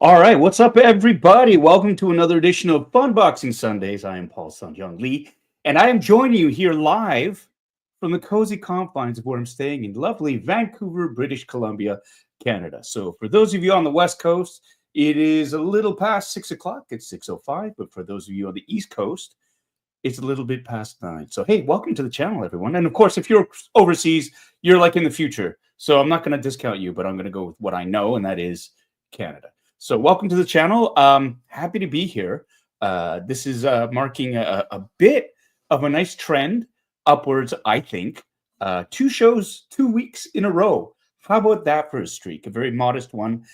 All right, what's up, everybody? Welcome to another edition of Funboxing Sundays. I am Paul Sun-Young Lee, and I am joining you here live from the cozy confines of where I'm staying in lovely Vancouver, British Columbia, Canada. So, for those of you on the West Coast, it is a little past 6 o'clock. It's 6:05, but for those of you on the East Coast, it's a little bit past 9. So, hey, welcome to the channel, everyone. And of course, if you're overseas, you're like in the future. So, I'm not going to discount you, but I'm going to go with what I know, and that is Canada. So welcome to the channel. Happy to be here. This is marking a bit of a nice trend upwards, I think. 2 shows, 2 weeks in a row. How about that for a streak? A very modest one,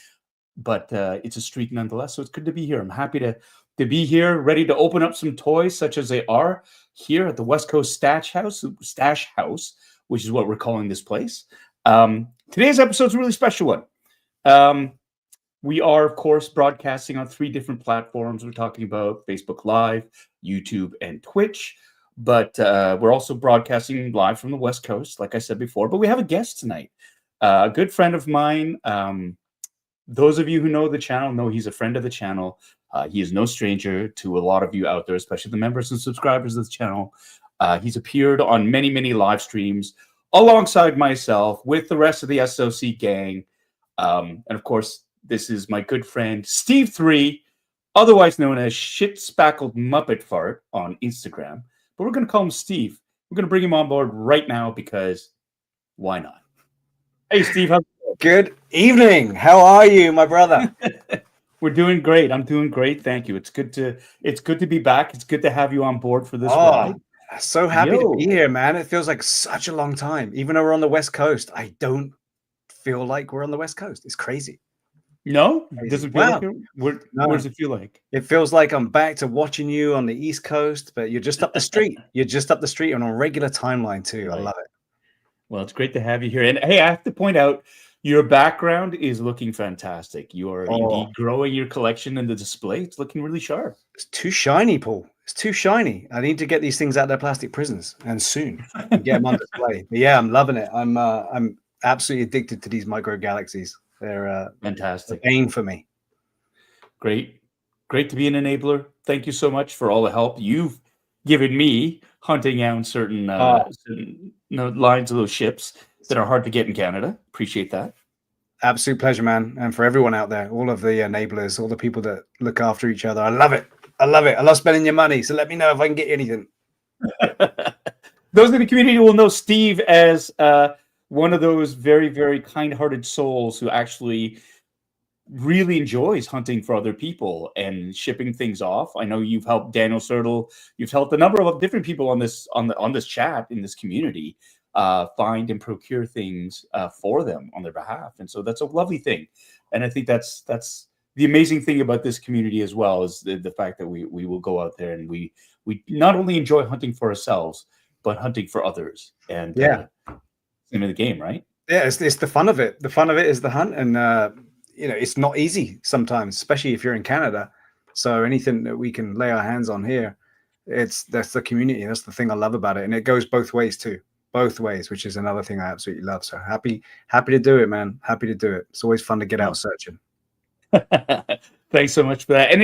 but it's a streak nonetheless. So it's good to be here. I'm happy to be here, ready to open up some toys such as they are here at the West Coast Stash House, which is what we're calling this place. Today's episode is a really special one. We are, of course, broadcasting on 3 different platforms. We're talking about Facebook Live, YouTube, and Twitch. But we're also broadcasting live from the West Coast, like I said before. But we have a guest tonight, a good friend of mine. Those of you who know the channel know he's a friend of the channel. He is no stranger to a lot of you out there, especially the members and subscribers of the channel. He's appeared on many, many live streams alongside myself with the rest of the SOC gang. And, of course, this is my good friend, St3ve, otherwise known as Shit Spackled Muppet Fart on Instagram. But we're going to call him Steve. We're going to bring him on board right now because why not? Hey, Steve. How's it going? Good evening. How are you, my brother? We're doing great. I'm doing great. Thank you. It's good to be back. It's good to have you on board for this ride. So happy to be here, man. It feels like such a long time. Even though we're on the West Coast, I don't feel like we're on the West Coast. It's crazy. No, it doesn't feel like where does it feel like? It feels like I'm back to watching you on the East Coast, but you're just up the street. You're just up the street and on a regular timeline too. Right. I love it. Well, it's great to have you here. And hey, I have to point out your background is looking fantastic. You are indeed growing your collection in the display. It's looking really sharp. It's too shiny, Paul. It's too shiny. I need to get these things out of their plastic prisons and soon and get them on display. But yeah, I'm loving it. I'm absolutely addicted to these micro galaxies. They're fantastic. Pain for me. Great to be an enabler. Thank you so much for all the help you've given me hunting out certain lines of those ships that are hard to get in Canada. Appreciate that. Absolute pleasure, man. And for everyone out there, all of the enablers, all the people that look after each other. I love it. I love it. I love spending your money. So let me know if I can get you anything. Those in the community will know Steve as one of those very, very kind-hearted souls who actually really enjoys hunting for other people and shipping things off. I know you've helped Daniel Sertle. You've helped a number of different people on this chat in this community find and procure things for them on their behalf. And so that's a lovely thing. And I think that's the amazing thing about this community as well, is the fact that we will go out there and we not only enjoy hunting for ourselves, but hunting for others. And in the game, right? Yeah, it's the fun of it. The fun of it is the hunt, and it's not easy sometimes, especially if you're in Canada. So anything that we can lay our hands on here, that's the community. That's the thing I love about it, and it goes both ways too, which is another thing I absolutely love. So happy to do it, man. Happy to do it. It's always fun to get out searching. Thanks so much for that. And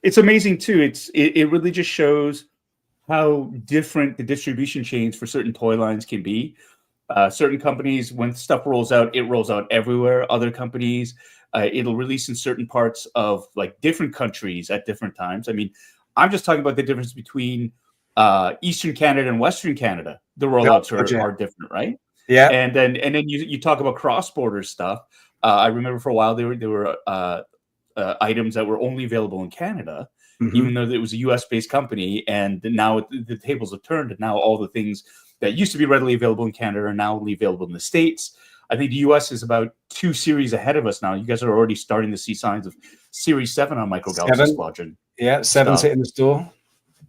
it's amazing too. It really just shows how different the distribution chains for certain toy lines can be. Certain companies, when stuff rolls out, it rolls out everywhere. Other companies, it'll release in certain parts of like different countries at different times. I mean, I'm just talking about the difference between Eastern Canada and Western Canada. The rollouts are different, right? Yeah. And then you talk about cross-border stuff. I remember for a while there were items that were only available in Canada, even though it was a U.S.-based company. And now the tables have turned, and now all the things that used to be readily available in Canada are now only available in the States. I think the U.S. is about 2 series ahead of us now. You guys are already starting to see signs of Series 7 on Micro Galaxy Squadron. Yeah, 7's hitting the store.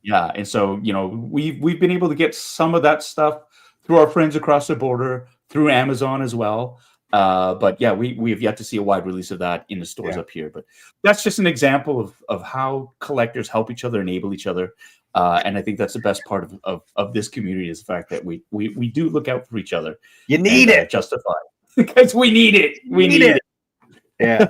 Yeah, and so we've been able to get some of that stuff through our friends across the border, through Amazon as well. But yeah, we have yet to see a wide release of that in the stores up here. But that's just an example of how collectors help each other, enable each other. And I think that's the best part of this community, is the fact that we do look out for each other. You need it. Justify because we need it. We need it. Yeah.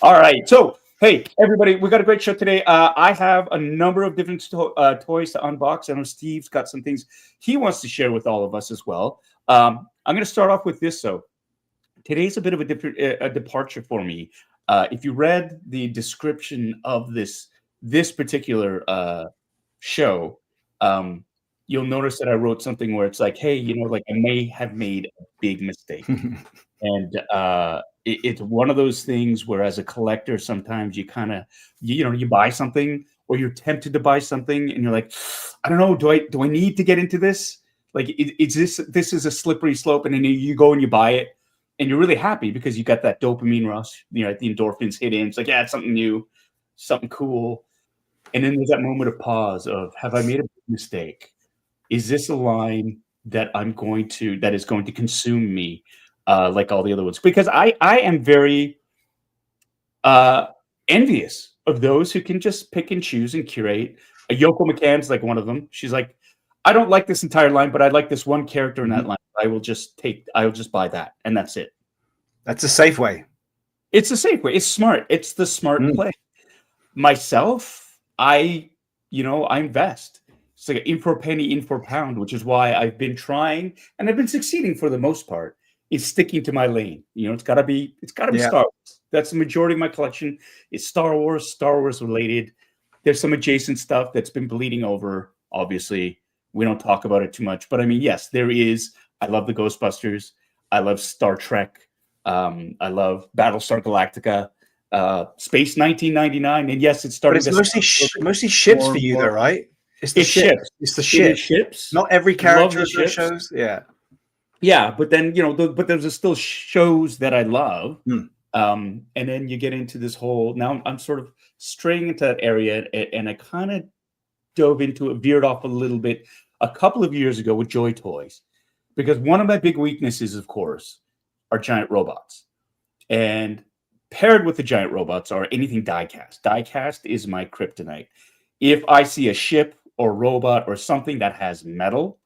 All right. So, hey, everybody, we got a great show today. I have a number of different toys to unbox. I know Steve's got some things he wants to share with all of us as well. I'm going to start off with this. So, today's a bit of a different a departure for me. If you read the description of this particular show, you'll notice that I wrote something where it's like, hey, like I may have made a big mistake. And it's one of those things where, as a collector, sometimes you kind of, you buy something or you're tempted to buy something, and you're like, I don't know, do I need to get into this? Like, this is a slippery slope, and then you go and you buy it, and you're really happy because you got that dopamine rush. The endorphins hit in. It's like, yeah, it's something new, something cool, and then there's that moment of pause of, have I made a mistake? Is this a line that is going to consume me? Like all the other ones, because I am very envious of those who can just pick and choose and curate. Yoko McCann's like one of them. She's like, I don't like this entire line, but I like this one character in that line. I will just buy that, and that's it. That's a safe way. It's a safe way. It's smart. It's the smart play. Myself, I invest. It's like in for a penny, in for a pound, which is why I've been trying, and I've been succeeding for the most part, is sticking to my lane. It's gotta be Star Wars. That's the majority of my collection. It's Star Wars related. There's some adjacent stuff that's been bleeding over. Obviously, we don't talk about it too much, but I mean, yes, there is. I love the Ghostbusters. I love Star Trek. I love Battlestar Galactica. Space 1999, and yes, it's starting. But it's mostly ships for you, though, right? It's the ships. It's the ships. Not every character of the shows. Yeah, but then but there's still shows that I love, and then you get into this whole. Now I'm sort of straying into that area, and I kind of veered off a little bit a couple of years ago with Joy Toys, because one of my big weaknesses, of course, are giant robots, and paired with the giant robots are anything die-cast. Die-cast is my kryptonite. If I see a ship or robot or something that has metal,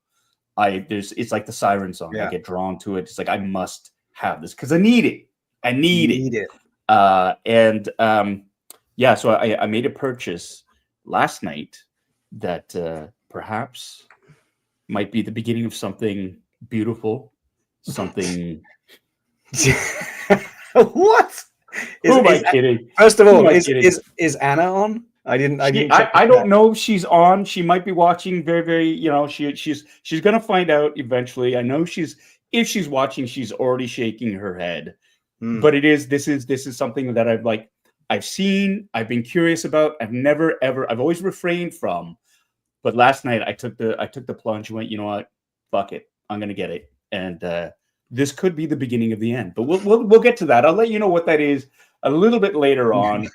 it's like the Siren song. I get drawn to it. It's like, I must have this because I need it. I need it. So I made a purchase last night that perhaps might be the beginning of something beautiful, something. What? Who am I kidding? First of all, is Anna on? I don't know if she's on. She might be watching. Very, very. She's gonna find out eventually. I know if she's watching, she's already shaking her head. But this is something that I've seen. I've been curious about. I've always refrained from. But last night I took the plunge and went, you know what? Fuck it. I'm gonna get it. And this could be the beginning of the end. But we'll get to that. I'll let you know what that is a little bit later on.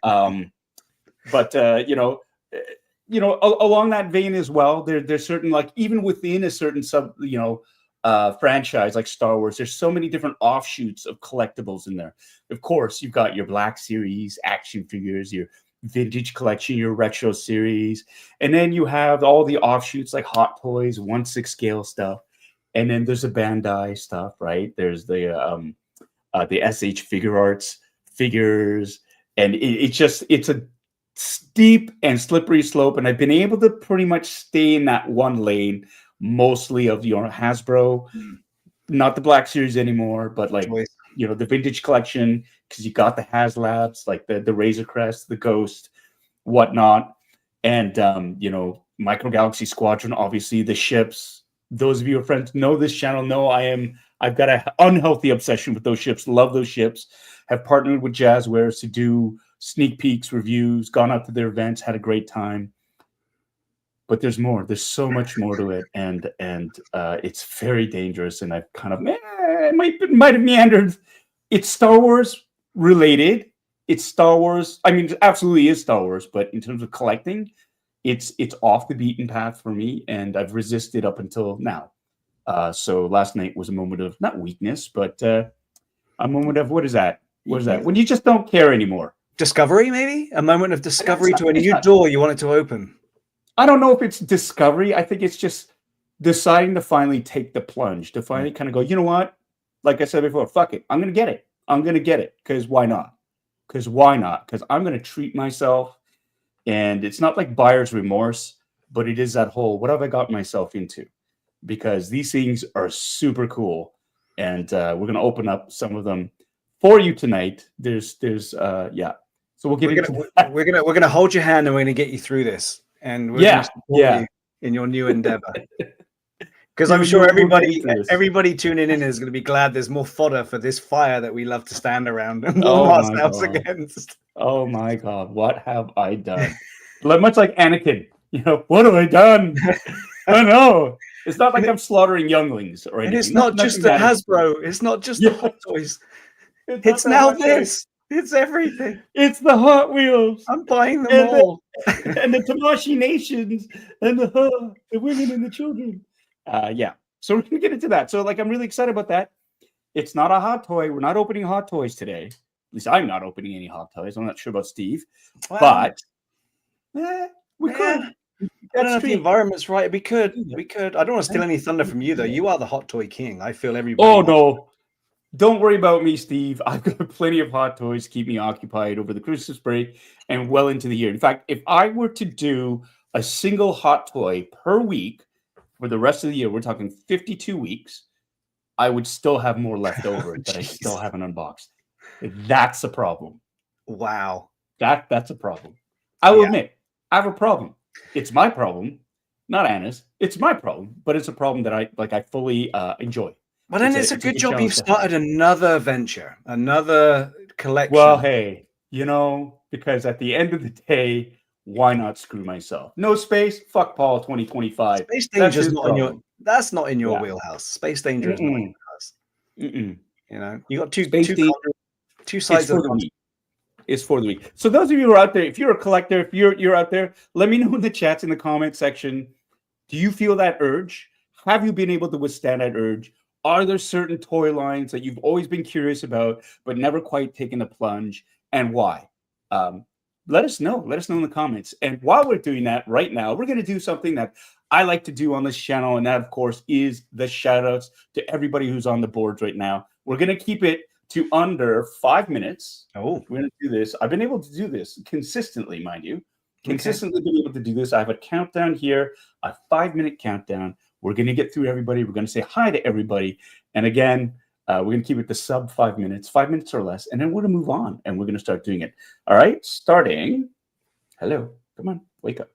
But along that vein as well, there's certain, like, even within a certain franchise like Star Wars, there's so many different offshoots of collectibles in there. Of course, you've got your Black Series action figures, your vintage collection, your retro series, and then you have all the offshoots like Hot Toys, 1/6 scale stuff, and then there's the Bandai stuff, right? There's the SH Figure Arts figures, and it's a steep and slippery slope, and I've been able to pretty much stay in that one lane, mostly of Hasbro, not the Black Series anymore, but like the vintage collection, because you got the HasLabs, like the Razor Crest, the Ghost, whatnot, and Micro Galaxy Squadron, obviously the ships. Those of you who are friends know this channel know I've got an unhealthy obsession with those ships. Love those ships. Have partnered with Jazzwares to do sneak peeks, reviews, gone out to their events, had a great time. But there's more. There's so much more to it, and it's very dangerous. And I've kind of it might have meandered. It's Star Wars related. It's Star Wars. I mean, it absolutely is Star Wars. But in terms of collecting, it's off the beaten path for me, and I've resisted up until now. So last night was a moment of not weakness, but a moment of what is that? What is that? When you just don't care anymore. Discovery, maybe a moment of discovery to a new door you want it to open. I don't know if it's discovery. I think it's just deciding to finally take the plunge, to finally kind of go, you know what? Like I said before, fuck it. I'm going to get it. I'm going to get it because why not? because why not? Because I'm going to treat myself. And it's not like buyer's remorse, but it is that whole, what have I got myself into? Because these things are super cool. And we're going to open up some of them for you tonight. Yeah. So we'll get into that. We're gonna hold your hand and we're gonna get you through this, and we're gonna Yeah. support Yeah. you in your new endeavor. Because I'm You- sure we'll get into this. everybody tuning in is going to be glad there's more fodder for this fire that we love to stand around and warm Oh my ourselves God. against. Oh my God. What have I done? Much like Anakin, what have I done? I know. It's not like I'm slaughtering younglings or anything. And it's not just the Hasbro. It's not just the Hot Toys. It's now this. It's everything. It's the Hot Wheels. I'm buying them all. And the Tamashii Nations and the women and the children. Yeah. So we're going to get into that. So, like, I'm really excited about that. It's not a hot toy. We're not opening hot toys today. At least I'm not opening any hot toys. I'm not sure about Steve. Wow. But we could. I don't know if the environment's right. We could. I don't want to steal any thunder from you, though. You are the hot toy king. I feel everybody. Oh, no. Don't worry about me, Steve. I've got plenty of hot toys to keep me occupied over the Christmas break and well into the year. In fact, if I were to do a single hot toy per week for the rest of the year, we're talking 52 weeks, I would still have more left over that I still haven't unboxed. That's a problem. Wow. That's a problem. I will admit, I have a problem. It's my problem, not Anna's. It's my problem, but it's a problem that I fully enjoy. Well, then it's a good job you've started another venture, another collection. Well, hey, because at the end of the day, why not screw myself? No space, fuck Paul 2025. Space Danger is not in your. That's not in your wheelhouse. Space Danger is not in your house. You got two sides of the week. It's for the week. So those of you who are out there, if you're a collector, if you're out there, let me know in the chats in the comment section. Do you feel that urge? Have you been able to withstand that urge? Are there certain toy lines that you've always been curious about, but never quite taken the plunge, and why? Let us know. Let us know in the comments. And while we're doing that right now, we're going to do something that I like to do on this channel, and that, of course, is the shout-outs to everybody who's on the boards right now. We're going to keep it to under 5 minutes. Oh, we're going to do this. I've been able to do this consistently, mind you. Consistently been able to do this. I have a countdown here, a 5-minute countdown. We're going to get through everybody. We're going to say hi to everybody. And again, we're going to keep it to sub 5 minutes, 5 minutes or less. And then we're going to move on and we're going to start doing it. All right. Starting. Hello. Come on. Wake up.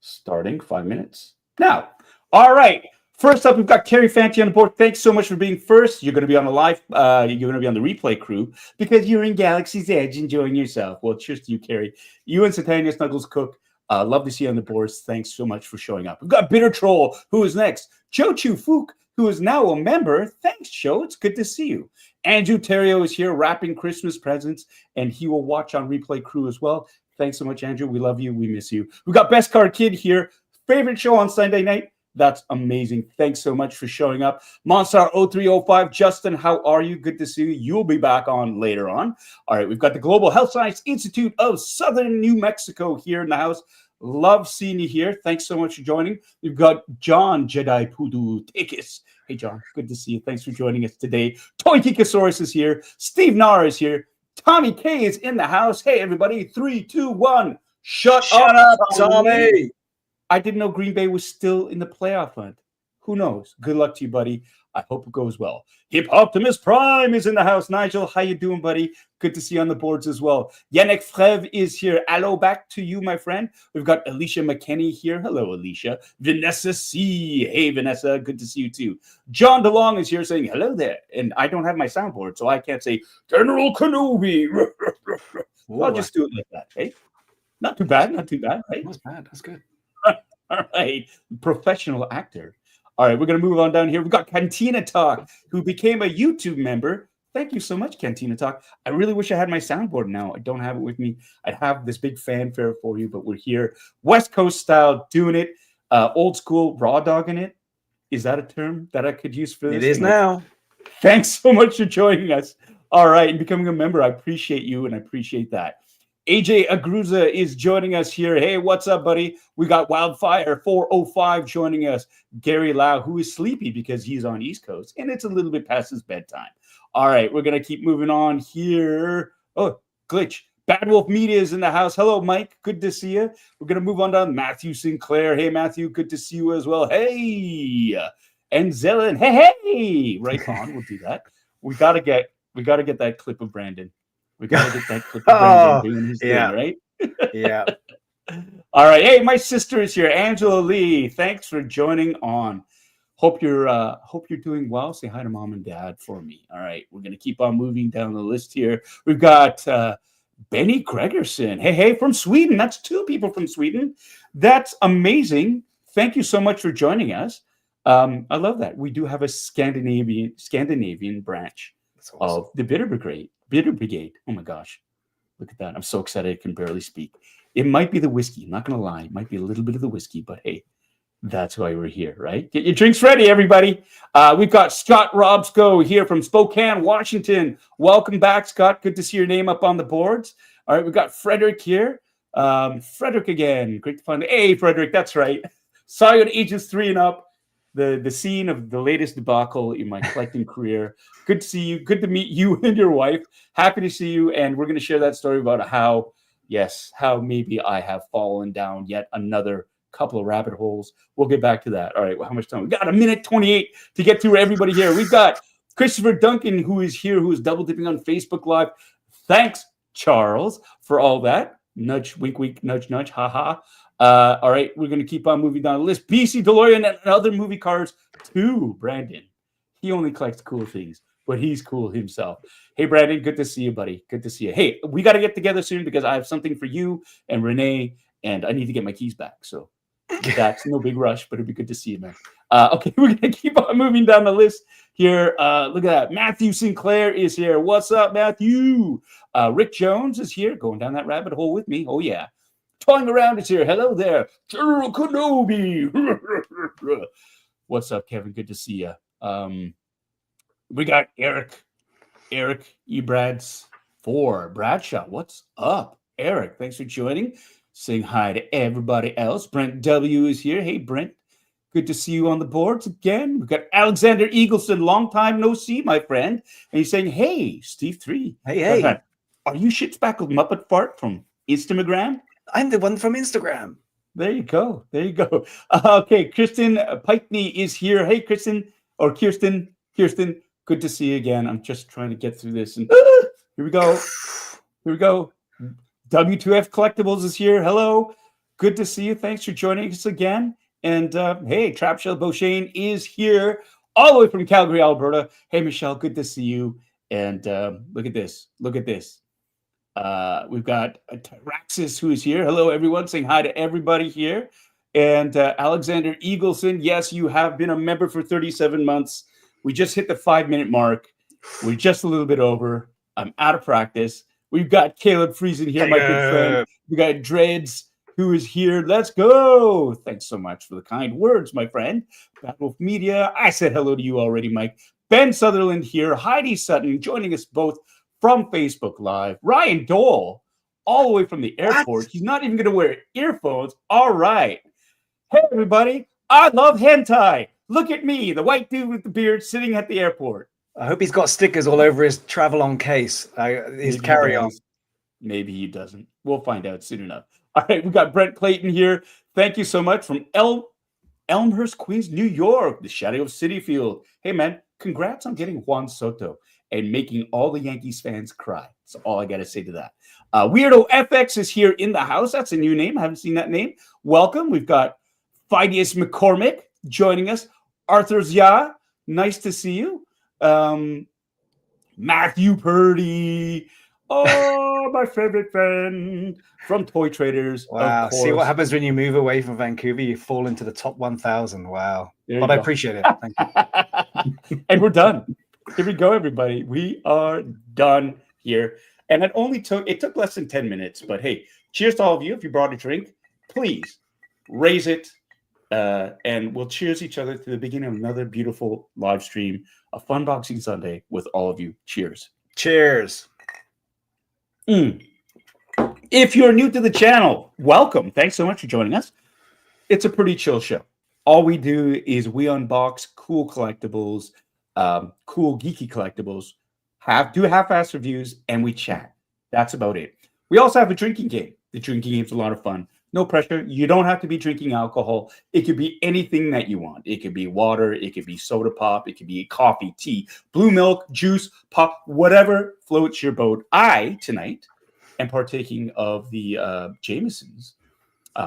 Starting 5 minutes now. All right. First up, we've got Carrie Fanti on the board. Thanks so much for being first. You're going to be on the live. You're going to be on the replay crew because you're in Galaxy's Edge enjoying yourself. Well, cheers to you, Carrie. You and Satania Snuggles Cook. Love to see you on the boards. Thanks so much for showing up. We've got Bitter Troll, who is next. Cho Chu Fook, who is now a member. Thanks, Cho. It's good to see you. Andrew Terrio is here wrapping Christmas presents, and he will watch on replay crew as well. Thanks so much, Andrew. We love you. We miss you. We've got Best Card Kid here. Favorite show on Sunday night. That's amazing. Thanks so much for showing up. Monstar 0305, Justin, how are you? Good to see you. You'll be back on later on. All right, we've got the Global Health Science Institute of Southern New Mexico here in the house. Love seeing you here. Thanks so much for joining. We've got John Jedi Pudu Takis. Hey, John, good to see you. Thanks for joining us today. Toy Kikasaurus is here. Steve Nara is here. Tommy K is in the house. Hey, everybody. 3, 2, 1. Shut up, Tommy. I didn't know Green Bay was still in the playoff hunt. Who knows? Good luck to you, buddy. I hope it goes well. Hip Optimus Prime is in the house. Nigel, how you doing, buddy? Good to see you on the boards as well. Yannick Frev is here. Hello, back to you, my friend. We've got Alicia McKenney here. Hello, Alicia. Vanessa C. Hey, Vanessa. Good to see you, too. John DeLong is here saying hello there. And I don't have my soundboard, so I can't say General Kenobi. I'll just do it like that, okay? Not too bad. Not too bad, right? That's bad. That's good. All right, professional actor. All right, we're going to move on down here. We've got Cantina Talk, who became a YouTube member. Thank you so much, Cantina Talk. I really wish I had my soundboard now. I don't have it with me. I'd have this big fanfare for you, but we're here. West Coast style, doing it. Old school, raw dogging it. Is that a term that I could use for this? It is now. Thanks so much for joining us. All right, and becoming a member. I appreciate you, and I appreciate that. AJ Agruza is joining us here. Hey, what's up, buddy? We got Wildfire 405 joining us. Gary Lau, who is sleepy because he's on East Coast, and it's a little bit past his bedtime. All right, we're going to keep moving on here. Oh, Glitch. Bad Wolf Media is in the house. Hello, Mike. Good to see you. We're going to move on to Matthew Sinclair. Hey, Matthew. Good to see you as well. Hey. And Zelen. Hey. Right on. We'll do that. We got to get that clip of Brandon. We got to get that clip of Brandon doing his thing, right? Yeah. All right. Hey, my sister is here. Angela Lee. Thanks for joining on. Hope you're doing well. Say hi to mom and dad for me. All right. We're going to keep on moving down the list here. We've got Benny Gregerson. Hey, from Sweden. That's 2 people from Sweden. That's amazing. Thank you so much for joining us. I love that. We do have a Scandinavian branch of the Bitter Brigade. Oh my gosh. Look at that. I'm so excited I can barely speak. It might be the whiskey. I'm not going to lie. It might be a little bit of the whiskey, but hey, that's why we're here, right? Get your drinks ready, everybody. We've got Scott Robsco here from Spokane, Washington. Welcome back, Scott. Good to see your name up on the boards. All right, we've got Frederick here. Frederick again. Great to find you. Hey, Frederick, that's right. Saw you at ages 3 and up. The scene of the latest debacle in my collecting career. Good to see you. Good to meet you and your wife. Happy to see you. And we're going to share that story about how maybe I have fallen down yet another couple of rabbit holes. We'll get back to that. All right. Well, how much time? We got 1:28 to get through everybody here. We've got Christopher Duncan, who is here, who is double dipping on Facebook Live. Thanks, Charles, for all that. Nudge, wink, wink, nudge, nudge, haha. All right, we're going to keep on moving down the list. BC DeLorean and other movie cars too. Brandon, he only collects cool things, but he's cool himself. Hey, Brandon, good to see you, buddy. Good to see you. Hey, we got to get together soon because I have something for you and Renee, and I need to get my keys back. So that's no big rush, but it'd be good to see you, man. Okay, we're going to keep on moving down the list here. Look at that. Matthew Sinclair is here. What's up, Matthew? Rick Jones is here, going down that rabbit hole with me. Oh, yeah. Toying around is here. Hello there, General Kenobi. What's up, Kevin? Good to see you. We got Eric Ebrads 4 Bradshaw. What's up, Eric? Thanks for joining. Saying hi to everybody else. Brent W is here. Hey, Brent. Good to see you on the boards again. We've got Alexander Eagleson. Long time no see, my friend. And he's saying, hey, St3ve. Hey. Are you Shitspackled Muppet Fart from Instagram? I'm the one from Instagram. There you go. Okay, Kristen Pikney is here. Hey, Kirsten. Good to see you again. I'm just trying to get through this. And here we go. W2F Collectibles is here. Hello. Good to see you. Thanks for joining us again. And hey, Trapshell Beauchene is here all the way from Calgary, Alberta. Hey, Michelle. Good to see you. And look at this. We've got Tyraxis who is here. Hello, everyone. Saying hi to everybody here. And Alexander Eagleson. Yes, you have been a member for 37 months. We just hit the 5-minute mark. We're just a little bit over. I'm out of practice. We've got Caleb Friesen here, my good friend. We got Dreads who is here. Let's go. Thanks so much for the kind words, my friend. Bad Wolf Media. I said hello to you already, Mike. Ben Sutherland here. Heidi Sutton joining us both from Facebook Live. Ryan Dole, all the way from the airport. What? He's not even going to wear earphones. All right. Hey, everybody. I love hentai. Look at me, the white dude with the beard sitting at the airport. I hope he's got stickers all over his travel-on case. His carry-on. Maybe he doesn't. We'll find out soon enough. All right, we've got Brent Clayton here. Thank you so much from Elmhurst, Queens, New York, the Shadow of City Field. Hey, man, congrats on getting Juan Soto and making all the Yankees fans cry. That's all I got to say to that. Weirdo FX is here in the house. That's a new name. I haven't seen that name. Welcome. We've got Phidias McCormick joining us. Arthur Zia, nice to see you. Matthew Purdy. Oh, my favorite friend from Toy Traders. Wow. See what happens when you move away from Vancouver? You fall into the top 1,000. Wow. But I appreciate it. Thank you. And we're done. Here we go, everybody. We are done here. And it took less than 10 minutes. But hey, cheers to all of you. If you brought a drink, please raise it. And we'll cheers each other to the beginning of another beautiful live stream, a Funboxing Sunday with all of you. Cheers. Cheers. If you're new to the channel, welcome. Thanks so much for joining us. It's a pretty chill show. All we do is we unbox cool collectibles, cool geeky collectibles, do half-ass reviews, and we chat. That's about it. We also have a drinking game. The drinking game's a lot of fun. No pressure. You don't have to be drinking alcohol. It could be anything that you want. It could be water. It could be soda pop. It could be coffee, tea, blue milk, juice, pop, whatever floats your boat. I, tonight, am partaking of the Jamesons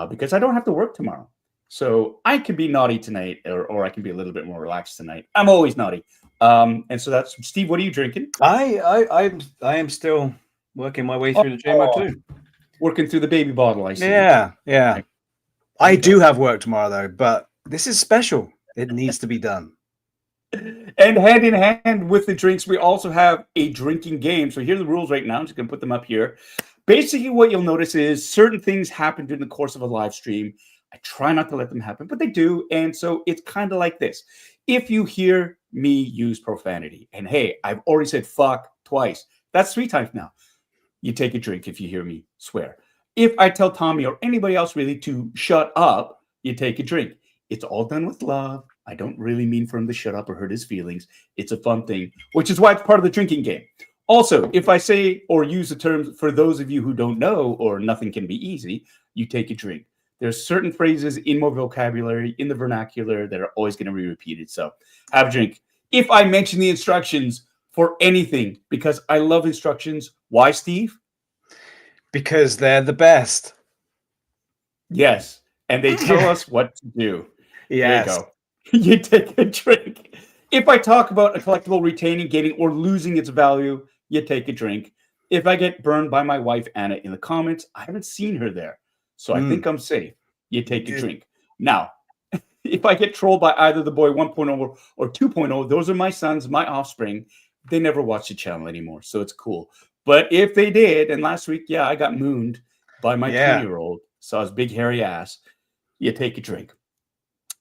because I don't have to work tomorrow. So I can be naughty tonight, or I can be a little bit more relaxed tonight. I'm always naughty. And so that's Steve. What are you drinking? I am still working my way through the JMO too. Working through the baby bottle, I see. Yeah. I do have work tomorrow though, but this is special. It needs to be done. And hand in hand with the drinks, we also have a drinking game. So here are the rules right now. I'm just going to put them up here. Basically, what you'll notice is certain things happen during the course of a live stream. I try not to let them happen, but they do. And so it's kind of like this. If you hear me use profanity, and hey, I've already said fuck twice. That's 3 times now. You take a drink if you hear me swear. If I tell Tommy or anybody else really to shut up, you take a drink. It's all done with love. I don't really mean for him to shut up or hurt his feelings. It's a fun thing, which is why it's part of the drinking game. Also, if I say or use the terms for those of you who don't know or nothing can be easy, you take a drink. There's certain phrases in my vocabulary, in the vernacular, that are always going to be repeated. So have a drink. If I mention the instructions for anything, because I love instructions, why, Steve? Because they're the best. Yes. And they tell us what to do. Yes. There you go. You take a drink. If I talk about a collectible retaining, gaining, or losing its value, you take a drink. If I get burned by my wife, Anna, in the comments, I haven't seen her there. So I think I'm safe. You take a drink. Now, if I get trolled by either the boy 1.0 or 2.0, those are my sons, my offspring. They never watch the channel anymore, so it's cool. But if they did, and last week, yeah, I got mooned by my 20-year-old, saw his big hairy ass, you take a drink.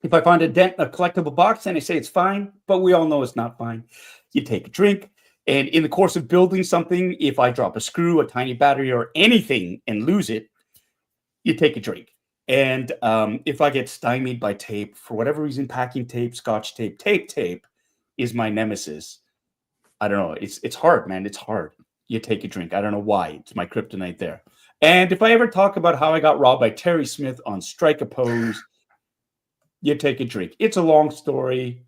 If I find a dent in a collectible box and I say it's fine, but we all know it's not fine, you take a drink. And in the course of building something, if I drop a screw, a tiny battery, or anything and lose it, you take a drink. And if I get stymied by tape, for whatever reason, packing tape, scotch tape, tape is my nemesis. I don't know. It's hard, man. It's hard. You take a drink. I don't know why. It's my kryptonite there. And if I ever talk about how I got robbed by Terry Smith on Strike a Pose, you take a drink. It's a long story.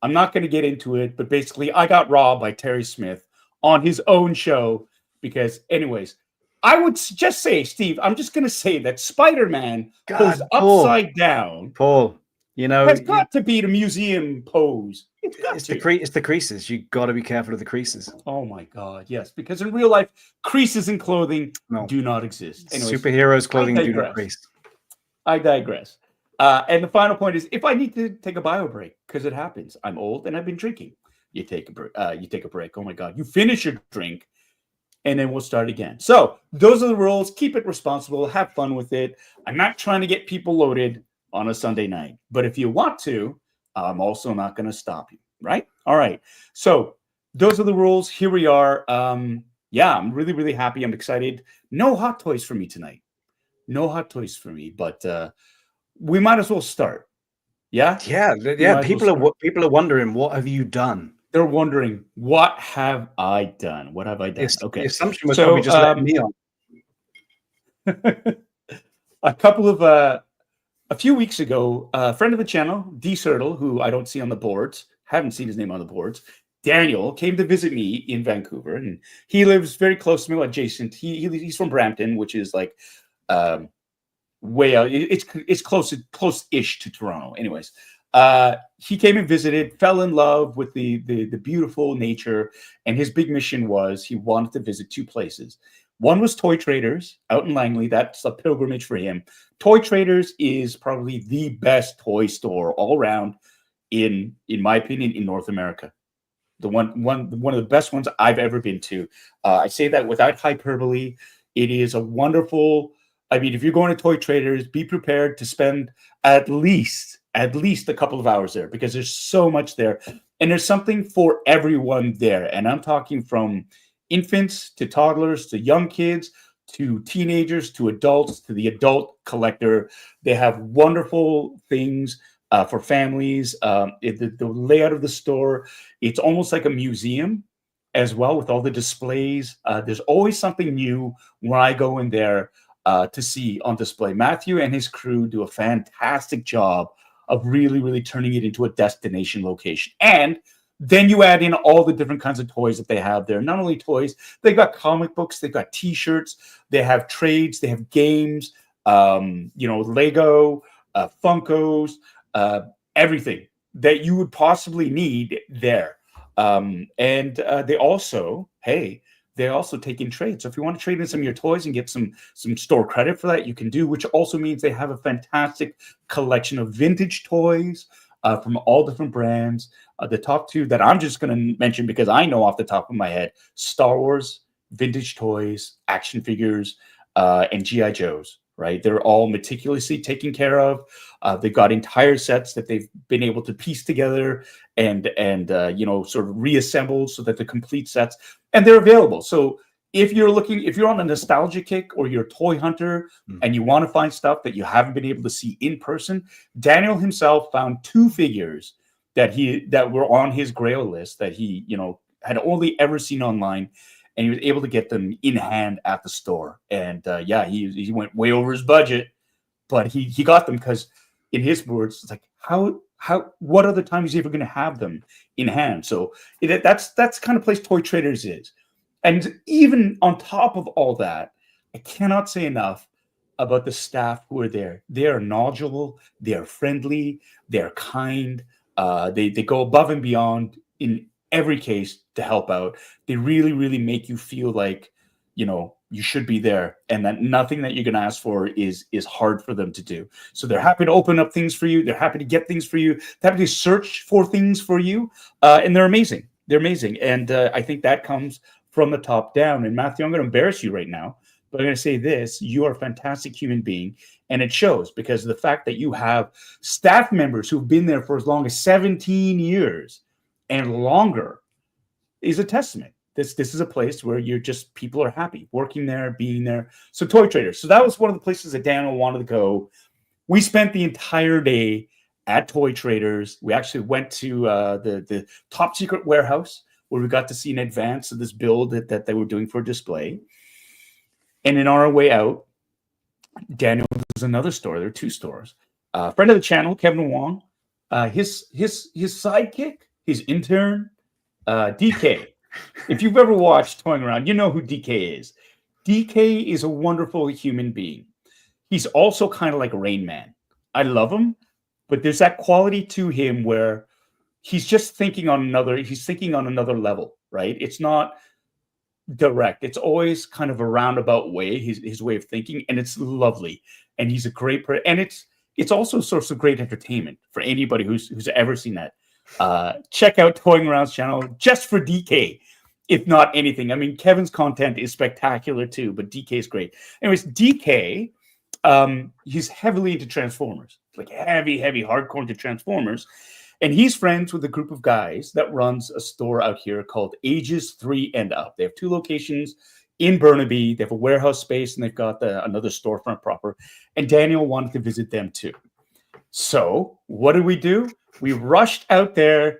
I'm not going to get into it, but basically I got robbed by Terry Smith on his own show because, anyways, I would just say, Steve, I'm just going to say that Spider-Man posed upside down. Paul, you know, has got to be the museum pose. It's the creases. You got to be careful of the creases. Oh my God, yes, because in real life, creases in clothing do not exist. Anyways, superheroes' clothing do not crease. I digress. And the final point is, if I need to take a bio break, because it happens, I'm old and I've been drinking. You take a break. Oh my God, you finish your drink, and then we'll start again. So those are the rules. Keep it responsible. Have fun with it. I'm not trying to get people loaded on a Sunday night, but if you want to, I'm also not going to stop you. Right? All right. So those are the rules. Here we are. Yeah, I'm really, really happy. I'm excited. No hot toys for me tonight. No hot toys for me, but we might as well start. Yeah. People are wondering, what have you done? They're wondering, what have I done? What have I done? Okay. The assumption was probably just letting me on. A few weeks ago, a friend of the channel, D-Cirtle, who I don't see on the boards, haven't seen his name on the boards, Daniel, came to visit me in Vancouver, and he lives very close to me, adjacent. He's from Brampton, which is like way out. It's close-ish to Toronto. Anyways, he came and visited, fell in love with the beautiful nature, and his big mission was he wanted to visit 2 places. One was Toy Traders out in Langley. That's a pilgrimage for him. Toy Traders is probably the best toy store all around in my opinion, in North America. One of the best ones I've ever been to. I say that without hyperbole. It is a wonderful. I mean, if you're going to Toy Traders, be prepared to spend at least a couple of hours there because there's so much there, and there's something for everyone there. And I'm talking from infants to toddlers to young kids to teenagers to adults to the adult collector. They have wonderful things for families. The layout of the store, it's almost like a museum. as well with all the displays. There's always something new when I go in there to see on display. Matthew and his crew do a fantastic job of really, really turning it into a destination location. And then you add in all the different kinds of toys that they have there. Not only toys, they've got comic books, they've got T-shirts, they have trades, they have games, Lego, Funkos, everything that you would possibly need there. And they also take in trades. So if you want to trade in some of your toys and get some store credit for that, you can do, which also means they have a fantastic collection of vintage toys from all different brands. The top two that I'm just going to mention because I know off the top of my head: Star Wars, vintage toys, action figures, and G.I. Joes. Right? They're all meticulously taken care of. They've got entire sets that they've been able to piece together and sort of reassembled so that they're complete sets, and they're available. So if you're on a nostalgia kick or you're a toy hunter and you want to find stuff that you haven't been able to see in person, Daniel himself found 2 figures that were on his grail list that he had only ever seen online, and he was able to get them in hand at the store. And he went way over his budget, but he got them because, in his words, it's like what other time is he ever going to have them in hand? So that's the kind of place Toy Traders is. And even on top of all that, I cannot say enough about the staff who are there. They are knowledgeable, they are friendly, they're kind. They go above and beyond in every case to help out. They really, really make you feel like, you should be there, and that nothing that you're going to ask for is hard for them to do. So they're happy to open up things for you. They're happy to get things for you. They're happy to search for things for you. And they're amazing. They're amazing. And I think that comes from the top down. And Matthew, I'm going to embarrass you right now, but I'm going to say this: you are a fantastic human being. And it shows because of the fact that you have staff members who've been there for as long as 17 years and longer is a testament. This is a place where people are happy working there, being there. So Toy Traders. So that was one of the places that Daniel wanted to go. We spent the entire day at Toy Traders. We actually went to the top secret warehouse where we got to see an advance of this build that they were doing for display. And in our way out, Daniel, there's another store. There are 2 stores. Friend of the channel, Kevin Wong, his sidekick, his intern, DK. If you've ever watched Toying Around, you know who DK is. DK is a wonderful human being. He's also kind of like Rain Man. I love him, but there's that quality to him where he's thinking on another level, right? It's not direct. It's always kind of a roundabout way, his way of thinking, and it's lovely. And he's a great person, and it's also a source of great entertainment for anybody who's ever seen that. Check out Toying Around's channel just for DK, if not anything. I mean, Kevin's content is spectacular too, but DK is great. Anyways, DK, he's heavily into Transformers, like heavy hardcore into Transformers. And he's friends with a group of guys that runs a store out here called Ages 3 and Up. They have 2 locations in Burnaby. They have a warehouse space, and they've got another storefront proper. And Daniel wanted to visit them too. So what did we do? We rushed out there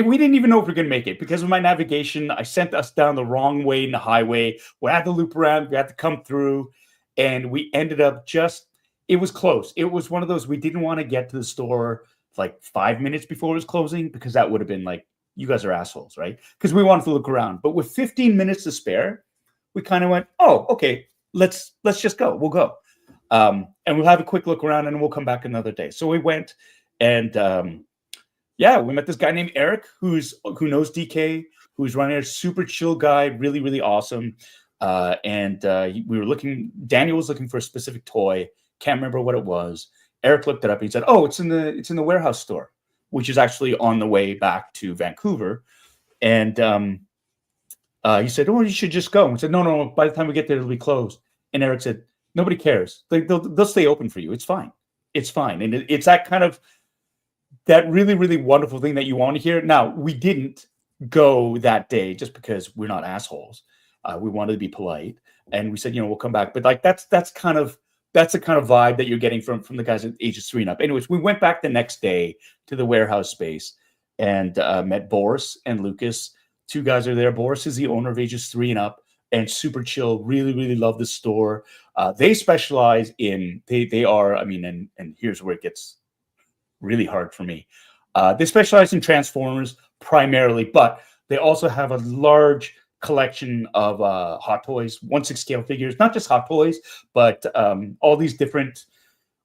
we didn't even know if we were going to make it because of my navigation. I sent us down the wrong way in the highway. We had to loop around. We had to come through, and we ended up it was close. It was one of those, we didn't want to get to the store like 5 minutes before it was closing because that would have been like, you guys are assholes, right? Because we wanted to look around. But with 15 minutes to spare, we kind of went, oh, okay, let's just go. We'll go. And we'll have a quick look around, and we'll come back another day. So we went, and we met this guy named Eric who knows DK, who's running a super chill guy, really, really awesome. We were looking. Daniel was looking for a specific toy. Can't remember what it was. Eric looked it up. And he said, "Oh, it's in the warehouse store, which is actually on the way back to Vancouver." And he said, "Oh, you should just go." And we said, "No. By the time we get there, it'll be closed." And Eric said, "Nobody cares. They'll stay open for you. It's fine. It's fine." And it's that kind of that really, really wonderful thing that you want to hear. Now, we didn't go that day just because we're not assholes. We wanted to be polite, and we said, we'll come back. But like that's the kind of vibe that you're getting from the guys at Ages 3 and Up. Anyways, we went back the next day to the warehouse space and met Boris and Lucas. Two guys are there. Boris is the owner of ages 3 and up, and super chill. Really, really love the store. They specialize in they are. I mean, and here's where it gets really hard for me. They specialize in Transformers primarily, but they also have a large collection of Hot Toys, 1/6 scale figures. Not just Hot Toys, but all these different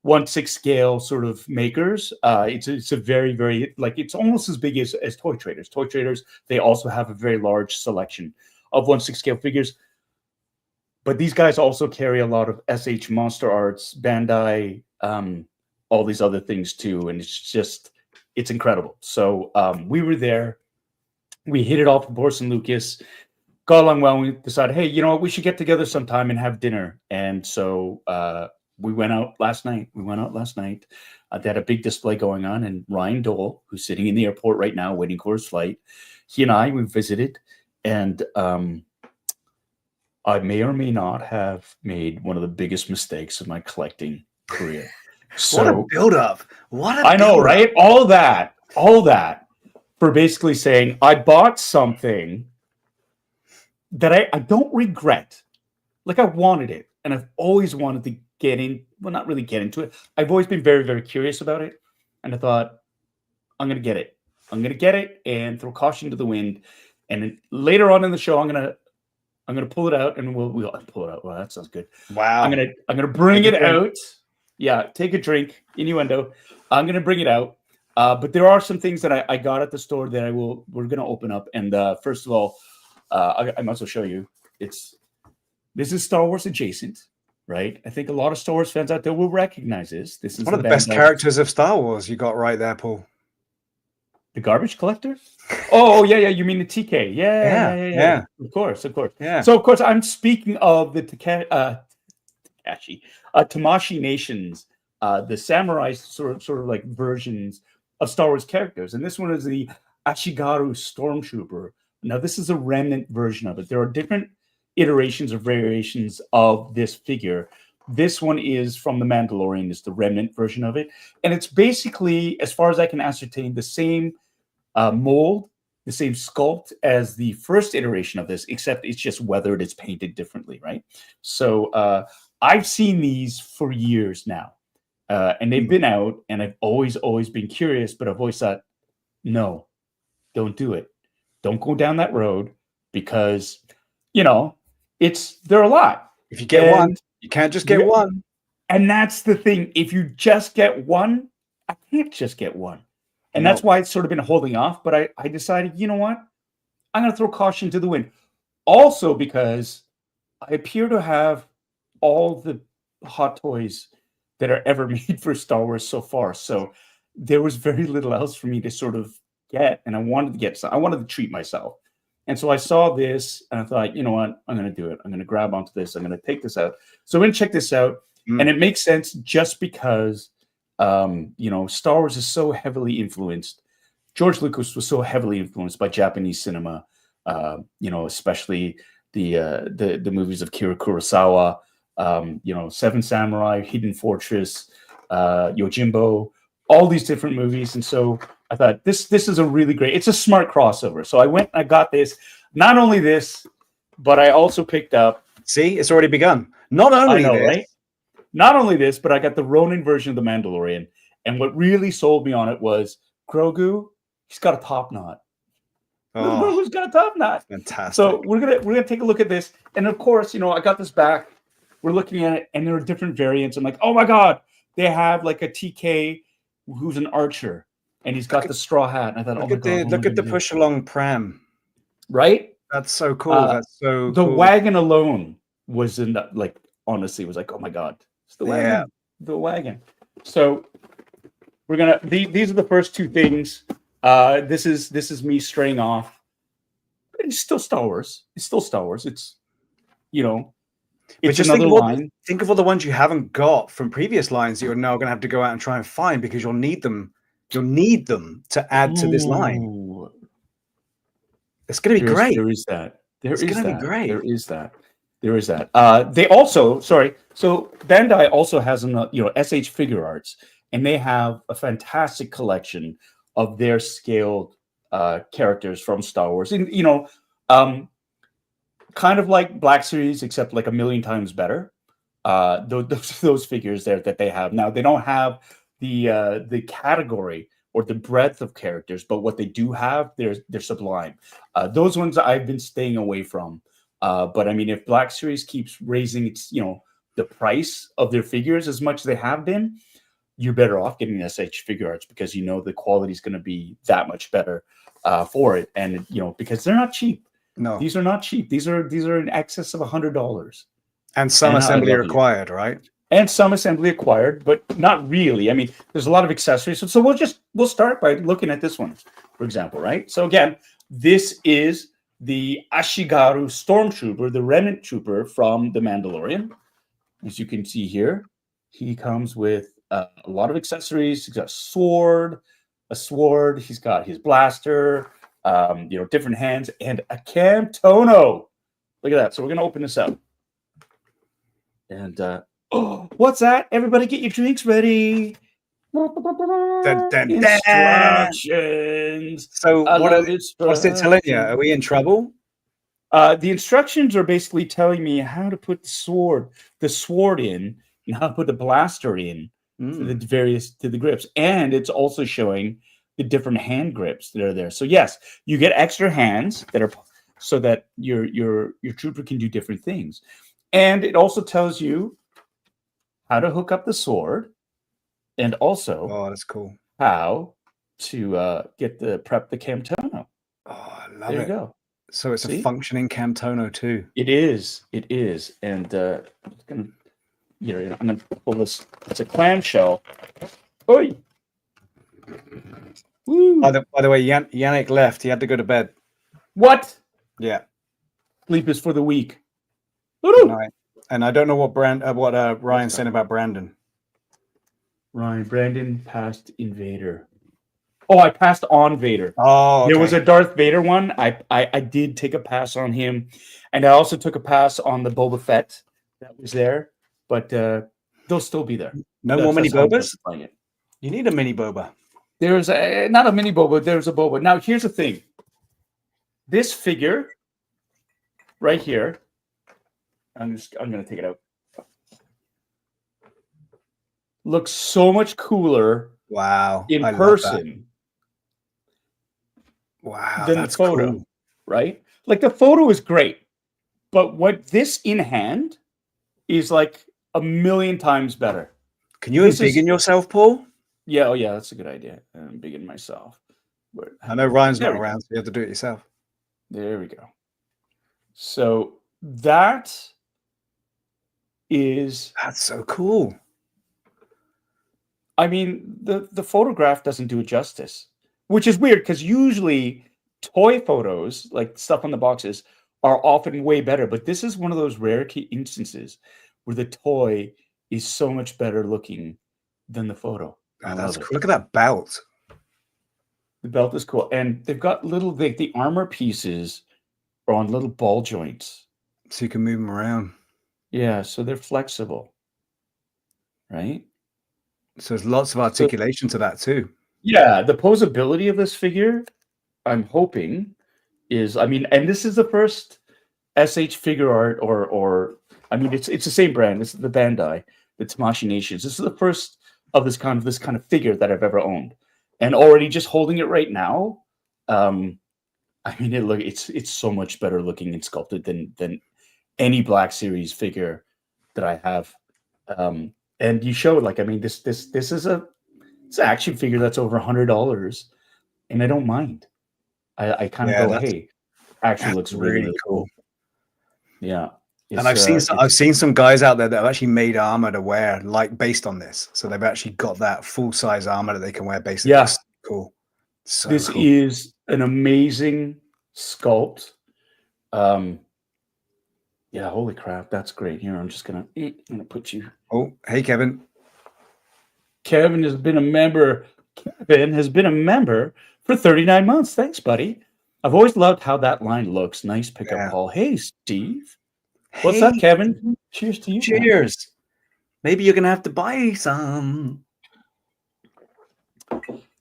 1/6 scale sort of makers. It's a very, very, like, it's almost as big as Toy Traders. Toy Traders, they also have a very large selection of 1/6 scale figures. But these guys also carry a lot of SH Monster Arts, Bandai, all these other things too. And it's incredible. So we were there. We hit it off with Boris and Lucas. Got along well. And we decided, hey, you know what? We should get together sometime and have dinner. And so we went out last night. They had a big display going on. And Ryan Dole, who's sitting in the airport right now waiting for his flight, he and we visited. And I may or may not have made one of the biggest mistakes of my collecting career. So, what a build-up! I know, right? All that for basically saying I bought something that I don't regret. Like, I wanted it, and I've always wanted to get in. Well, not really get into it. I've always been very, very curious about it, and I thought, I'm going to get it. I'm going to get it and throw caution to the wind. And then later on in the show, I'm gonna pull it out, and we'll pull it out. Well, that sounds good. Wow. I'm gonna bring it out. Yeah, take a drink. Innuendo. I'm gonna bring it out. But there are some things that I got at the store that we're gonna open up. And first of all, I might as well show you. This is Star Wars adjacent, right? I think a lot of Star Wars fans out there will recognize this. This is one of the best characters of Star Wars you got right there, Paul. The garbage collector? Oh, yeah. You mean the TK? Yeah. Of course. Yeah. So, of course, I'm speaking of the Tamashii Nations, the samurai sort of like versions of Star Wars characters. And this one is the Ashigaru Stormtrooper. Now, this is a remnant version of it. There are different iterations or variations of this figure. This one is from The Mandalorian, is the remnant version of it. And it's basically, as far as I can ascertain, the same mold, the same sculpt as the first iteration of this, except it's just weathered, it's painted differently, right? So I've seen these for years now, and they've been out, and I've always been curious, but I've always thought, no, don't do it. Don't go down that road, because, they're a lot. If you get one, you can't just get one. And that's the thing. If you just get one, I can't just get one. And that's why it's sort of been holding off. But I decided, you know what? I'm going to throw caution to the wind. Also because I appear to have all the Hot Toys that are ever made for Star Wars so far. So there was very little else for me to sort of get. And I wanted to get some. I wanted to treat myself. And so I saw this and I thought, you know what? I'm going to do it. I'm going to grab onto this. I'm going to take this out. So I'm going to check this out. And it makes sense just because Star Wars is so heavily influenced. George Lucas was so heavily influenced by Japanese cinema, especially the movies of Akira Kurosawa, Seven Samurai, Hidden Fortress, Yojimbo, all these different movies. And so I thought this is a really great, it's a smart crossover. So I went and I got this. Not only this, but I also picked up. See, it's already begun. Not only this, right? Not only this, but I got the Ronin version of The Mandalorian. And what really sold me on it was Grogu, he's got a top knot. Oh, Grogu's got a top knot. Fantastic. So we're gonna take a look at this. And of course, I got this back. We're looking at it, and there are different variants. I'm like, oh my God, they have like a TK who's an archer, and he's got the straw hat. And I thought, look at the push along pram. Right? That's so cool. That's so the cool. wagon alone was honestly was like, oh my God. It's the wagon. Yeah. The wagon. So we're gonna these are the first two things. This is me straying off. It's still Star Wars. It's it's but just another line. Think of all the ones you haven't got from previous lines that you're now going to have to go out and try and find, because you'll need them. You'll need them to add to this line. It's going to be great. There is that. It's going to be great. There is that. They also, so Bandai also has SH Figure Arts, and they have a fantastic collection of their scaled characters from Star Wars, and kind of like Black Series, except like a million times better. Those figures there that they have now, they don't have the category or the breadth of characters, but what they do have, they're sublime. Those ones I've been staying away from. But I mean, if Black Series keeps raising its, the price of their figures as much as they have been, you're better off getting SH Figure Arts, because the quality is going to be that much better for it, and because they're not cheap. No, these are not cheap. These are in excess of $100, and some assembly required, right? And some assembly acquired, but not really. I mean, there's a lot of accessories. So we'll start by looking at this one, for example, right? So again, this is the Ashigaru Stormtrooper, the Remnant Trooper from The Mandalorian. As you can see here, he comes with a lot of accessories. He's got a sword. He's got his blaster, different hands, and a Camtono. Look at that. So we're gonna open this up, and what's that? Everybody, get your drinks ready. Instructions. So what's it telling you? Are we in trouble? The instructions are basically telling me how to put the sword in, and how to put the blaster in to the grips, and it's also showing the different hand grips that are there. So yes, you get extra hands that are so that your trooper can do different things, and it also tells you how to hook up the sword, and also that's cool, how to prep the Camtono. I love it. There you go. So it's a functioning Camtono too. It is, and I'm gonna pull this. It's a clamshell. Oi! Woo. By the way, Yannick left. He had to go to bed. What? Yeah. Sleep is for the weak. And I don't know what Ryan's saying about Brandon. Brandon passed Invader. Oh, I passed on Vader. Oh, okay. There was a Darth Vader one. I did take a pass on him, and I also took a pass on the Boba Fett that was there. But they'll still be there. No more mini Bobas? You need a mini Boba. There's not a mini Boba. There's a Boba. Now, here's the thing. This figure right here, I'm going to take it out. Looks so much cooler. Wow. In person. Wow. Than that's the photo, cool. Right? Like, the photo is great, but what this in hand is like a million times better. Can you embiggen yourself, Paul? Yeah, oh yeah, that's a good idea. I'm embiggen myself. But I know Ryan's not around, so you have to do it yourself. There we go. So that's so cool. I mean, the photograph doesn't do it justice, which is weird, because usually toy photos, like stuff on the boxes, are often way better. But this is one of those rare instances where the toy is so much better looking than the photo. Oh, that's cool. Look at that belt. The belt is cool. And they've got the armor pieces are on little ball joints. So you can move them around. Yeah, so they're flexible. Right? So there's lots of articulation to that too. Yeah, the posability of this figure, I'm hoping, is, and this is the first SH Figure Art or it's the same brand. This is the Bandai, the Tamashii Nations. This is the first of this kind of figure that I've ever owned, and already just holding it right now, it's so much better looking and sculpted than any Black Series figure that I have. And you showed this is it's an action figure that's over $100, and I don't mind. I kind of go, hey, actually looks really cool. Yeah. And I've seen some guys out there that have actually made armor to wear based on this. So they've actually got that full size armor that they can wear based on this. Cool. So this cool. is an amazing sculpt. Yeah, holy crap, that's great. Here, I'm gonna put you. Oh, hey, Kevin. Kevin has been a member. Kevin has been a member for 39 months. Thanks, buddy. I've always loved how that line looks. Nice pickup, Paul. Hey, Steve. What's up, Kevin? Cheers to you. Cheers. Man. Maybe you're gonna have to buy some.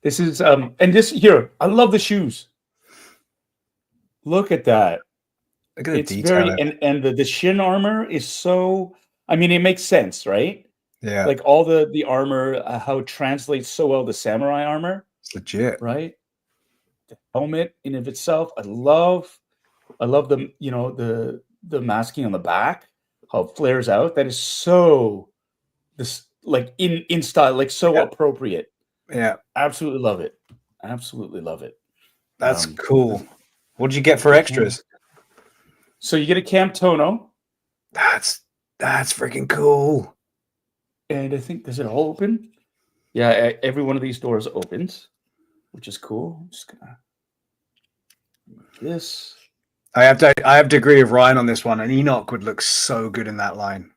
This is and this here. I love the shoes. Look at that. Look at the It's detail. very and the shin armor is so. I mean, it makes sense, right? Yeah, Like all the armor, how it translates so well to samurai armor, it's legit. right? The helmet in of itself, I love the the masking on the back, how it flares out. That is so this like in style, like so Yeah, appropriate. yeah, Absolutely love it. Absolutely love it. that's cool. What did you get for extras? So you get a Cam Tono, That's freaking cool. and I think does it all open? Yeah, every one of these doors opens, which is cool. I'm just gonna remove this. I have to agree with Ryan on this one. And Enoch would look so good in that line.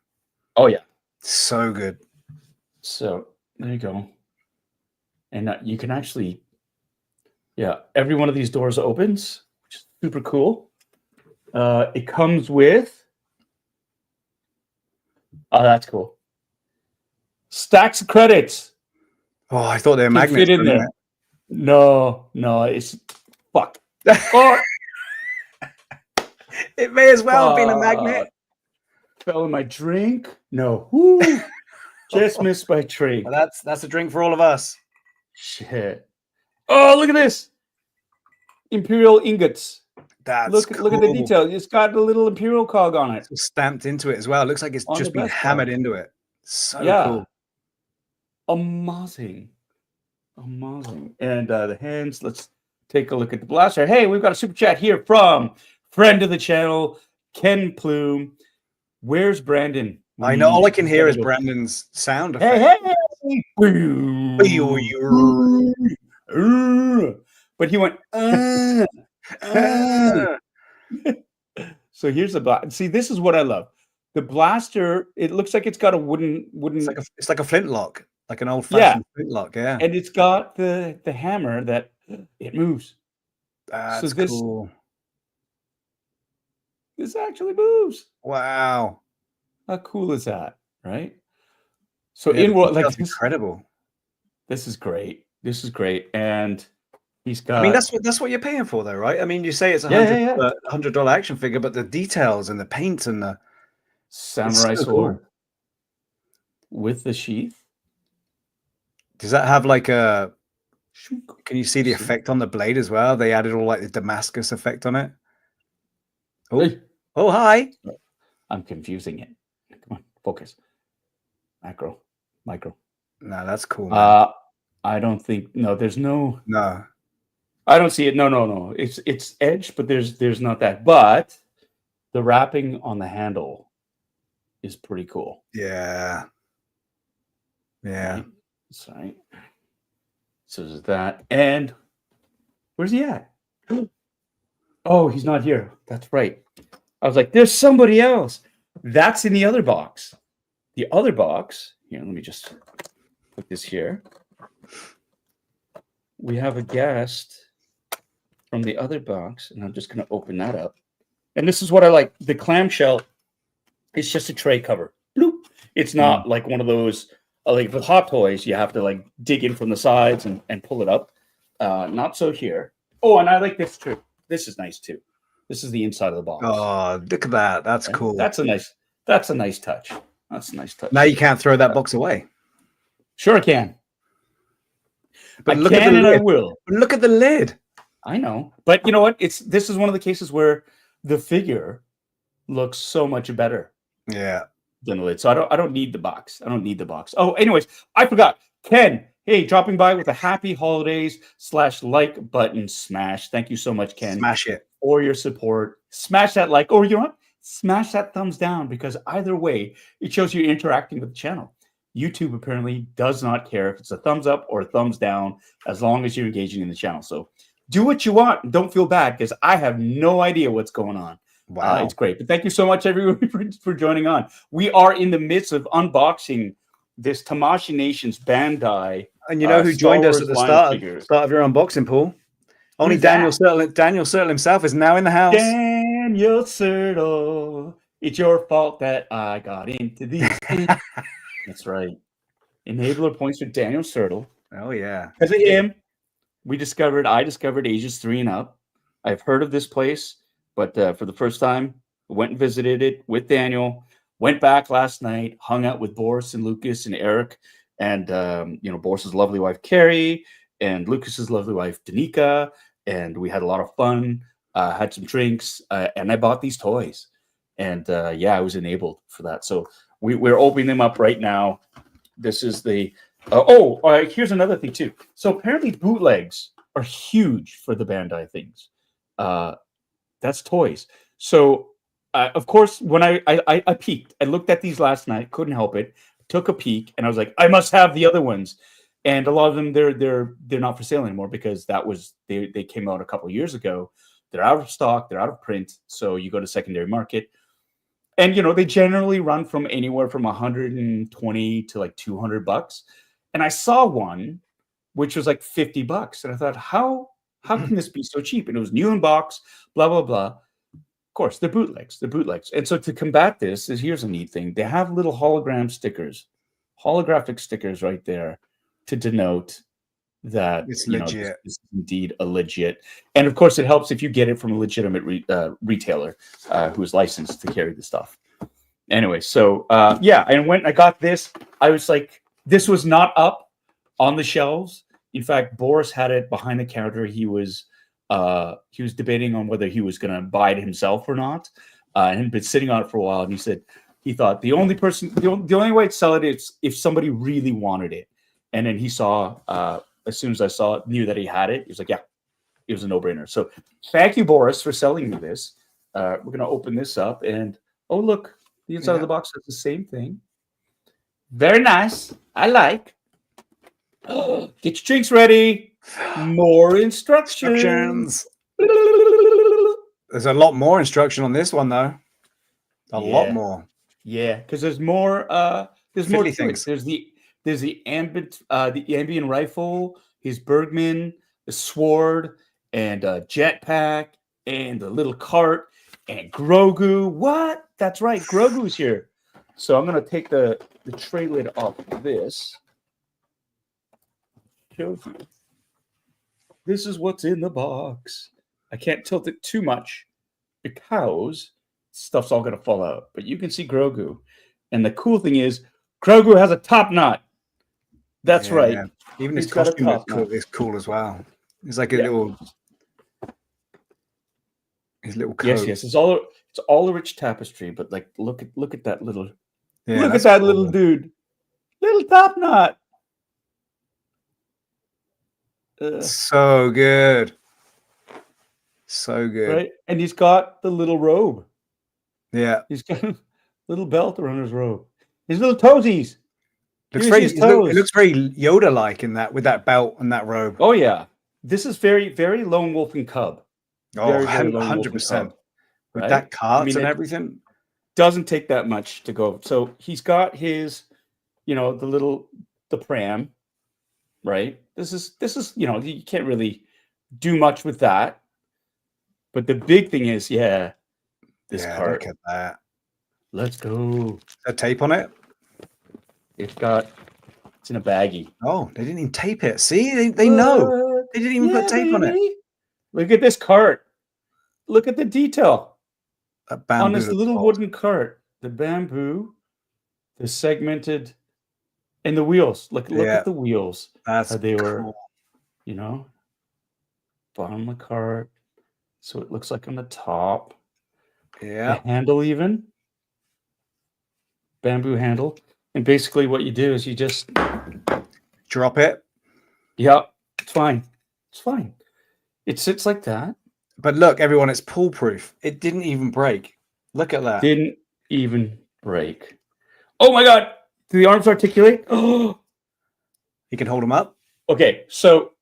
Oh yeah. So good. So there you go. And you can actually, yeah, every one of these doors opens, which is super cool. It comes with, oh, that's cool. Stacks of credits. Oh, I thought they were Can magnets fit in for a there. minute. No, it's fuck. Oh, It may as well have been a fuck. magnet. Fell in my drink. No. Woo. Just missed my drink. Well, that's a drink for all of us. Shit. Oh, look at this. Imperial ingots. That's Look cool. at the detail. It's got a little Imperial cog on it. It's stamped into it as well. It looks like it's On just the been best hammered part. into it. So Yeah. cool. Amazing. And the hands, let's take a look at the blaster. Hey, we've got a super chat here from friend of the channel, Ken Plume. Where's Brandon? I know all I can hear is Brandon's sound effect. Hey. But he went, So here's the blaster. See, this is what I love. The blaster, it looks like it's got a wooden. It's like a flintlock, like an old-fashioned flintlock. Yeah, and it's got the hammer that it moves. That's this, cool. This actually moves. Wow, how cool is that, right? So yeah, in what, like, that's incredible. This is great. And he's got. I mean, that's what you're paying for, though, right? I mean, you say it's $100 action figure, but the details and the paint and the samurai sword with the sheath. Does that have like a? Can you see the effect on the blade as well? They added all like the Damascus effect on it. Oh, hey. Oh, hi. I'm confusing it. Come on, focus. Macro, micro. No, that's cool. Man. I don't think. No, there's no. No. I don't see it. No. It's edged, but there's not that. But the wrapping on the handle is pretty cool. Yeah. Yeah. Right? Sorry. So there's that. And where's he at? Oh, he's not here. That's right. I was like, there's somebody else. That's in the other box. The other box. Here, let me just put this here. We have a guest from the other box, and I'm just going to open that up. And this is what I like. The clamshell, it's just a tray cover. Bloop. It's not like one of those, like with Hot Toys, you have to like dig in from the sides and pull it up. Not so here. Oh, and I like this too. This is nice too. This is the inside of the box. Oh, look at that. That's cool. That's a nice touch. That's a nice touch. Now you can't throw that box away. Sure I can. But I can and I will. Look at the lid. I know. But you know what? This is one of the cases where the figure looks so much better. Yeah. Than the lid. So I don't need the box. Oh, anyways, I forgot. Ken, hey, dropping by with a happy holidays /like button smash. Thank you so much, Ken. Smash it. For your support. Smash that like, or you know what? Smash that thumbs down, because either way, it shows you interacting with the channel. YouTube apparently does not care if it's a thumbs up or a thumbs down, as long as you're engaging in the channel. So do what you want. And don't feel bad, because I have no idea what's going on. Wow. It's great. But thank you so much, everyone, for joining on. We are in the midst of unboxing this Tamashii Nations Bandai. And you know who joined us at the start of your unboxing, Paul? Only Daniel Sertle. Daniel Sertle himself is now in the house. Daniel Sertle. It's your fault that I got into these. That's right. Enabler points for Daniel Sertle. Oh, yeah. Because of him, I discovered ages 3 and up. I've heard of this place, but for the first time, I went and visited it with Daniel. Went back last night, hung out with Boris and Lucas and Eric, and Boris's lovely wife Carrie, and Lucas's lovely wife Danica, and we had a lot of fun. Had some drinks, and I bought these toys, and I was enabled for that. So we're opening them up right now. This is the here's another thing too. So apparently bootlegs are huge for the Bandai things. That's toys. So of course, when I peeked, I looked at these last night, couldn't help it. Took a peek, and I was like, I must have the other ones. And a lot of them, they're not for sale anymore because they came out a couple of years ago. They're out of stock, they're out of print. So you go to secondary market, and they generally run from anywhere from 120 to like $200. And I saw one which was like $50, and I thought, how can this be so cheap? And it was new in box, blah blah blah. Of course, they're bootlegs. And so to combat this, here's a neat thing: they have little hologram stickers, holographic stickers right there to denote that It's this legit. is indeed a legit. And of course, it helps if you get it from a legitimate retailer who is licensed to carry the stuff. Anyway, so and when I got this, I was like, this was not up on the shelves. In fact, Boris had it behind the counter. He was debating on whether he was going to buy it himself or not, and had been sitting on it for a while. And he said he thought the only way to sell it is if somebody really wanted it. And then he saw, as soon as I saw it, knew that he had it. He was like, yeah, it was a no-brainer. So thank you, Boris, for selling me this. We're going to open this up, and oh look, the inside of the box does the same thing. Very nice. I like. Get your drinks ready. More instructions. There's a lot more instruction on this one, though. A lot more. Yeah, because there's more. There's more things. There's the ambient rifle, his Bergman, the sword, and a jetpack, and the little cart, and Grogu. What? That's right, Grogu's here. So I'm gonna take the tray lid off this. Show you. This is what's in the box. I can't tilt it too much because stuff's all going to fall out. But you can see Grogu. And the cool thing is, Grogu has a top knot. That's right. Even his costume is cool as well. It's like a little... His little coat. Yes. It's all a rich tapestry. But like, look at that little... look at that cool. little dude. Little top knot. So good. So good. Right? And he's got the little robe. Yeah. He's got a little belt around his robe. His little toesies. It looks very Yoda-like in that, with that belt and that robe. Oh, yeah. This is very, very Lone Wolf and Cub. Oh, very, 100%. With that carts and everything. Doesn't take that much to go. So he's got his, the pram, right? This is you can't really do much with that. But the big thing is, this cart. Look at that. Let's go. A tape on it? It's in a baggie. Oh, they didn't even tape it. See, they know. They didn't even put tape on it. Look at this cart. Look at the detail on this little wooden cart. The bamboo, the segmented, and the wheels. Look at the wheels. That's they cool. were, bottom of the cart. So it looks like on the top. Yeah. The handle even. Bamboo handle. And basically what you do is you just drop it. Yeah, it's fine. It's fine. It sits like that. But look, everyone, it's pull proof. It didn't even break. Look at that. Didn't even break. Oh my God. Do the arms articulate? Oh. You can hold them up. Okay, so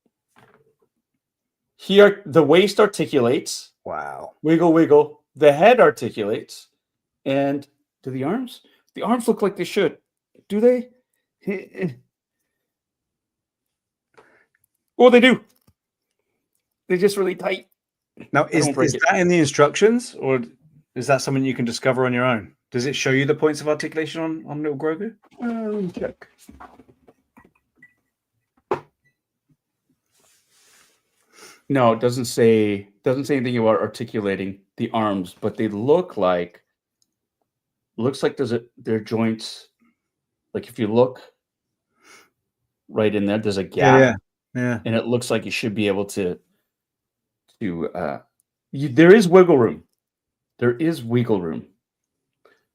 here the waist articulates. Wow. Wiggle, wiggle. The head articulates. And do the arms? The arms look like they should. Do they? Oh, they do. They're just really tight. Now, is that in the instructions, or is that something you can discover on your own? Does it show you the points of articulation on little Grogu? Let me check. No, it doesn't say anything about articulating the arms, but they look like their joints. Like if you look right in there, there's a Yeah, yeah, gap, yeah. and it looks like you should be able to there is wiggle room. There is wiggle room.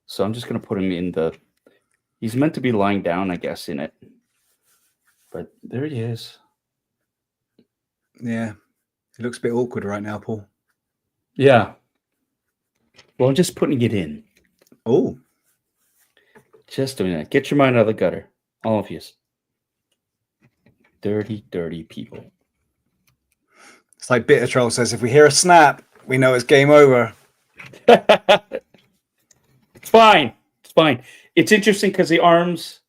So I'm just gonna put him in the. He's meant to be lying down, I guess, in it. But there he is. Yeah. It looks a bit awkward right now, Paul. Yeah. Well, I'm just putting it in. Oh. Just doing that. Get your mind out of the gutter. All of you. Dirty, dirty people. It's like Bitter Troll says, if we hear a snap, we know it's game over. It's fine. It's fine. It's interesting because the arms,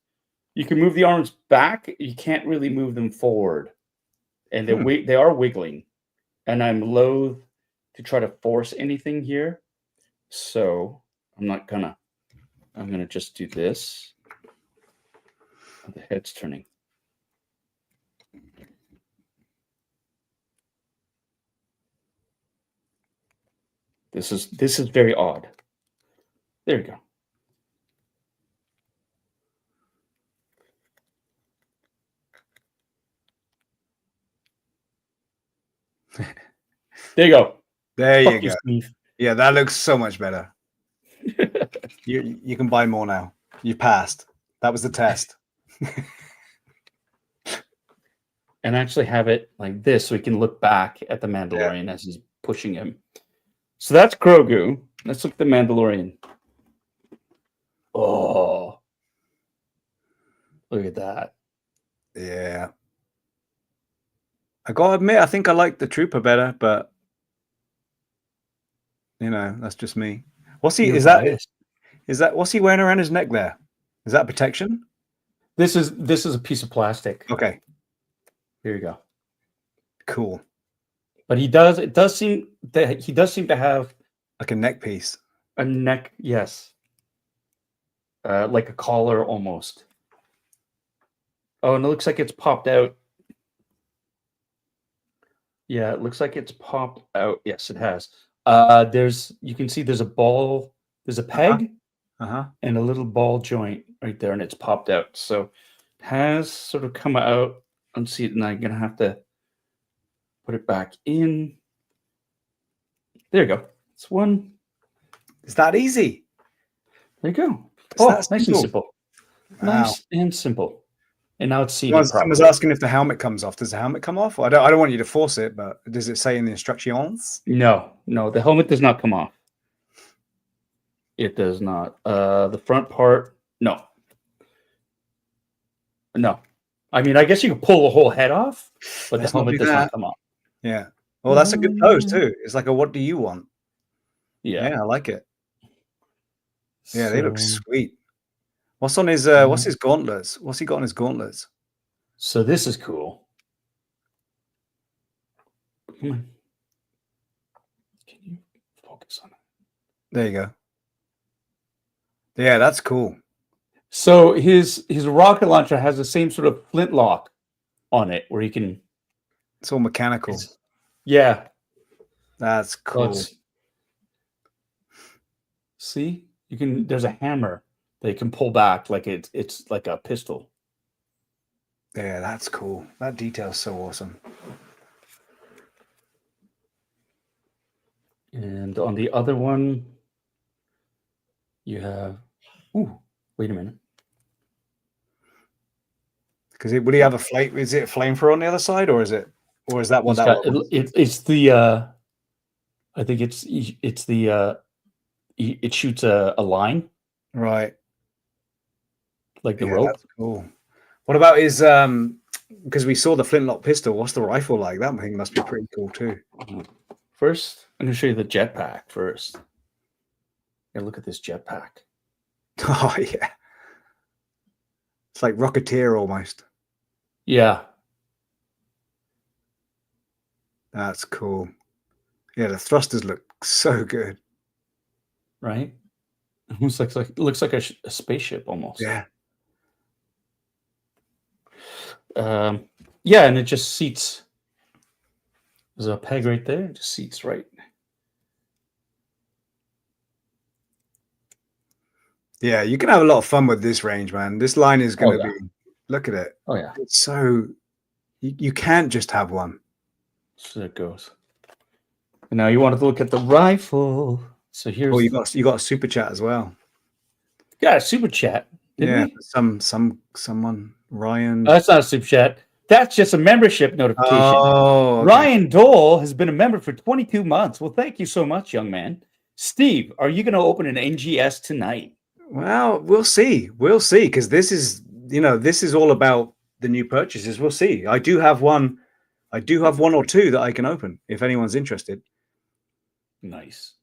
you can move the arms back. You can't really move them forward. And they are wiggling. And I'm loath to try to force anything here. So I'm gonna just do this. The head's turning. This is very odd. There you go. There you go. There Fuck you go. Steve. Yeah, that looks so much better. You can buy more now. You passed. That was the test. And actually have it like this so we can look back at the Mandalorian as he's pushing him. So that's Grogu. Let's look at the Mandalorian. Oh, look at that. Yeah. I gotta admit, I think I like the Trooper better, but you know, that's just me. What's he? Is that what's he wearing around his neck there? Is that protection? This is a piece of plastic. Okay. Here you go. Cool. But it does seem to have like a neck piece. A neck, yes. Like a collar almost. Oh, and it looks like it's popped out. Yeah, it looks like it's popped out. Yes, it has. You can see there's a ball, there's a peg and a little ball joint right there, and it's popped out. So it has sort of come out. Let's see, and I'm gonna have to put it back in. There you go. It's one. Is that easy? There you go. Nice and simple. Wow. Nice and simple. And now it's seated properly. Someone's asking if the helmet comes off. Does the helmet come off? I don't want you to force it, but does it say in the instructions? No, the helmet does not come off. It does not. The front part, no. No. I mean, I guess you could pull the whole head off, but the helmet does not come off. Yeah. Well, that's a good pose too. It's like a what do you want? Yeah. Yeah, I like it. Yeah, they look sweet. What's on his what's his gauntlets? What's he got on his gauntlets? So this is cool. Come on. Can you focus on it? There you go. Yeah, that's cool. So his rocket launcher has the same sort of flintlock on it where you can. It's all mechanical. Yeah. That's cool. See, there's a hammer that you can pull back like it's like a pistol. Yeah, that's cool. That detail's so awesome. And on the other one, you have. Ooh, wait a minute. Because would he have a flame? Is it a flamethrower on the other side, or is that what that was? It's the. I think it's the. It shoots a line. Right. Like the rope. That's cool. What about his because we saw the flintlock pistol, what's the rifle like? That thing must be pretty cool too. First, I'm gonna show you the jetpack first. Yeah, look at this jetpack. Oh yeah. It's like Rocketeer almost. Yeah. That's cool. Yeah, the thrusters look so good. Right? It looks like a spaceship almost. Yeah. Yeah, and it just seats There's a peg right there. Just seats right. Yeah, you can have a lot of fun with this range, man. This line is going to be, look at it. Oh, yeah. It's so, you can't just have one. So it goes. And now you wanted to look at the rifle. So here's. Oh, you got a super chat as well. Got a super chat. Didn't we? Someone, Ryan. That's not a super chat. That's just a membership notification. Oh, okay. Ryan Dole has been a member for 22 months. Well, thank you so much, young man. Steve, are you going to open an NGS tonight? Well, we'll see. We'll see, because this is, this is all about the new purchases. We'll see. I do have one or two that I can open if anyone's interested. Nice.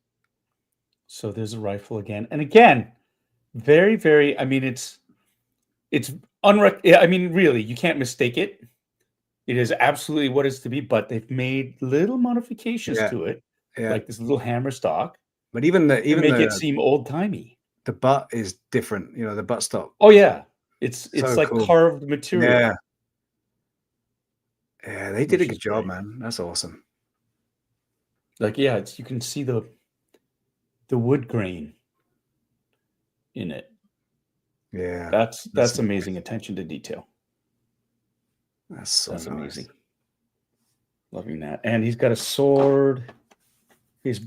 So there's a rifle again. And again, very, very, I mean, it's I mean, really, you can't mistake it. It is absolutely what it's to be, but they've made little modifications to it, like this little hammer stock. But even make it seem old timey. The butt is different, the butt stop. Oh yeah, it's so like cool. carved material. Yeah, they did a good job, man. That's awesome. Like, yeah, you can see the wood grain in it. Yeah, that's amazing attention to detail. That's nice. Amazing. Loving that. And he's got a sword. He's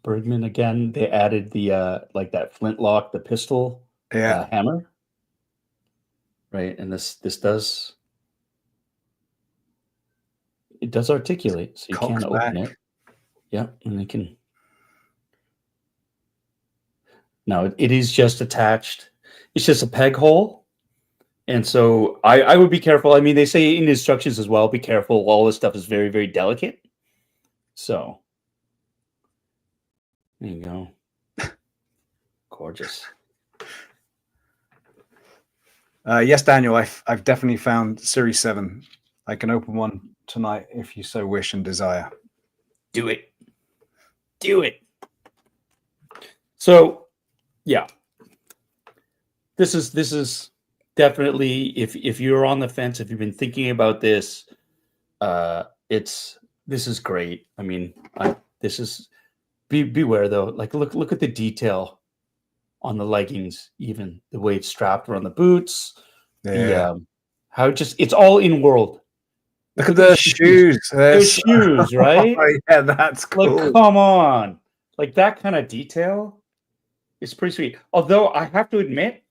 Bergman again. They added the like that flintlock, the pistol hammer. Right. And this does articulate, so you can't open it. Yeah, and it can. Now it is just attached. It's just a peg hole. And so I would be careful. I mean, they say in the instructions as well, be careful. All this stuff is very, very delicate. So there you go. Gorgeous. Yes, Daniel, I've definitely found Series 7. I can open one tonight if you so wish and desire. Do it. Do it. So, yeah. This is definitely, if you're on the fence, if you've been thinking about this, this is great. I mean, beware though. Like look at the detail on the leggings, even the way it's strapped around the boots. Yeah. How it's all in world. Look at the shoes. The shoes, right? Yeah, that's cool. Like, come on. Like that kind of detail is pretty sweet. Although I have to admit,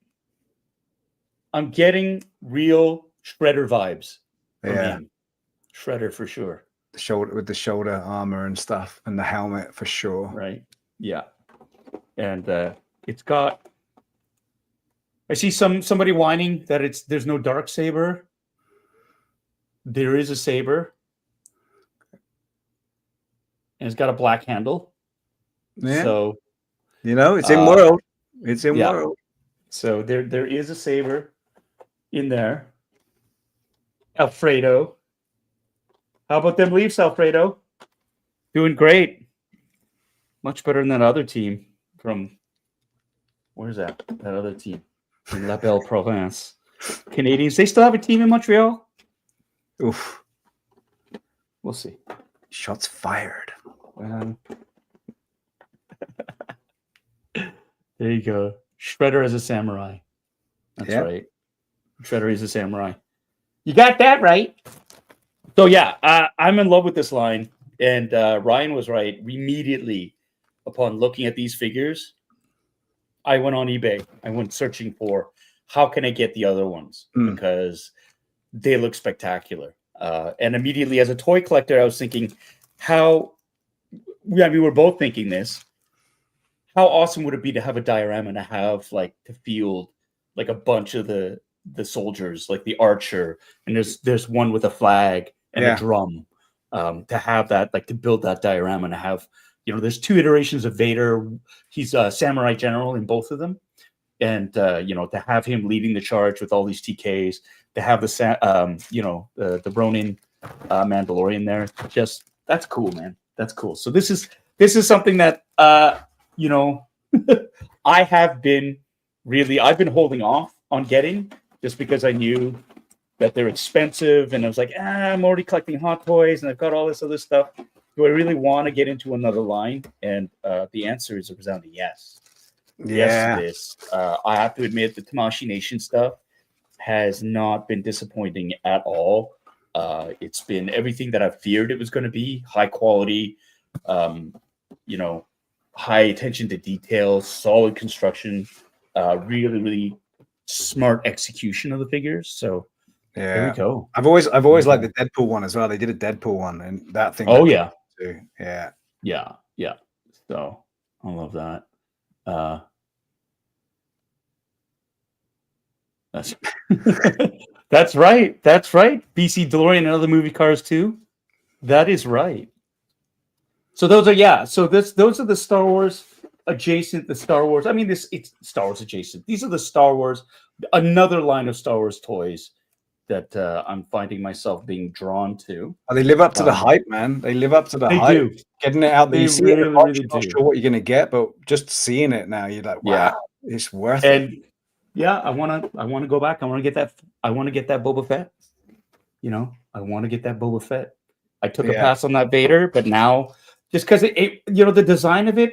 I'm getting real Shredder vibes from him. Shredder for sure. The shoulder with the shoulder armor and stuff, and the helmet for sure. Right. Yeah. And it's got. I see somebody whining that there's no dark saber. There is a saber, and it's got a black handle. Yeah. So it's in world. It's in world. So there is a saber in there. Alfredo. How about them Leafs, Alfredo? Doing great. Much better than that other team from where's that? That other team from La Belle Province. Canadians. They still have a team in Montreal? Oof. We'll see. Shots fired. There you go. Shredder as a samurai. That's right. Shredder is a samurai. You got that right. So yeah, I'm in love with this line, and Ryan was right. Immediately upon looking at these figures, I went on eBay. I went searching for how can I get the other ones because they look spectacular. And immediately, as a toy collector, I was thinking, we were both thinking this. How awesome would it be to have a diorama and to have to field like a bunch of the soldiers, like the archer, and there's one with a flag and a drum, to have that, to build that diorama and to have, there's two iterations of Vader. He's a samurai general in both of them. And, to have him leading the charge with all these TKs, to have the Ronin Mandalorian there, that's cool, man. That's cool. So this is something that, I've been holding off on getting just because I knew that they're expensive, and I was like, I'm already collecting Hot Toys, and I've got all this other stuff. Do I really want to get into another line? And the answer is a resounding yes. Yes to this. I have to admit, the Tamashii Nation stuff has not been disappointing at all. It's been everything that I feared it was going to be: high quality, high attention to detail, solid construction, really, really smart execution of the figures. So there we go. I've always liked the Deadpool one as well. They did a Deadpool one, and that thing. Oh yeah, too. Yeah. So I love that. That's that's right. That's right. BC DeLorean and other movie cars too. That is right. So those are those are the Star Wars adjacent. The Star Wars. I mean, it's Star Wars adjacent. These are the Star Wars. Another line of Star Wars toys that I'm finding myself being drawn to. Oh, they live up to the hype, man. They live up to the hype. Do. Getting it out there, you see really, it. really You're not sure what you're gonna get, but just seeing it now, you're like, wow, it's worth it. Yeah, I want to go back. I want to get that. I want to get that Boba Fett. I want to get that Boba Fett. I took a pass on that Vader, but now just because the design of it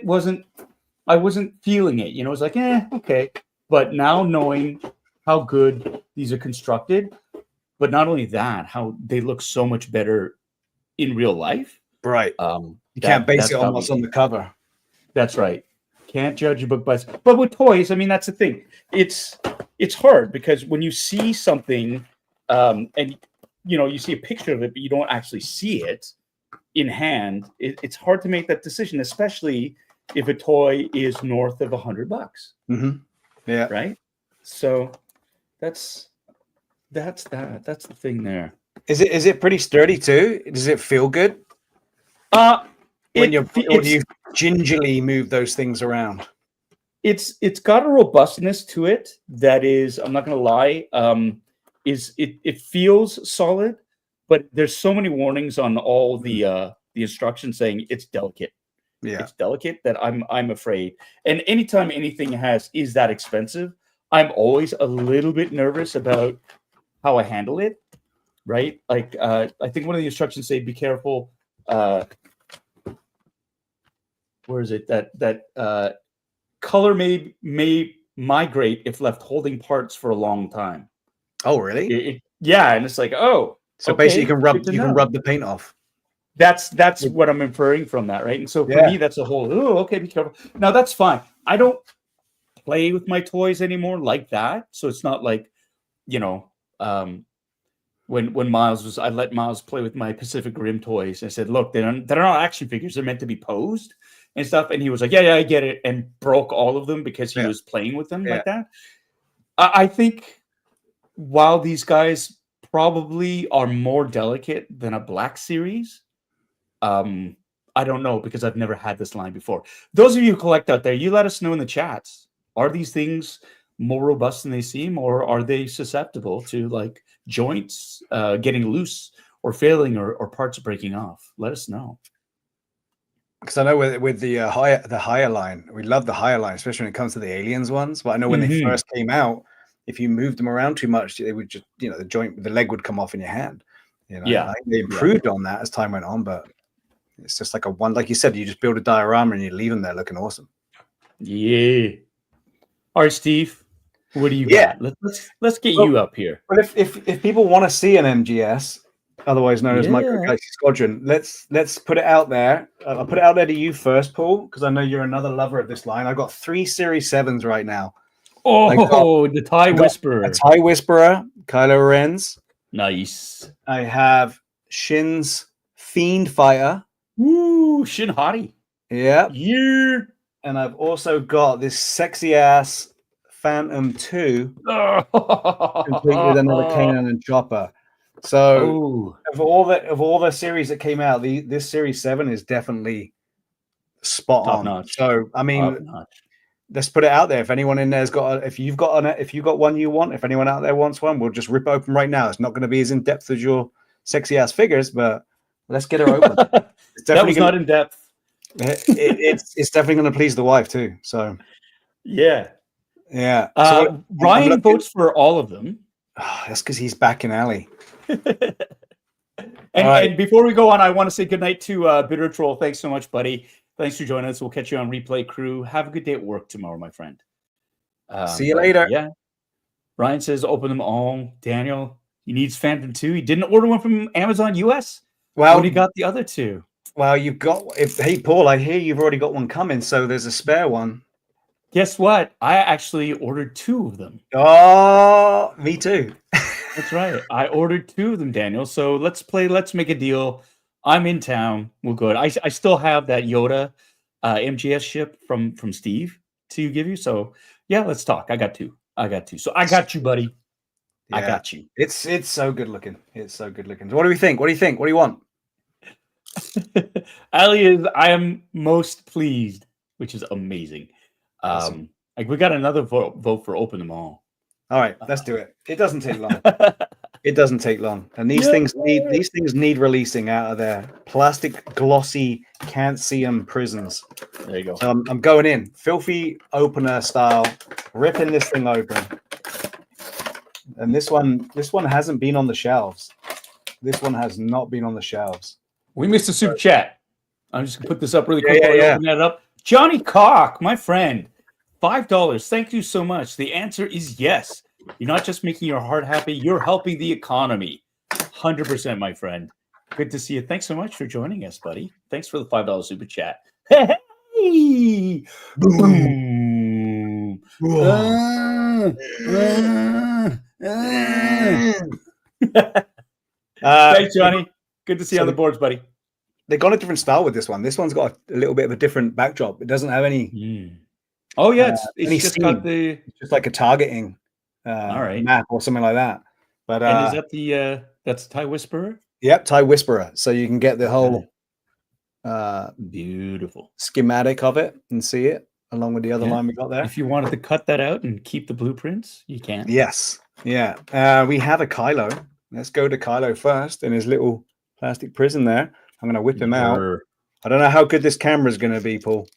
I wasn't feeling it. It was like, okay. But now knowing how good these are constructed, but not only that, how they look so much better in real life. Right. You can't base it on what's on the cover. That's right. Can't judge a book by its... But with toys, I mean, that's the thing. It's hard because when you see something, and you see a picture of it, but you don't actually see it in hand, it's hard to make that decision, especially if a toy is north of $100. Mm-hmm. Yeah. Right. So that's that. That's the thing there. Is it pretty sturdy too? Does it feel good? When you gingerly move those things around. It's got a robustness to it that is, I'm not going to lie, it feels solid, but there's so many warnings on all the instructions saying it's delicate. Yeah, it's delicate that I'm afraid. And anytime anything is that expensive, I'm always a little bit nervous about how I handle it. Right? Like I think one of the instructions say, be careful. Where is it? That color may migrate if left holding parts for a long time. Oh, really? And it's like, oh, so okay, basically you can rub the paint off. That's what I'm inferring from that, right? And so for me, that's a whole. Oh, okay, be careful. Now that's fine. I don't play with my toys anymore like that, so it's not like, when Miles was, I let Miles play with my Pacific Rim toys. I said, look, they're not action figures; they're meant to be posed and stuff. And he was like, yeah, I get it, and broke all of them because he was playing with them like that. I think while these guys probably are more delicate than a Black Series, I don't know because I've never had this line before. Those of you who collect out there, you let us know in the chats. Are these things more robust than they seem, or are they susceptible to like joints getting loose or failing or parts breaking off? Let us know. Because I know with the higher line, we love the higher line, especially when it comes to the aliens ones. But I know when they first came out, if you moved them around too much, they would just, the leg would come off in your hand. I think they improved on that as time went on, but it's just like like you said, you just build a diorama and you leave them there looking awesome. Yeah. All right, Steve, what do you got? Let's get you up here. Well, if people want to see an MGS, otherwise known as Micro Galaxy Squadron, let's put it out there. I'll put it out there to you first, Paul, because I know you're another lover of this line. I've got 3 Series 7s right now. Oh, the TIE Whisperer. A TIE Whisperer, Kylo Ren's. Nice. I have Shin's Fiend Fighter. Woo, Shin Hottie. Yeah. Yeah. And I've also got this sexy ass Phantom 2, complete with another Kanan and Chopper. So of all the series that came out, this Series 7 is definitely spot top on. Notch. So I mean, let's put it out there. If anyone in there's got, if you've got one you want, if anyone out there wants one, we'll just rip open right now. It's not going to be as in depth as your sexy ass figures, but let's get her open. That was not in depth. It's definitely going to please the wife too. So yeah. So Ryan votes for all of them. That's because he's back in alley. And before we go on, I want to say goodnight to Bitter Troll. Thanks so much, buddy. Thanks for joining us. We'll catch you on Replay Crew. Have a good day at work tomorrow, my friend. See you later. Yeah. Ryan says open them all. Daniel, he needs Phantom 2. He didn't order one from Amazon US. Well, when he got the other two. Well, you've got. Hey, Paul, I hear you've already got one coming, so there's a spare one. Guess what? I actually ordered 2 of them. Oh, me too. That's right. I ordered 2 of them, Daniel. So let's play. Let's make a deal. I'm in town. We'll go. I still have that Yoda MGS ship from St3ve to give you. So yeah, let's talk. I got 2. So I got you, buddy. Yeah. I got you. It's so good looking. It's so good looking. So what do we think? What do you think? What do you want? Ali is. I am most pleased, which is amazing. Awesome. Like we got another vote for open them all. All right, let's do it. It doesn't take long. It doesn't take long. And these things need releasing out of their plastic glossy can't see them prisons. There you go. So I'm going in filthy opener style, ripping this thing open. And this one hasn't been on the shelves. This one has not been on the shelves. We missed a super chat. I'm just gonna put this up really quick. Open that up. Johnny Cock, my friend, $5. Thank you so much. The answer is yes. You're not just making your heart happy, you're helping the economy. 100%, my friend. Good to see you. Thanks so much for joining us, buddy. Thanks for the $5 super chat. Hey! Boom! Thanks, Johnny. Good to see you on the boards, buddy. They've got a different style with this one. This one's got a little bit of a different backdrop. It doesn't have any. Oh yeah, it's just got the. It's just like a targeting map or something like that. But and is that the that's TIE Whisperer? Yep, TIE Whisperer. So you can get the whole beautiful schematic of it and see it along with the other line we got there. If you wanted to cut that out and keep the blueprints, you can. Yes. Yeah. We have a Kylo. Let's go to Kylo first in his little plastic prison there. I'm going to whip him out. I don't know how good this camera is going to be, Paul,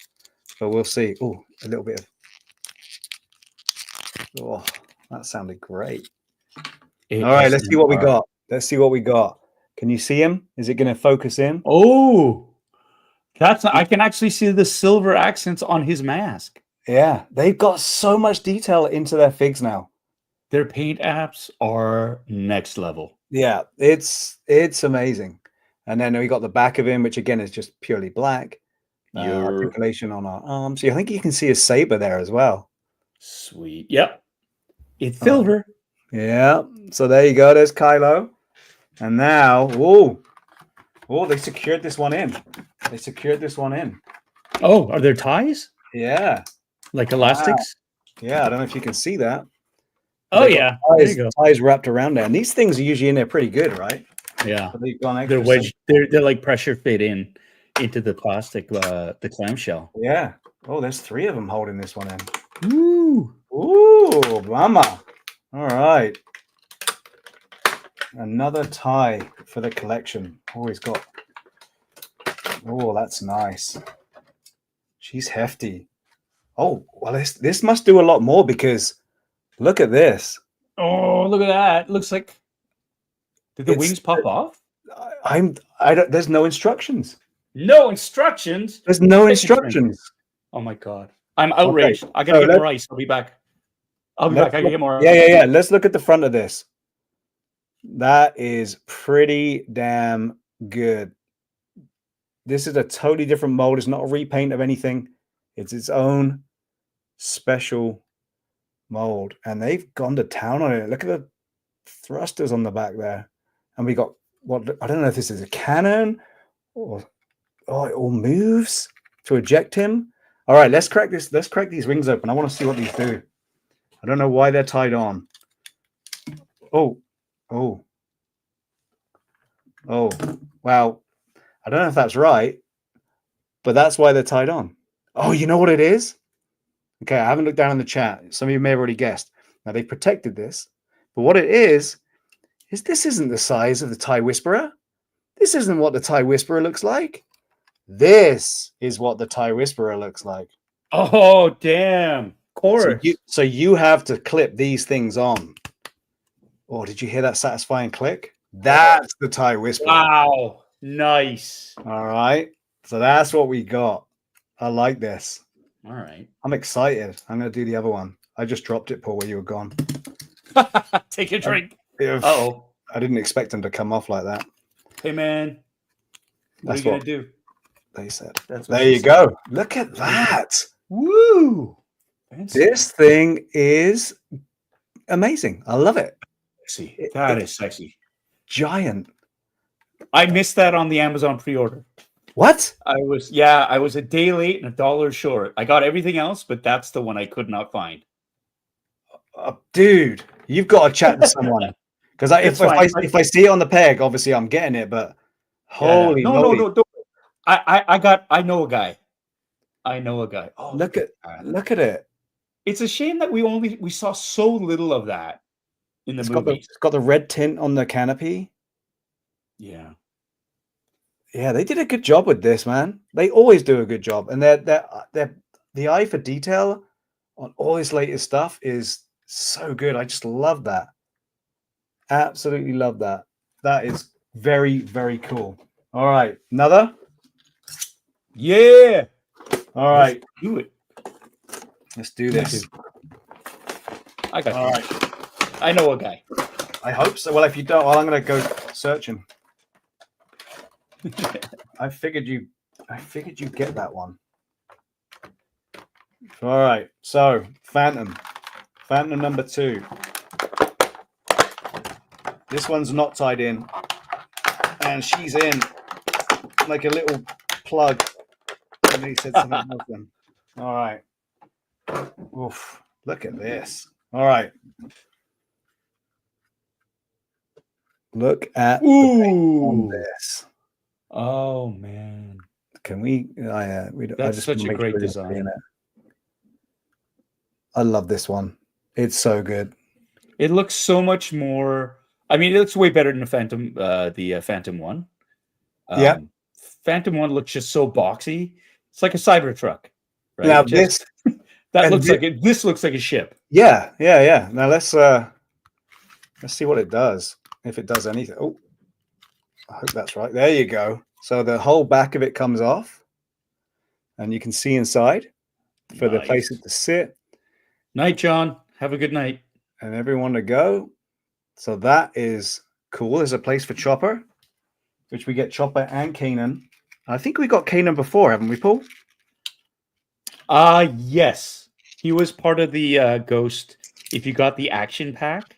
but we'll see. Oh, a little bit of. Oh, that sounded great. All right, let's see what we got. Let's see what we got. Can you see him? Is it going to focus in? Oh, I can actually see the silver accents on his mask. Yeah, they've got so much detail into their figs now. Their paint apps are next level. Yeah, it's amazing. And then we got the back of him, which again is just purely black. Articulation on our arms. So I think you can see his saber there as well. Sweet. Yep. It's silver. Yeah. So there you go. There's Kylo. And now, they secured this one in. Oh, are there ties? Yeah. Like elastics? Yeah. I don't know if you can see that. Oh, yeah. There you go. Ties wrapped around there. And these things are usually in there pretty good, right? Yeah. They're wedged. They're like pressure fit into the plastic, the clamshell. Yeah. Oh, there's 3 of them holding this one in. Ooh, mama. All right. Another tie for the collection. Always got. Oh, that's nice. She's hefty. Oh, well, this must do a lot more because look at this. Oh, look at that. Looks like. Did the wings pop off? There's no instructions. No instructions? There's no instructions. Oh my God. I'm outraged. Okay. I gotta get more ice. I'll be back. I gotta get more. Yeah. Let's look at the front of this. That is pretty damn good. This is a totally different mold. It's not a repaint of anything. It's its own special mold. And they've gone to town on it. Look at the thrusters on the back there. And we got I don't know if this is a cannon or it all moves to eject him. All right, let's crack this. Let's crack these rings open. I want to see what these do. I don't know why they're tied on. Oh, wow. I don't know if that's right, but that's why they're tied on. Oh, you know what it is? Okay, I haven't looked down in the chat. Some of you may have already guessed. Now they've protected this, but what it is this isn't the size of the TIE Whisperer. This isn't what the TIE Whisperer looks like. This is what the TIE Whisperer looks like. Oh, damn. Of course. So you have to clip these things on. Oh, did you hear that satisfying click? That's the Thai whisper. Wow. Nice. All right. So that's what we got. I like this. All right. I'm excited. I'm going to do the other one. I just dropped it, Paul, where you were gone. Take a drink. Yeah, Uh-oh. I didn't expect them to come off like that. Hey, man. What That's are you going what to do? they said. That's what There she you said. go. Look at that. Woo. Fancy. This thing is amazing. I love it. Sexy. That is sexy. Giant. I missed that on the Amazon pre-order. What? I was a day late and $1 short. I got everything else, but that's the one I could not find. Dude, you've got to chat to someone. Because if I see it on the peg, obviously I'm getting it, but holy moly. No, don't. I know a guy. Oh, Look at it. It's a shame that we saw so little of that in the movies. It's got the red tint on the canopy. Yeah. Yeah, they did a good job with this, man. They always do a good job. And the eye for detail on all this latest stuff is so good. I just love that. Absolutely love that. That is very, very cool. All right. Another? Yeah. All right. Let's do it. Let's do this. I got All you. right. I know a guy. I hope so. Well, if you don't, well, I'm going to go searching. I figured you'd get that one. All right. So, Phantom number 2. This one's not tied in, and she's in like a little plug. And he said something else then. All right. Oof. Look at this. All right. Look at Ooh. this. Oh man. Can we? That's such a great design. I love this one. It's so good. It looks so much more. I mean, it looks way better than the Phantom one. Yeah. Phantom one looks just so boxy. It's like a Cybertruck. Right? Now this this looks like a ship. Yeah. Now let's see what it does. If it does anything. Oh, I hope that's right. There you go. So the whole back of it comes off, and you can see inside for the place to sit. Night, John. Have a good night. And everyone to go. So that is cool. There's a place for Chopper, which we get Chopper and Kanan. I think we got Kanan before, haven't we, Paul? Yes. He was part of the Ghost. If you got the action pack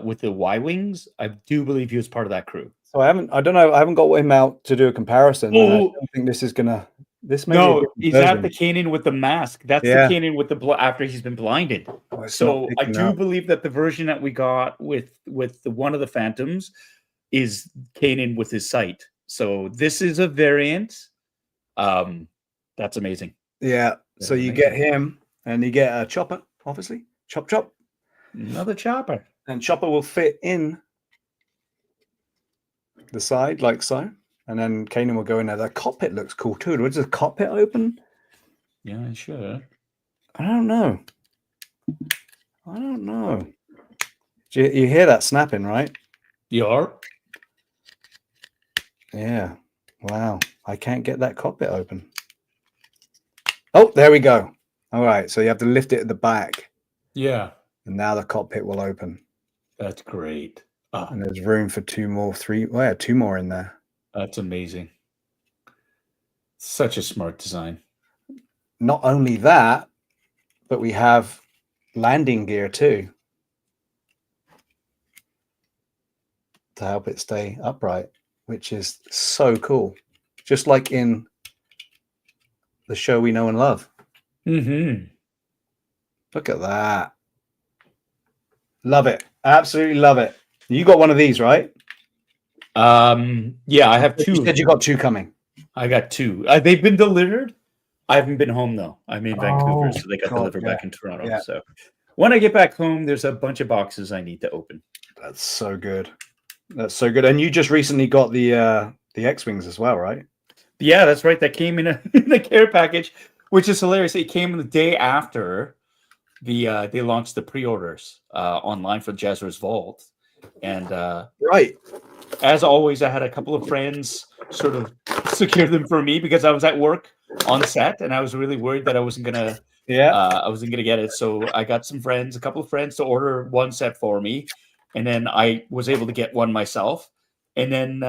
with the Y-Wings, I do believe he was part of that crew. So I haven't got him out to do a comparison. I don't think this is gonna. This may he's at the Kanan with the mask. That's the Kanan with the after he's been blinded. So I do believe that the version that we got with one of the Phantoms is Kanan with his sight. So this is a variant. That's amazing. Yeah. So you get him, and you get a Chopper, obviously. Chop. Another Chopper. And Chopper will fit in the side like so. And then Kanan will go in there. The cockpit looks cool too. Does the cockpit open? Yeah, sure. I don't know. You hear that snapping, right? You are? Yeah. Wow. I can't get that cockpit open. Oh, there we go. All right. So you have to lift it at the back. Yeah. And now the cockpit will open. That's great. And there's room for two more in there. That's amazing. Such a smart design. Not only that, but we have landing gear too to help it stay upright, which is so cool. Just like in the show we know and love. Mm-hmm. Look at that. Love it. Absolutely love it. You got one of these, right? Yeah, I have 2. You said you got 2 coming. I got 2. They've been delivered. I haven't been home though. I'm in Vancouver, so they got delivered back in Toronto. Yeah. So when I get back home, there's a bunch of boxes I need to open. That's so good. That's so good. And you just recently got the X-Wings as well, right? Yeah, that's right. That came in the care package, which is hilarious. It came the day after they launched the pre-orders online for Jazzer's Vault, and Right. as always, I had a couple of friends sort of secure them for me because I was at work on set, and I was really worried that I wasn't gonna get it. So I got a couple of friends to order one set for me, and then I was able to get one myself, and then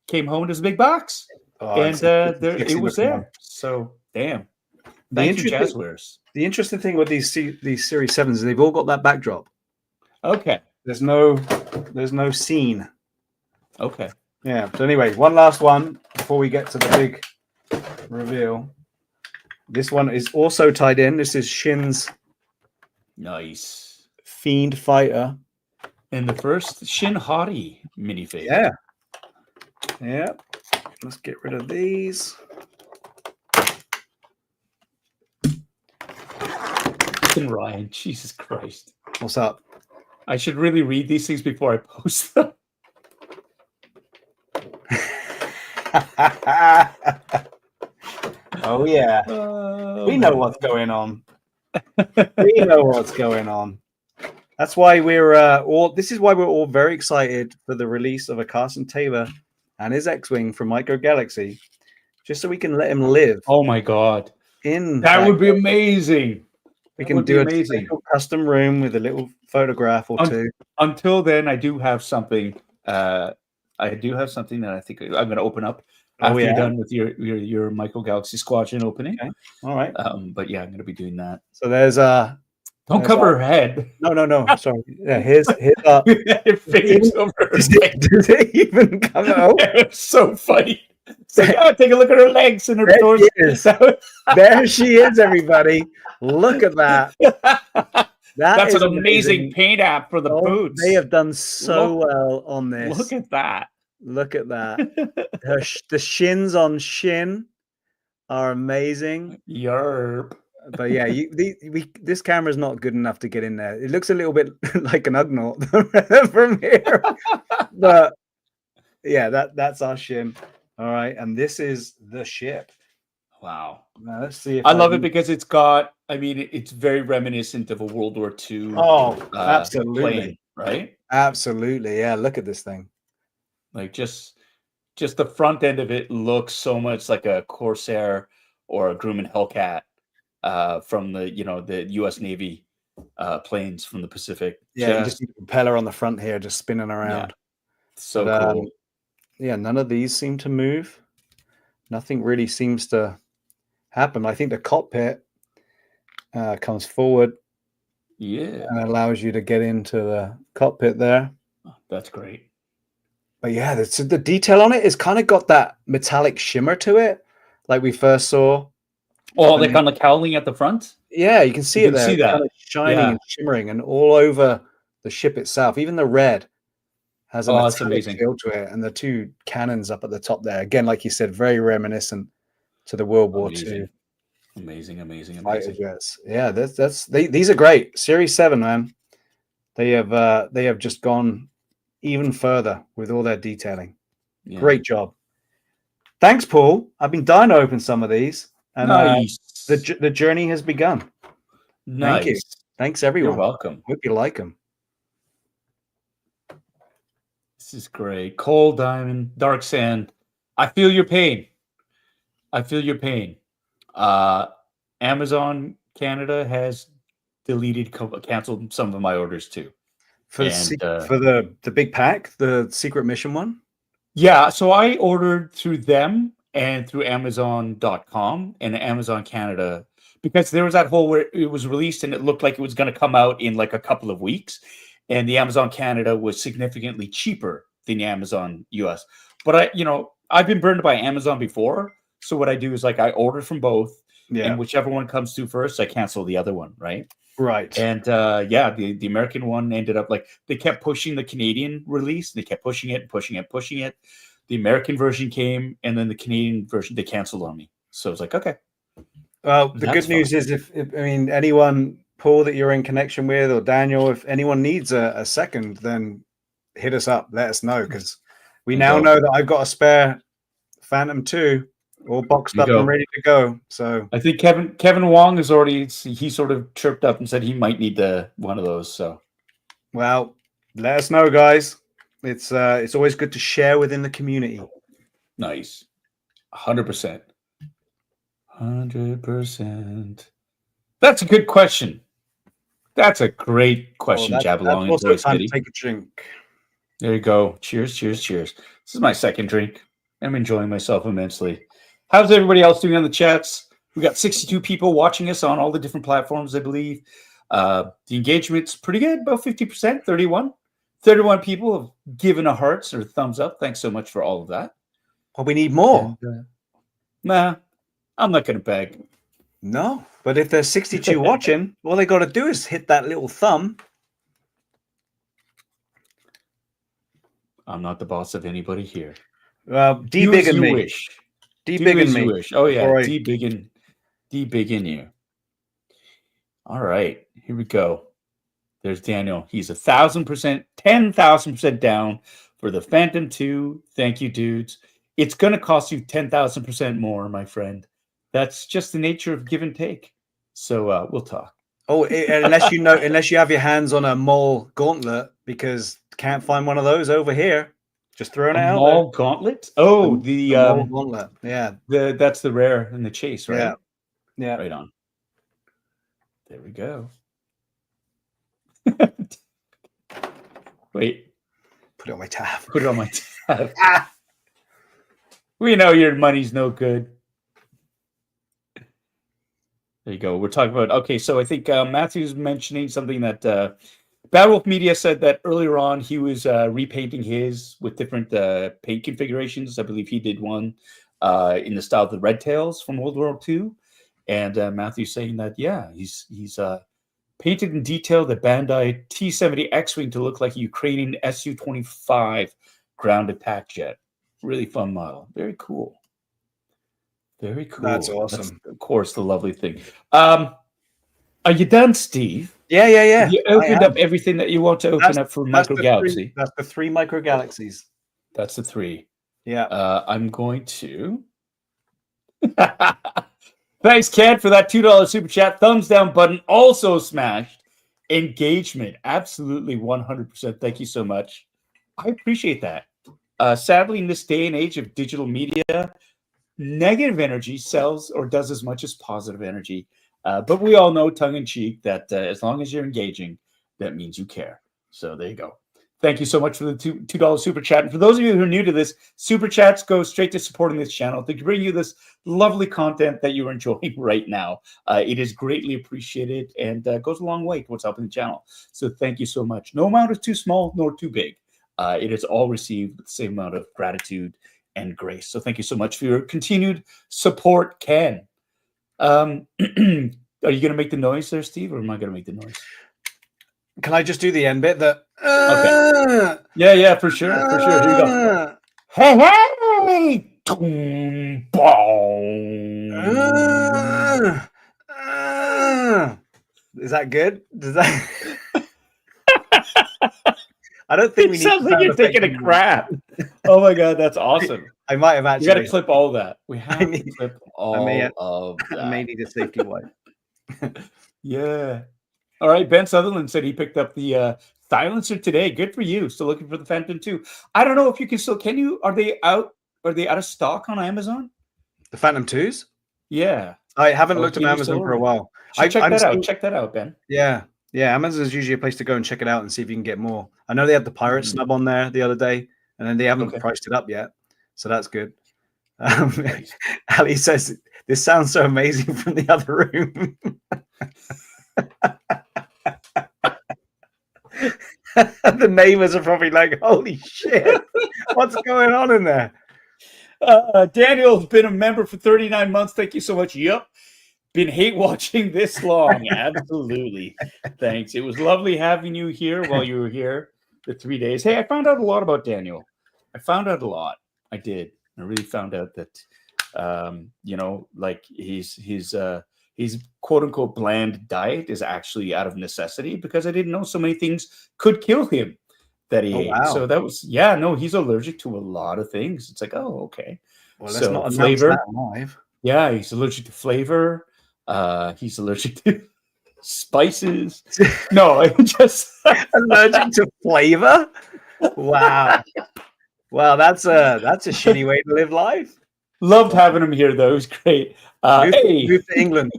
came home with this big box, Oh, and it's a there sexy it was looking one. there. So damn, The thank you, interesting, Jazzwares. the interesting thing with these Series 7s is they've all got that backdrop. Okay, There's no scene. okay, Yeah. So anyway, one last one before we get to the big reveal. This one is also tied in. This is Shin's nice. Fiend Fighter. And the first Shin Hottie minifig. Yeah. Yeah. Let's get rid of these. And Ryan, Jesus Christ. What's up? I should really read these things before I post them. Oh yeah. We know what's going on. We know what's going on. That's why we're this is why we're all very excited for the release of a Carson Taylor and his X-Wing from Micro Galaxy, just so we can let him live. Oh my god. In that would be amazing. We can do a special custom room with a little photograph or two. Until then, I do have something. I do have something that I think I'm going to open up after you're done with your Micro Galaxy Squadron opening. Okay. All right. But yeah, I'm going to be doing that. So there's don't cover her head. No. Sorry. Yeah, here's it fingers over her head. Does it even come out? It's so funny. It's like, oh, take a look at her legs and her torso. There she is, everybody. Look at that. That's an amazing paint app for the boots. They have done so well on this. Look at that. Look at that. The shins on Shin are amazing. Yerp. But yeah, this camera is not good enough to get in there. It looks a little bit like an Ugnaught from here. But yeah, that's our Shin. All right, and this is the ship. Wow. Now, let's see if I love it because it's got, I mean, it's very reminiscent of a World War II. Oh, absolutely. Plane, right? Absolutely. Yeah, look at this thing. Like just the front end of it looks so much like a Corsair or a Grumman Hellcat from the, the US Navy planes from the Pacific. Yeah, just a propeller on the front here just spinning around. Yeah. So cool. Yeah, none of these seem to move. Nothing really seems to happen. I think the cockpit comes forward. Yeah. And allows you to get into the cockpit there. Oh, that's great. But yeah, the detail on it is kind of got that metallic shimmer to it, like we first saw. Oh, like on the cowling at the front? Yeah, you can see it there. See that. Kind of shining and shimmering and all over the ship itself. Even the red has a metallic feel to it. And the two cannons up at the top there. Again, like you said, very reminiscent to the World War II. Amazing. Fighter jets. Yeah, these are great. Series 7, man. They have just gone even further with all their detailing. Yeah. Great job. Thanks, Paul. I've been dying to open some of these. And nice. The journey has begun. Nice. Thank you. Thanks, everyone. You're welcome. Hope you like them. This is great. Coal Diamond, Dark Sand. I feel your pain. Amazon Canada has canceled some of my orders too. For the big pack, the secret mission one? Yeah, so I ordered through them and through Amazon.com and Amazon Canada because there was that whole where it was released and it looked like it was going to come out in like a couple of weeks. And the Amazon Canada was significantly cheaper than the Amazon US. But I've been burned by Amazon before. So what I do is like I order from both. Yeah. And whichever one comes through first, I cancel the other one, right? Right. And the American one ended up like they kept pushing the Canadian release. They kept pushing it. The American version came, and then the Canadian version they canceled on me. So it's like, okay. Well, the good news is if anyone, Paul, that you're in connection with, or Daniel, if anyone needs a second, then hit us up. Let us know because we now know that I've got a spare Phantom 2. all boxed There up you and go. ready to go. So I think Kevin Wong is already, he sort of chirped up and said he might need one of those. So well, let us know, guys. It's always good to share within the community. nice. 100%. 100%. That's a good question. That's a great question, That's Jabalong and also Joy time to Smitty. take a drink. There you go. Cheers, cheers, cheers. This is my second drink. I'm enjoying myself immensely. How's everybody else doing on the chats? We got 62 people watching us on all the different platforms, I believe. The engagement's pretty good, about 50%, 31. 31 people have given a hearts or thumbs up. Thanks so much for all of that. Well, we need more. And, nah, I'm not going to beg. No, but if there's 62 watching, all they got to do is hit that little thumb. I'm not the boss of anybody here. D big and me. Wish. D big and me. Wish. Oh yeah, D big in you. All right, here we go. There's Daniel. He's 1,000%, 10,000% down for the Phantom 2. Thank you, dudes. It's going to cost you 10,000% more, my friend. That's just the nature of give and take. So we'll talk. Oh, unless you have your hands on a M.O.G.E.R.A gauntlet, because can't find one of those over here. Just throwing it out there. M.O.G.E.R.A gauntlet? Oh, the M.O.G.E.R.A gauntlet. Yeah. That's the rare in the chase, right? Yeah. Right on. There we go. Wait. Put it on my tab. Put it on my tab. We know your money's no good. There you go. We're talking about, okay, so I think Matthew's mentioning something that Bad Wolf Media said that earlier on he was repainting his with different paint configurations. I believe he did one in the style of the Red Tails from World War II. And Matthew's saying that, yeah, he's painted in detail the Bandai T-70 X-Wing to look like a Ukrainian Su-25 ground attack jet. Really fun model. Very cool. Very cool. That's awesome. That's, of course, the lovely thing. Are you done, Steve? Yeah. Have you opened up everything that you want to open up for Micro Galaxy? That's the 3 Micro Galaxies. That's the 3. Yeah. I'm going to. Thanks, Ken, for that $2 super chat. Thumbs down button also smashed. Engagement, absolutely 100%. Thank you so much. I appreciate that. Sadly, in this day and age of digital media, negative energy sells or does as much as positive energy. But we all know, tongue-in-cheek, that as long as you're engaging, that means you care. So there you go. Thank you so much for the $2 super chat. And for those of you who are new to this, super chats go straight to supporting this channel to bring you this lovely content that you're enjoying right now. It is greatly appreciated and goes a long way towards helping the channel. So thank you so much. No amount is too small nor too big. It is all received with the same amount of gratitude and grace. So thank you so much for your continued support, Ken. Are you going to make the noise there, Steve, or am I going to make the noise? Can I just do the end bit? Okay. Yeah, for sure. Here you go. Hey! Is that good? Does that? I don't think we need. Sounds like you're taking a crap. Oh my god, that's awesome. I might have actually. You got to clip all of that. We have to clip all of that. I may need a safety wipe. Yeah. All right. Ben Sutherland said he picked up the silencer today. Good for you. Still looking for the Phantom 2. I don't know if you can still. Can you? Are they out? Are they out of stock on Amazon? The Phantom 2s? Yeah. I haven't looked at Amazon for a while. Check that out, Ben. Yeah. Amazon is usually a place to go and check it out and see if you can get more. I know they had the pirate snub on there the other day, and then they haven't priced it up yet, so that's good. Ali says this sounds so amazing from the other room. The neighbors are probably like, "Holy shit, what's going on in there?" Daniel's been a member for 39 months. Thank you so much. Yep. Been hate watching this long. Absolutely. Thanks. It was lovely having you here while you were here the 3 days. Hey, I found out a lot about Daniel. I found out a lot. I did. I really found out that, like his quote unquote bland diet is actually out of necessity, because I didn't know so many things could kill him that he ate. Wow. So that was, he's allergic to a lot of things. It's like, oh, okay. Well, let's not announce flavor. that live. Yeah, he's allergic to flavor. He's allergic to spices. No, just Allergic to flavor. Wow. Wow, that's a shitty way to live life. loved having him here, though. It was great. Move to England.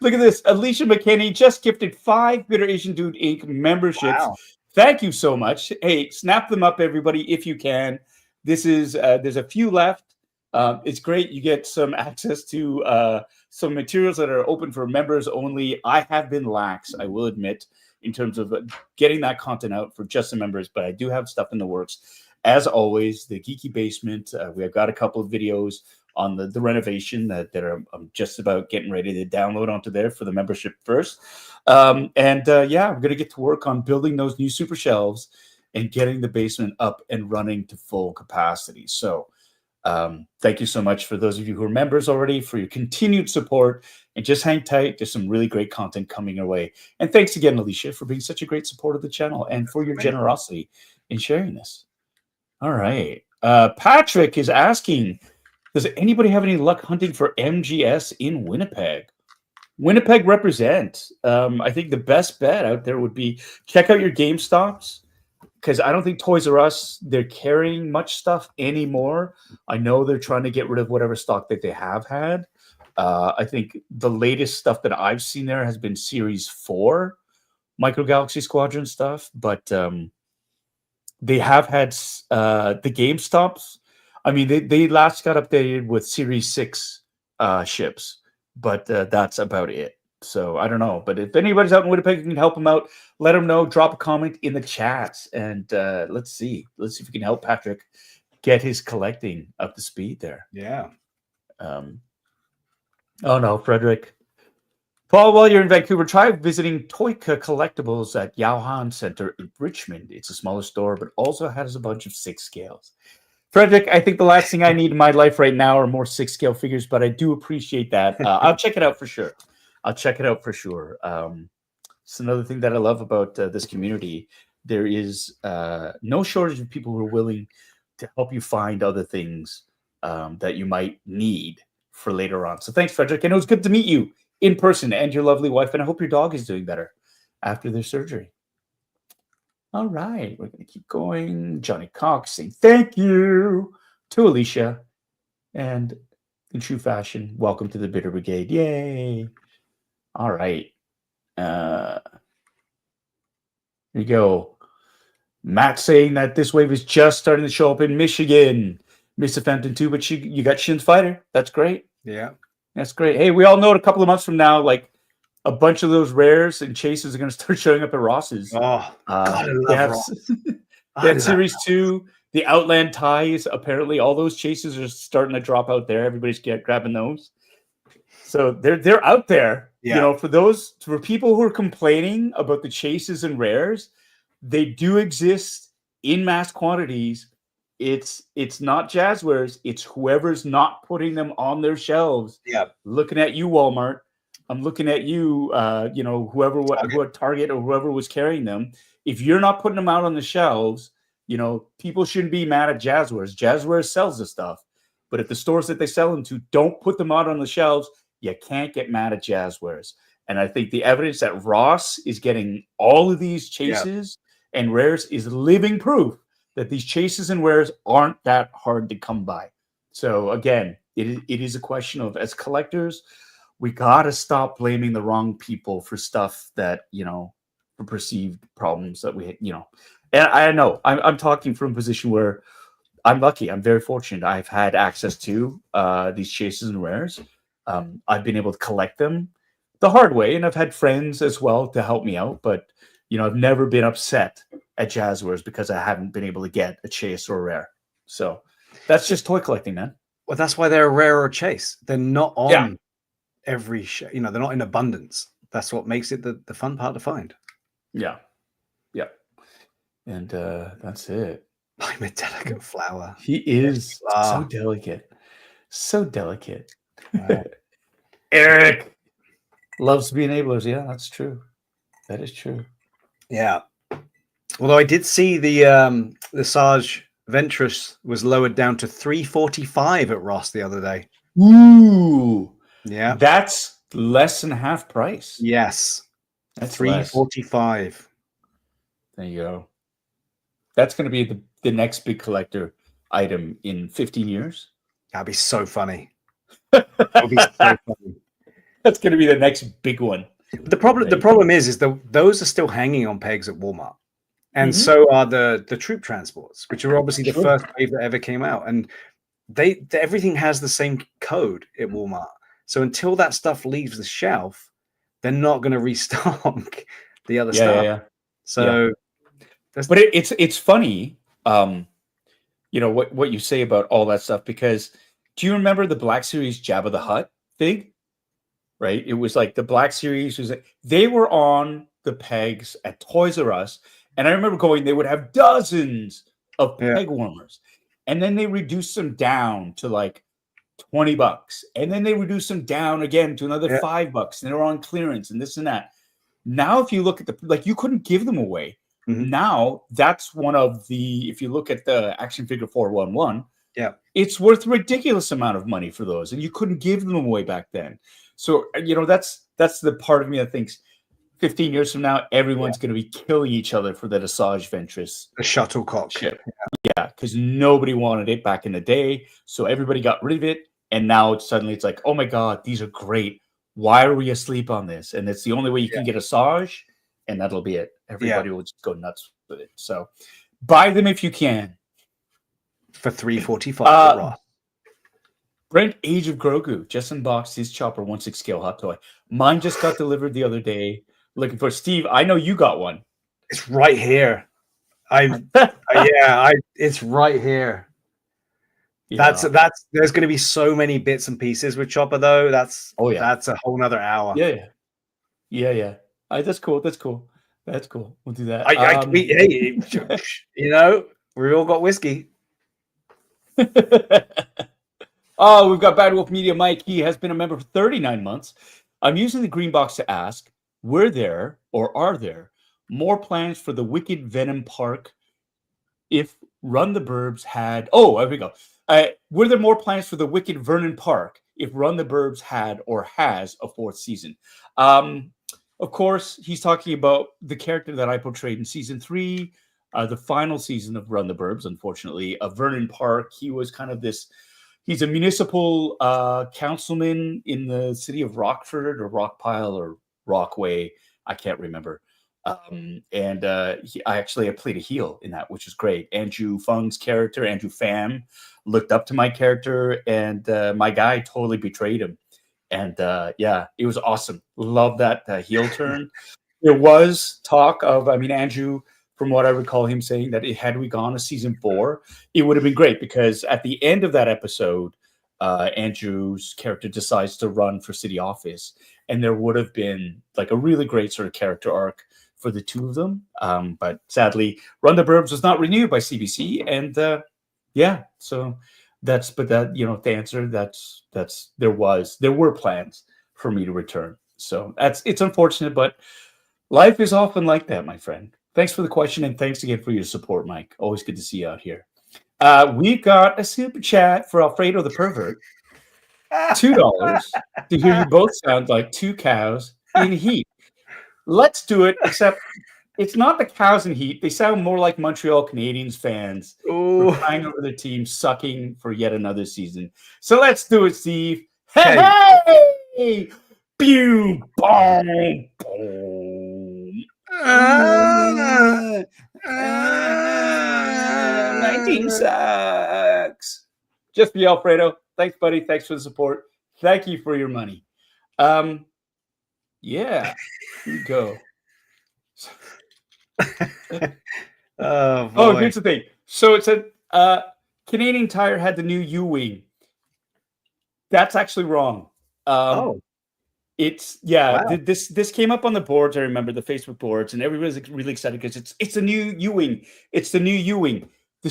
Look at this. Alicia McKinney just gifted 5 Bitter Asian Dude Inc. memberships. Wow. Thank you so much. Hey, snap them up, everybody, if you can. This is there's a few left. It's great. You get some access to some materials that are open for members only. I have been lax, I will admit, in terms of getting that content out for just the members, but I do have stuff in the works. As always, the Geeky Basement, we have got a couple of videos on the renovation that I'm just about getting ready to download onto there for the membership first. Yeah, I'm going to get to work on building those new super shelves and getting the basement up and running to full capacity. So thank you so much for those of you who are members already for your continued support, and just hang tight. There's some really great content coming your way. And thanks again, Alicia, for being such a great supporter of the channel and for your generosity in sharing this. All right. Patrick is asking, does anybody have any luck hunting for MGS in Winnipeg? Winnipeg represent. I think the best bet out there would be check out your GameStops, because I don't think Toys R Us, they're carrying much stuff anymore. I know they're trying to get rid of whatever stock that they have had. I think the latest stuff that I've seen there has been Series 4 Micro Galaxy Squadron stuff, but they have had the GameStops. I mean, they last got updated with Series 6 ships, but that's about it. So I don't know. But if anybody's out in Winnipeg, you can help them out, let them know, drop a comment in the chats, and let's see if we can help Patrick get his collecting up to speed there. Yeah. Oh no, Frederick. Paul, while you're in Vancouver, try visiting Toyka Collectibles at Yauhan Center in Richmond. It's a smaller store, but also has a bunch of 6 scales. Frederick, I think the last thing I need in my life right now are more 6 scale figures, but I do appreciate that. I'll check it out for sure. It's another thing that I love about this community. There is no shortage of people who are willing to help you find other things that you might need for later on. So thanks, Frederick. And it was good to meet you in person and your lovely wife. And I hope your dog is doing better after their surgery. All right, we're going to keep going. Johnny Cox saying thank you to Alicia. And in true fashion, welcome to the Bitter Brigade. Yay. All right. Here you go. Matt saying that this wave is just starting to show up in Michigan. Mr. Fenton too, but you got Shin's Fighter. That's great. Yeah. That's great. Hey, we all know it a couple of months from now, like a bunch of those rares and chases are going to start showing up at Ross's. Oh, God, they have Series 2, the Outland ties. Apparently, all those chases are starting to drop out there. Everybody's grabbing those. So they're out there. Yeah. You know, for people who are complaining about the chases and rares, they do exist in mass quantities. It's not Jazzwares. It's whoever's not putting them on their shelves. Yeah. Looking at you, Walmart. I'm looking at you, whoever, what Target or whoever was carrying them. If you're not putting them out on the shelves, people shouldn't be mad at Jazzwares. Jazzwares sells the stuff. But if the stores that they sell them to don't put them out on the shelves, you can't get mad at Jazzwares. And I think the evidence that Ross is getting all of these chases and rares is living proof that these chases and rares aren't that hard to come by. So again, it is a question of, as collectors, we got to stop blaming the wrong people for stuff that, for perceived problems that we, and I know I'm talking from a position where I'm lucky. I'm very fortunate. I've had access to these chases and rares. I've been able to collect them the hard way, and I've had friends as well to help me out. But I've never been upset at Jazzwares because I haven't been able to get a chase or a rare. So that's just toy collecting, man. Well, that's why they're a rare or chase. They're not on every show. They're not in abundance. That's what makes it the fun part to find. Yeah. And that's it. I'm a delicate flower. He is so delicate. So delicate. Wow. Eric loves to be enablers. Yeah, that's true. That is true. Yeah. Although I did see the Sarge Ventress was lowered down to $345 at Ross the other day. Ooh, Yeah. that's less than half price. Yes. That's less. $345. There you go. That's going to be the next big collector item in 15 years. That'd be so funny. That'd be so funny. That's going to be the next big one. The problem is those are still hanging on pegs at Walmart. And so are the troop transports, which are obviously the first wave that ever came out. And everything has the same code at Walmart. So until that stuff leaves the shelf, they're not going to restock the other stuff. Yeah. So, but it's funny, you know what you say about all that stuff, because do you remember the Black Series Jabba the Hutt thing? Right, it was like the Black Series was they were on the pegs at Toys R Us. And I remember going, they would have dozens of peg warmers. And then they reduced them down to like $20. And then they reduced them down again to another $5. And they were on clearance and this and that. Now, if you look at you couldn't give them away. Now, that's one of the, if you look at the action figure 411, it's worth a ridiculous amount of money for those. And you couldn't give them away back then. So, you know, that's the part of me that thinks, 15 years from now, everyone's going to be killing each other for that Asajj Ventress. The shuttlecock. Yeah, because nobody wanted it back in the day. So everybody got rid of it. And now suddenly it's like, oh my God, these are great. Why are we asleep on this? And it's the only way you can get Asajj, and that'll be it. Everybody will just go nuts with it. So buy them if you can. For $345. Brent, Age of Grogu, just unboxed his Chopper 1/6 scale hot toy. Mine just got delivered the other day. Looking for Steve. I know you got one. It's right here. It's right here. Yeah. That's there's going to be so many bits and pieces with Chopper though. That's a whole nother hour. Yeah. That's cool. We'll do that. Hey, you know, we all got whiskey. Oh, we've got Bad Wolf Media Mike. He has been a member for 39 months. I'm using the green box to ask, are there more plans for the Wicked Venom Park if Run the Burbs had... Oh, there we go. Were there more plans for the Wicked Vernon Park if Run the Burbs had or has a fourth season? Of course, he's talking about the character that I portrayed in season 3, the final season of Run the Burbs, unfortunately, of Vernon Park. He was kind of this... He's a municipal councilman in the city of Rockford or Rockpile or Rockway. I can't remember. I played a heel in that, which is great. Andrew Fung's character, Andrew Pham, looked up to my character, and my guy totally betrayed him. And it was awesome. Love that heel turn. There was talk of, Andrew, from what I recall him saying, that had we gone to season 4, it would have been great, because at the end of that episode, Andrew's character decides to run for city office, and there would have been like a really great sort of character arc for the two of them. But sadly, Run the Burbs was not renewed by CBC, and so to answer, there were plans for me to return. So it's unfortunate, but life is often like that, my friend. Thanks for the question, and thanks again for your support, Mike. Always good to see you out here. We've got a super chat for Alfredo the Pervert. $2 to hear you both sound like two cows in heat. Let's do it, except it's not the cows in heat. They sound more like Montreal Canadiens fans crying over their team sucking for yet another season. So let's do it, Steve. Hey! Pew! Boom! Boom! 19 sucks. Just be Alfredo. Thanks, buddy. Thanks for the support. Thank you for your money. Here we go. Here's the thing. So it said Canadian Tire had the new U-Wing. That's actually wrong. It's This came up on the boards. I remember the Facebook boards, and everybody's really excited because it's the new U-Wing. It's the new U-Wing. The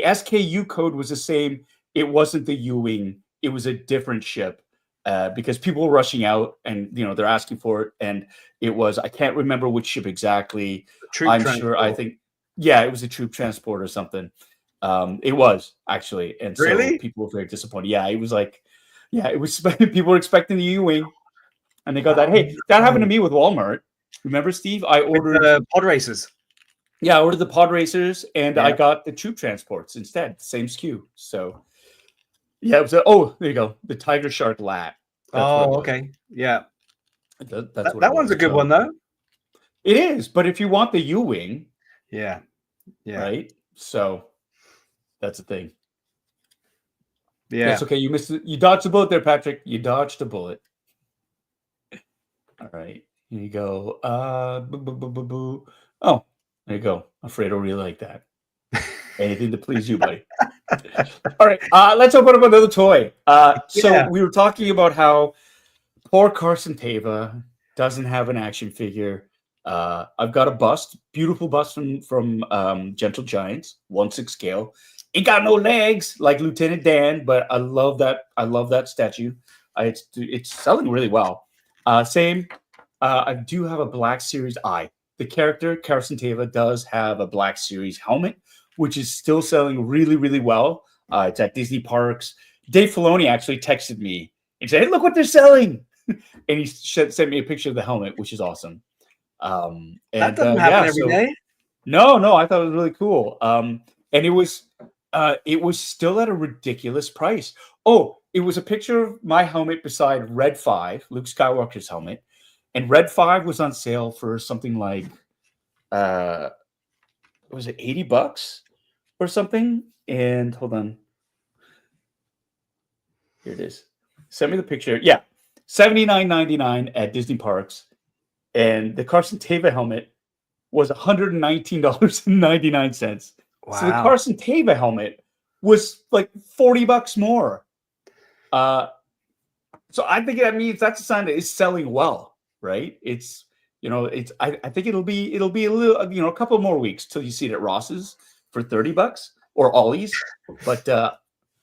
SKU code was the same. It wasn't the U-Wing. It was a different ship because people were rushing out, and they're asking for it. And it was, I can't remember which ship exactly. It was a troop transport or something. It was actually, and so Really? people were very disappointed. Yeah, it was like, yeah, it was. People were expecting the U-wing, and they got that. Hey, that happened to me with Walmart. Remember, Steve? I With ordered. the pod racers. Yeah, I ordered the pod racers, and I Yeah. got the troop transports instead, same SKU. So yeah, it was. Oh, there you go. The tiger shark lat. That's what it Oh, was. okay. Yeah. That's what it That one's a was. good So one though. it is, but if you want the U-wing, Yeah. Yeah. right? So that's the thing. Yeah. That's okay. You missed it. You dodged a bullet there, Patrick. You dodged a bullet. All right. Here you go. Oh, there you go. Alfredo really like that. Anything to please you, buddy. All right. Let's open up another toy. So Yeah. we were talking about how poor Carson Teva doesn't have an action figure. I've got a bust, beautiful bust from Gentle Giants, 1/6 scale. Ain't got no legs like Lieutenant Dan, but I love that. I love that statue. It's selling really well. Same. I do have a Black Series eye. The character Carson Teva does have a Black Series helmet, which is still selling really, really well. It's at Disney parks. Dave Filoni actually texted me and said, "Hey, look what they're selling!" And he sent me a picture of the helmet, which is awesome. That doesn't happen every so day. no, I thought it was really cool. And it was still at a ridiculous price. Oh, it was a picture of my helmet beside Red 5, Luke Skywalker's helmet, and Red 5 was on sale for something like was it $80 or something? And hold on. Here it is. Send me the picture. Yeah. $79.99 at Disney parks. And the Carson Teva helmet was $119.99. So the Wow. Carson Teva helmet was like $40 more. So I think that means that's a sign that it's selling well, right? It's I think it'll be a little a couple more weeks till you see it at Ross's for $30 or Ollie's. But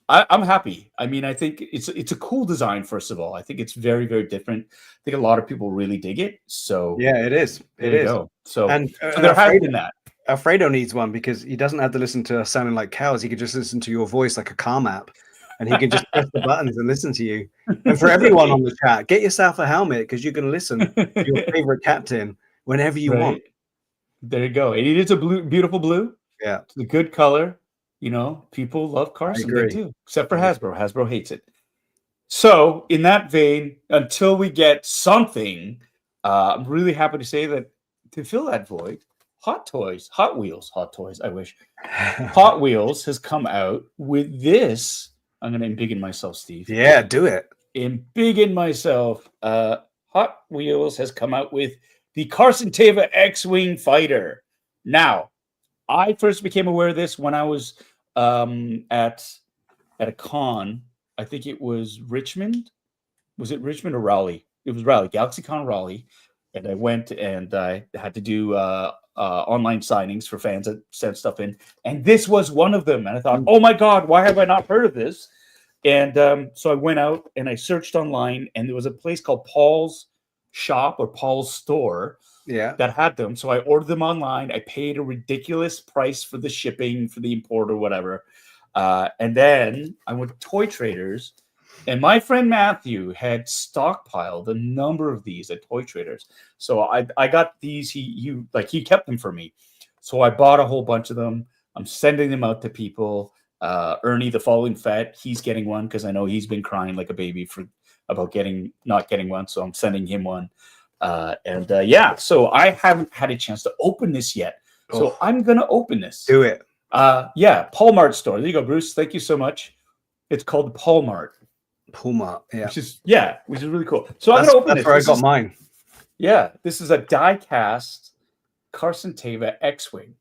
I'm happy. I mean, I think it's a cool design. First of all, I think it's very, very different. I think a lot of people really dig it. So Yeah, it is. there It you is. go. So And there has been that. Alfredo needs one because he doesn't have to listen to us sounding like cows. He could just listen to your voice like a car map, and he can just press the buttons and listen to you. And for everyone on the chat, get yourself a helmet because you can listen to your favorite captain whenever you want. There you go. And it is a beautiful blue. Yeah, It's a good color. People love Carson. They agree. do, except for Hasbro. Hasbro hates it. So, in that vein, until we get something, I'm really happy to say that to fill that void, Hot Wheels, I wish. Hot Wheels has come out with this. I'm going to embiggen myself, Steve. Yeah, do it. Embiggen myself. Hot Wheels has come out with the Carson Teva X-Wing Fighter. Now, I first became aware of this when I was at a con. I think it was Richmond. Was it Richmond or Raleigh? It was Raleigh, GalaxyCon Raleigh. And I went and I had to do online signings for fans that sent stuff in. And this was one of them. And I thought, oh my God, why have I not heard of this? And so I went out and I searched online, and there was a place called Paul's Shop or Paul's Store that had them. So I ordered them online. I paid a ridiculous price for the shipping, for the import or whatever. And then I went to Toy Traders, and my friend Matthew had stockpiled a number of these at Toy Traders. So I got these. He kept them for me. So I bought a whole bunch of them. I'm sending them out to people. Ernie, the Falling Fat, he's getting one because I know he's been crying like a baby about not getting one. So I'm sending him one. So I haven't had a chance to open this yet. So I'm gonna open this. Do it. Paul Mart store. There you go, Bruce. Thank you so much. It's called Paul Mart. Puma, yeah. Which is really cool. So I'm gonna open this. That's where I got mine. Yeah, this is a die-cast Carson Teva X-Wing,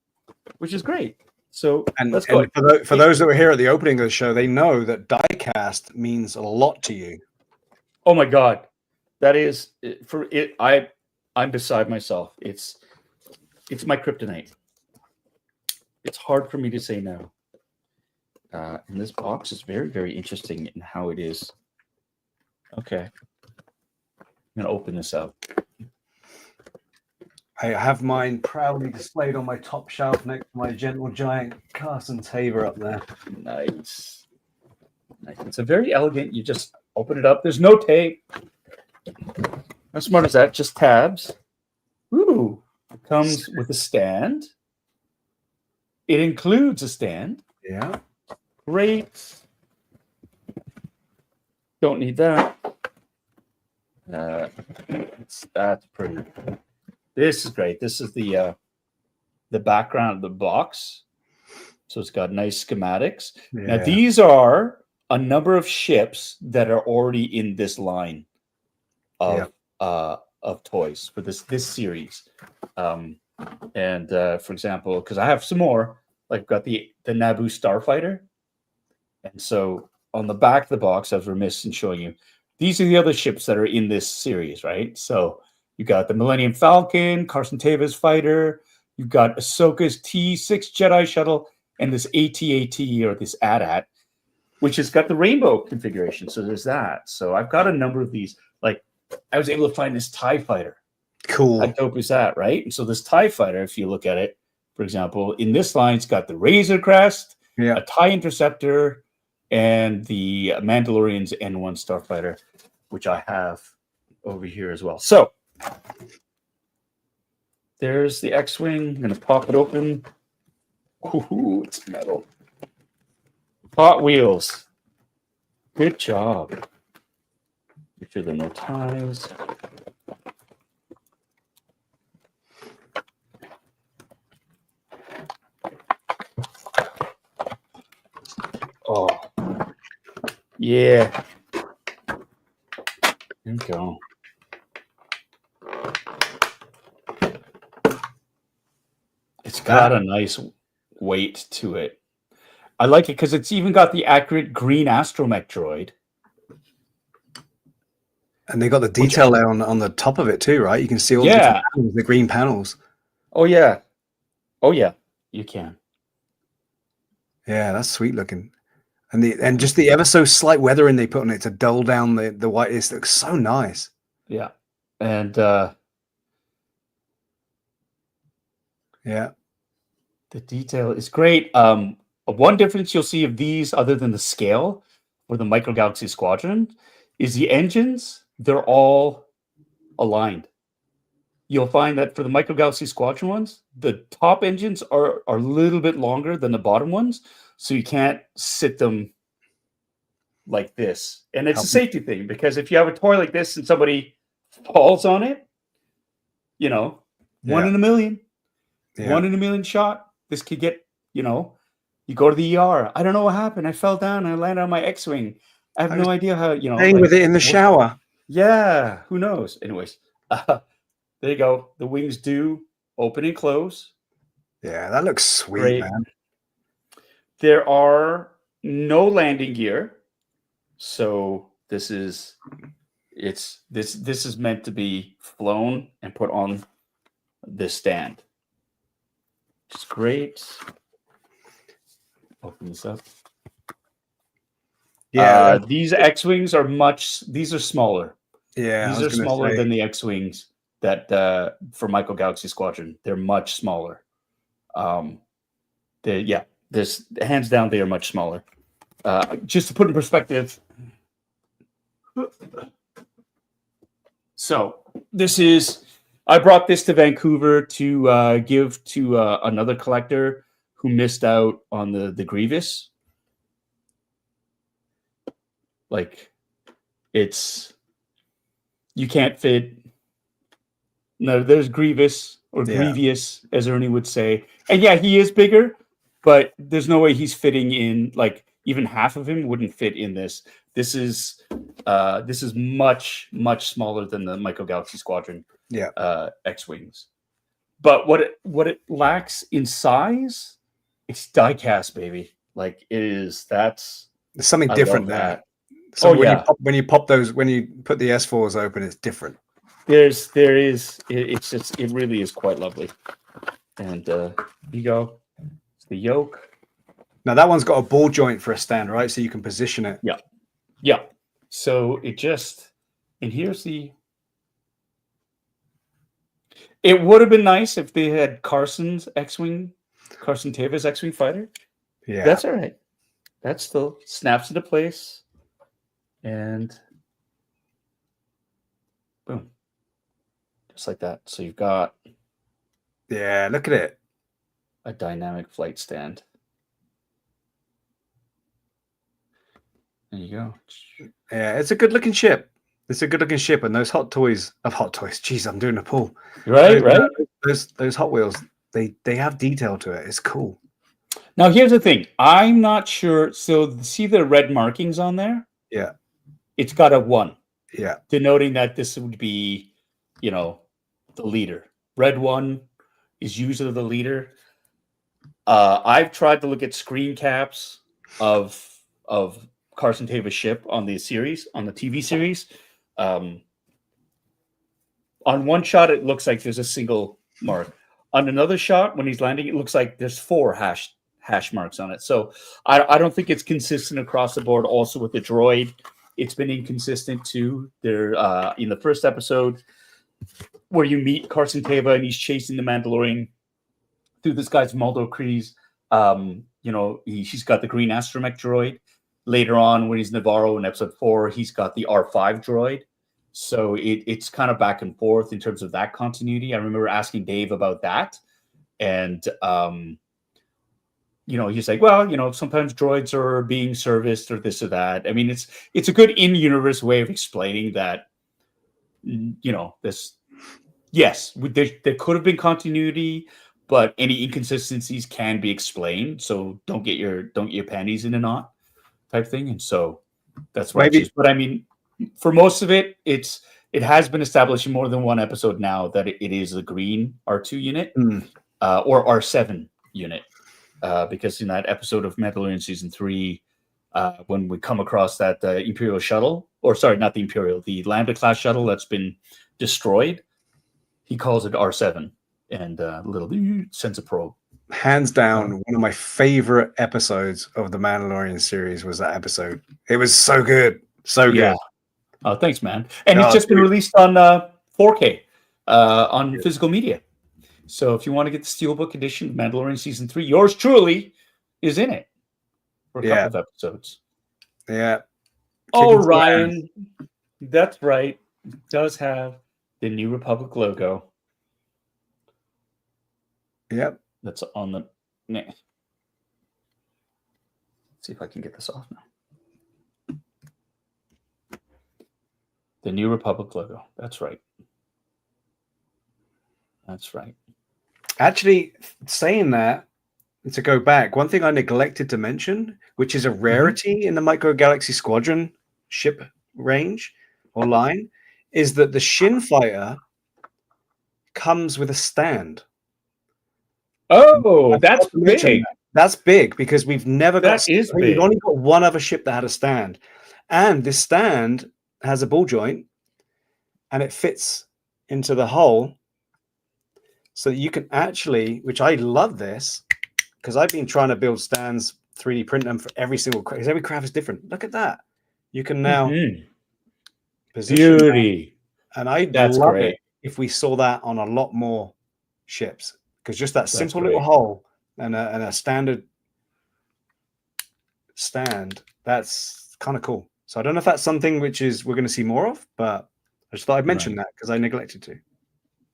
which is great. So let's go. And for those that were here at the opening of the show, they know that die-cast means a lot to you. Oh my God, that is for it. I'm beside myself. It's my kryptonite. It's hard for me to say no. And this box is very, very interesting in how it is. Okay. I'm going to open this up. I have mine proudly displayed on my top shelf next to my gentle giant St3ve up there. Nice. It's a very elegant. You just open it up. There's no tape. How smart is that? Just tabs. Ooh. It comes with a stand. It includes a stand. Yeah. Great. Don't need that. That's pretty. This is great. This is the background of the box. So it's got nice schematics. Yeah. Now these are a number of ships that are already in this line of toys for this series. For example, because I have some more, like I've got the Naboo Starfighter, and so on the back of the box, I was remiss in showing you. These are the other ships that are in this series, right? So you got the Millennium Falcon, St3ve's fighter, you've got Ahsoka's T6 Jedi shuttle, and this AT-AT or this AT-AT, which has got the rainbow configuration. So there's that. So I've got a number of these. Like I was able to find this TIE fighter. Cool. How dope is that, right? And so this TIE fighter, if you look at it, for example, in this line, it's got the Razor Crest, a TIE Interceptor, and the Mandalorian's N1 Starfighter, which I have over here as well. So there's the X-Wing. I'm going to pop it open. Ooh, it's metal. Hot Wheels. Good job. Make sure there are no ties. Oh, yeah. There we go. It's got a nice weight to it. I like it because it's even got the accurate green astromech droid. And they got the detail there on the top of it too, right? You can see all the different panels, the green panels. Oh, yeah. Oh, yeah. You can. Yeah, that's sweet looking. And just the ever so slight weathering they put on it to dull down the white. It looks so nice. Yeah. And yeah. The detail is great. One difference you'll see of these, other than the scale for the Micro Galaxy Squadron, is the engines. They're all aligned. You'll find that for the Micro Galaxy Squadron ones, the top engines are a little bit longer than the bottom ones, so you can't sit them like this. And it's a safety thing, because if you have a toy like this and somebody falls on it, you know, 1 in a million. 1 in a million shot. This could get, you go to the ER. I don't know what happened. I fell down and I landed on my X-Wing. I have no idea how, playing with it in the shower. Yeah, who knows? Anyways, there you go. The wings do open and close. Yeah, that looks sweet, man. There are no landing gear. So this is meant to be flown and put on this stand. It's great. Open this up. Yeah, these X-Wings are these are smaller. Yeah, these are smaller than the X-Wings that for Micro Galaxy Squadron. They're much smaller. There's hands down they are much smaller. Just to put in perspective. So I brought this to Vancouver to give to another collector who missed out on the Grievous. Like, you can't fit. No, there's Grievous or Grievous, as Ernie would say. And yeah, he is bigger, but there's no way he's fitting in. Like, even half of him wouldn't fit in this. This is much, much smaller than the Micro Galaxy Squadron X-Wings. But what it lacks in size, it's die-cast, baby. Like, there's something different there. So when you pop those, when you put the S4s open, it's different. It really is quite lovely. And you go. It's the yoke. Now that one's got a ball joint for a stand, right? So you can position it. Yeah. So and here's It would have been nice if they had Carson Teva's X-wing fighter. Yeah, That's all right. That still snaps into place, and boom, just like that. So you've got yeah. Look at it. a dynamic flight stand. There you go. Yeah, it's a good looking ship. It's a good looking ship, and those Hot Toys. Jeez, I'm doing a pull. Right, right. Those Hot Wheels. They have detail to it. It's cool. Now here's the thing. I'm not sure. So see the red markings on there? Yeah, It's got a 1, yeah. denoting that this would be, the leader. Red 1 is usually the leader. I've tried to look at screen caps of Carson Teva's ship on the series, on the TV series. On one shot, it looks like there's a single mark. On another shot, when he's landing, it looks like there's 4 hash marks on it. So I don't think it's consistent across the board. Also with the droid, it's been inconsistent too. There in the first episode where you meet Carson Teva and he's chasing the Mandalorian through this guy's Muldo-Kree's, she's got the green astromech droid. Later on, when he's Navarro in episode 4, he's got the R5 droid. So it's kind of back and forth in terms of that continuity. I remember asking Dave about that. And, he's like, well, sometimes droids are being serviced or this or that. I mean, it's a good in-universe way of explaining that, this, yes, there could have been continuity, but any inconsistencies can be explained. So don't get your panties in a knot type thing. And so that's what I choose. But I mean, for most of it, it has been established in more than one episode now that it is a green R2 unit or R7 unit. Because in that episode of Mandalorian season 3, when we come across that Imperial shuttle, or sorry, not the Imperial, the Lambda class shuttle that's been destroyed, he calls it R7 and little sends a probe. Hands down, one of my favorite episodes of the Mandalorian series was that episode. It was so good. So good. Oh, thanks, man. And it's just been released on 4K on physical media. So if you want to get the Steelbook edition of Mandalorian Season 3, yours truly is in it for a couple of episodes. Yeah. Oh, Ryan. That's right. It does have the New Republic logo. Yep. That's on the... Let's see if I can get this off now. The New Republic logo. That's right. That's right. Actually, saying that, to go back, one thing I neglected to mention, which is a rarity in the Micro Galaxy Squadron ship range or line, is that the Shin Fighter comes with a stand. Oh, that's big. That's big because we've never got... We've only got one other ship that had a stand. And this stand has a ball joint and it fits into the hull so that you can actually, which I love this, because I've been trying to build stands, 3D print them for every single craft, because every craft is different. Look at that. You can now position beauty. And I'd love it if we saw that on a lot more ships, because just that simple little hole and a standard stand, that's kind of cool. So I don't know if that's something which is we're going to see more of, but I just thought I'd mention that because I neglected to.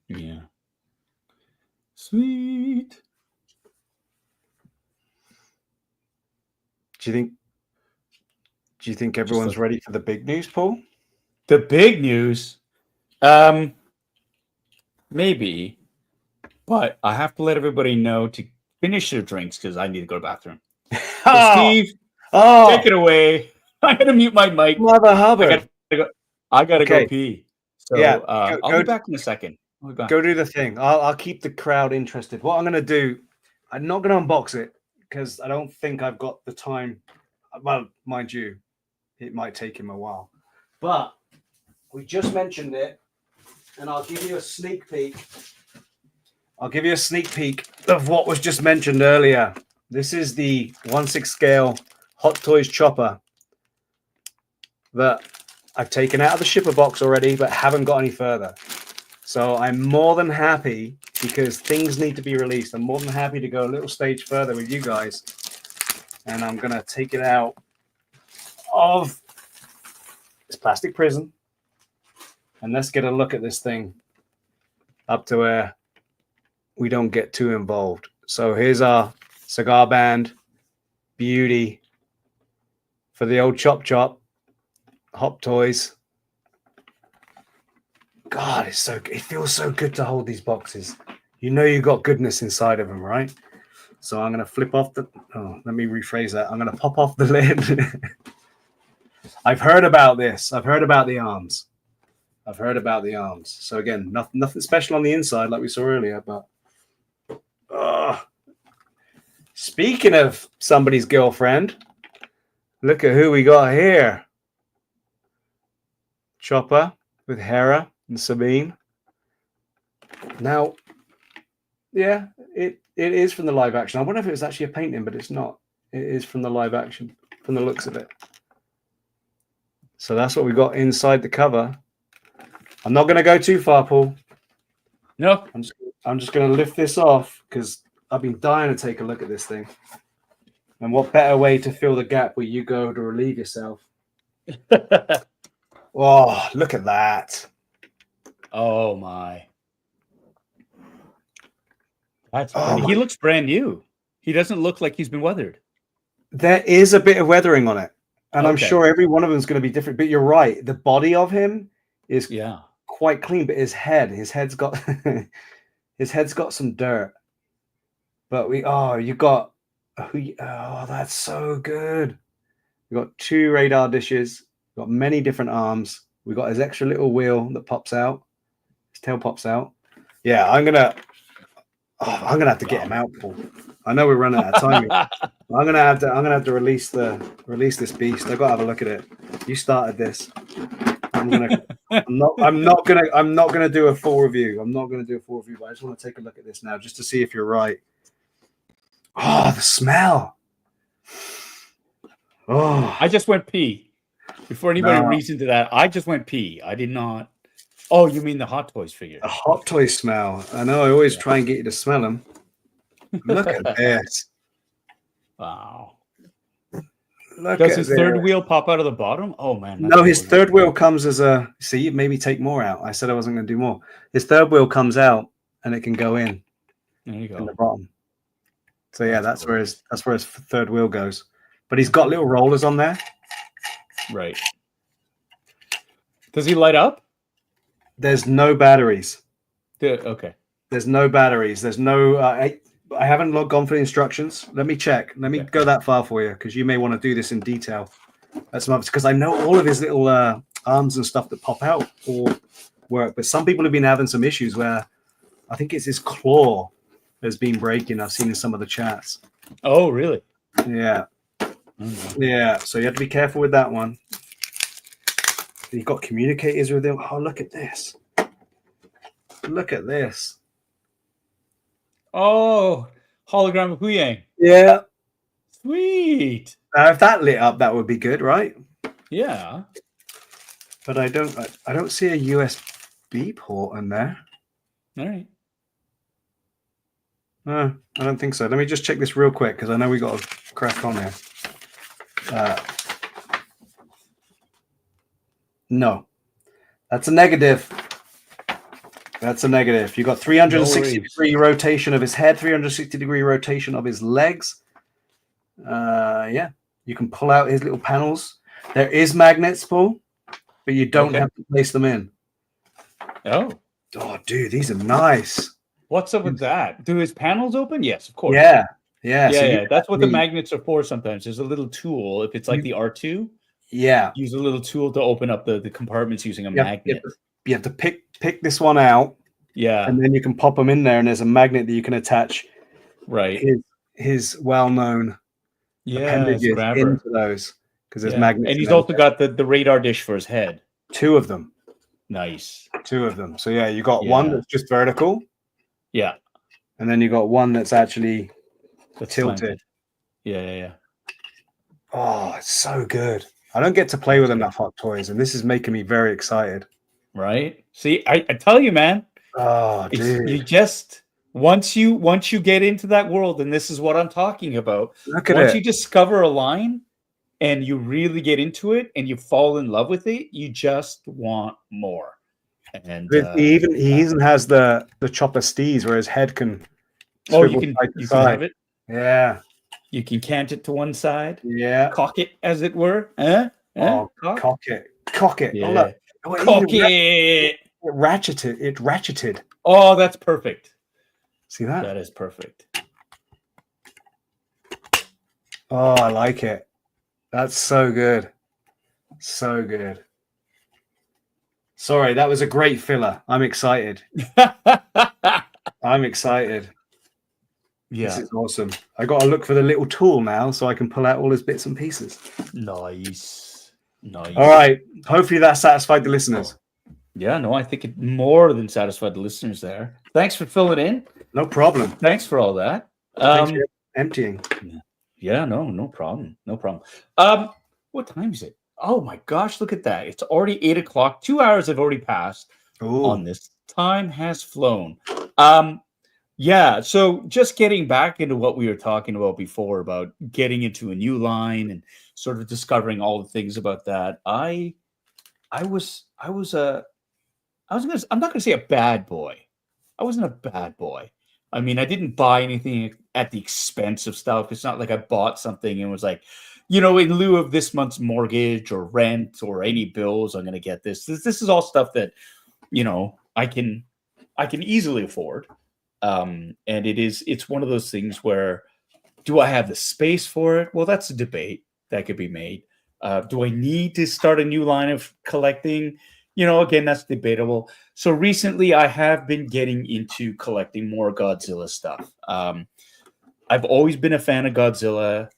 Yeah. Sweet. Do you think everyone's ready for the big news, Paul? The big news? Maybe, but I have to let everybody know to finish their drinks because I need to go to the bathroom. So Steve, take it away. I'm going to mute my mic. Mother Hubbard. I got to go pee. So yeah, I'll be back in a second. Go do the thing. I'll keep the crowd interested. What I'm going to do, I'm not going to unbox it because I don't think I've got the time. Well, mind you, it might take him a while. But we just mentioned it, and I'll give you a sneak peek. I'll give you a sneak peek of what was just mentioned earlier. This is the 1/6 scale Hot Toys chopper that I've taken out of the shipper box already, but haven't got any further. So I'm more than happy, because things need to be released. I'm more than happy to go a little stage further with you guys. And I'm going to take it out of this plastic prison. And let's get a look at this thing up to where we don't get too involved. So here's our cigar band beauty for the old Chop Chop Hot Toys. God, it feels so good to hold these boxes. You know you got goodness inside of them, right? So I'm going to flip off let me rephrase that. I'm going to pop off the lid. I've heard about this. I've heard about the arms. So again, nothing special on the inside like we saw earlier, but speaking of somebody's girlfriend, look at who we got here. Chopper with Hera and Sabine. Now, yeah, it is from the live action. I wonder if it was actually a painting, but it's not. It is from the live action, from the looks of it. So that's what we got inside the cover. I'm not going to go too far, Paul. No. I'm just going to lift this off because I've been dying to take a look at this thing. And what better way to fill the gap where you go to relieve yourself? Oh, look at that. Oh, my. He looks brand new. He doesn't look like he's been weathered. There is a bit of weathering on it. And I'm sure every one of them is going to be different. But you're right. The body of him is quite clean. But his head's got his head's got some dirt. But that's so good. We got 2 radar dishes. We've got many different arms. We got his extra little wheel that pops out. His tail pops out. Yeah, I'm gonna have to get him out, Paul. I know we're running out of time. I'm gonna have to release this beast. I've got to have a look at it. You started this. I'm not gonna do a full review. But I just want to take a look at this now just to see if you're right. Oh, the smell. Oh, I just went pee. Before anybody reads into that, I just went pee. I did not. Oh, you mean the Hot Toys figure? A Hot Toy smell. I know. I always try and get you to smell them. Look at this. Wow. Does his third wheel pop out of the bottom? Oh, man. No, his third wheel comes as a... See, maybe take more out. I said I wasn't going to do more. His third wheel comes out and it can go in. There you go. In the bottom. So, yeah, that's where his third wheel goes. But he's got little rollers on there. Right. Does he light up? There's no batteries. Okay. There's no batteries. There's no... I haven't gone for the instructions. Let me check. Let me go that far for you because you may want to do this in detail. That's because I know all of his little arms and stuff that pop out all work. But some people have been having some issues where I think it's his claw has been breaking. I've seen in some of the chats. Oh, really? Yeah. Mm-hmm. Yeah. So you have to be careful with that one. You've got communicators with him. Oh, look at this. Look at this. Oh, hologram of Hu-Yang. Yeah. Sweet. If that lit up, that would be good, right? Yeah. But I don't see a USB port in there. All right. No, I don't think so. Let me just check this real quick because I know we got to crack on here. No, that's a negative. That's a negative. You got 360-degree rotation of his head, 360-degree rotation of his legs. Yeah, you can pull out his little panels. There is magnets, Paul, but you don't have to place them in. Oh, dude, these are nice. What's up with that? Do his panels open? Yes, of course. Yeah. So that's what the magnets are for. Sometimes there's a little tool. If it's like the R2, use a little tool to open up the compartments using a magnet. You have to pick this one out. Yeah. And then you can pop them in there, and there's a magnet that you can attach. Right. His well-known appendages into those because there's magnets. And he's also got the radar dish for his head. 2 of them. Nice. 2 of them. So yeah, you got one that's just vertical. Yeah. And then you got one that's actually tilted. Slanted. Yeah. Oh, it's so good. I don't get to play with enough Hot Toys, and this is making me very excited. Right? See, I tell you, man, Oh, It's dude. you just once you get into that world, and this is what I'm talking about. Look at Once it. you discover a line and you really get into it and you fall in love with it, you just want more. And He even has the chopper steez where his head can oh, swivel side to you can side. have it. Yeah. You can cant it to one side, Yeah. cock it, as it were. Huh? Huh? Oh, Cock? cock it. Cock it. Oh, look. Yeah. Oh, it Cock even it. ratcheted. It ratcheted. Oh, that's perfect. See that? That is perfect. Oh, I like it. That's so good. So good. Sorry, that was a great filler. I'm excited. I'm excited. This Yeah. is awesome. I got to look for the little tool now so I can pull out all his bits and pieces. Nice. Nice. All right. Hopefully that satisfied the listeners. Yeah, no, I think it more than satisfied the listeners there. Thanks for filling in. No problem. Thanks for all that. Thanks for emptying. Yeah, no problem. No problem. What time is it? Oh my gosh, look at that. It's already 8 o'clock. 2 hours have already passed on Ooh. this. Time has flown. Yeah, so just getting back into what we were talking about before about getting into a new line and sort of discovering all the things about that. I'm not gonna say a bad boy. I wasn't a bad boy. I mean, I didn't buy anything at the expense of stuff. It's not like I bought something and was like, in lieu of this month's mortgage or rent or any bills, I'm gonna get this. This is all stuff that, I can easily afford. And it's one of those things where, do I have the space for it? Well, that's a debate that could be made. Do I need to start a new line of collecting? Again, that's debatable. So recently, I have been getting into collecting more Godzilla stuff. I've always been a fan of Godzilla,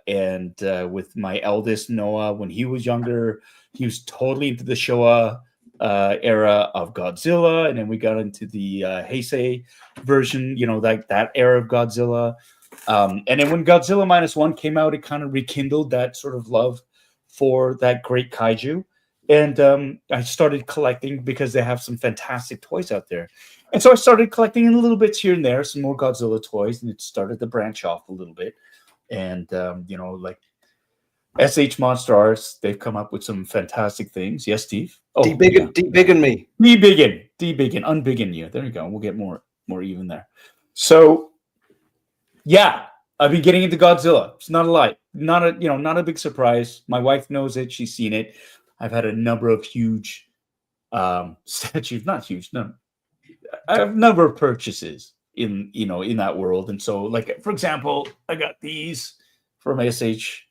and with my eldest Noah, when he was younger, he was totally into the Showa era of Godzilla, and then we got into the Heisei version, like that era of Godzilla. And then when Godzilla -1 came out, it kind of rekindled that sort of love for that great kaiju. And I started collecting because they have some fantastic toys out there. And so I started collecting in little bits here and there, some more Godzilla toys, and it started to branch off a little bit. And, like SH Monster Arts, they've come up with some fantastic things. Yes, Steve? Oh, Debiggin me. Debiggin, unbiggin you. There you go. We'll get more even there. So, yeah, I've been getting into Godzilla. It's not a lie. Not a big surprise. My wife knows it. She's seen it. I've had a number of huge statues, not huge, no. I have a number of purchases in that world. And so, like, for example, I got these from SH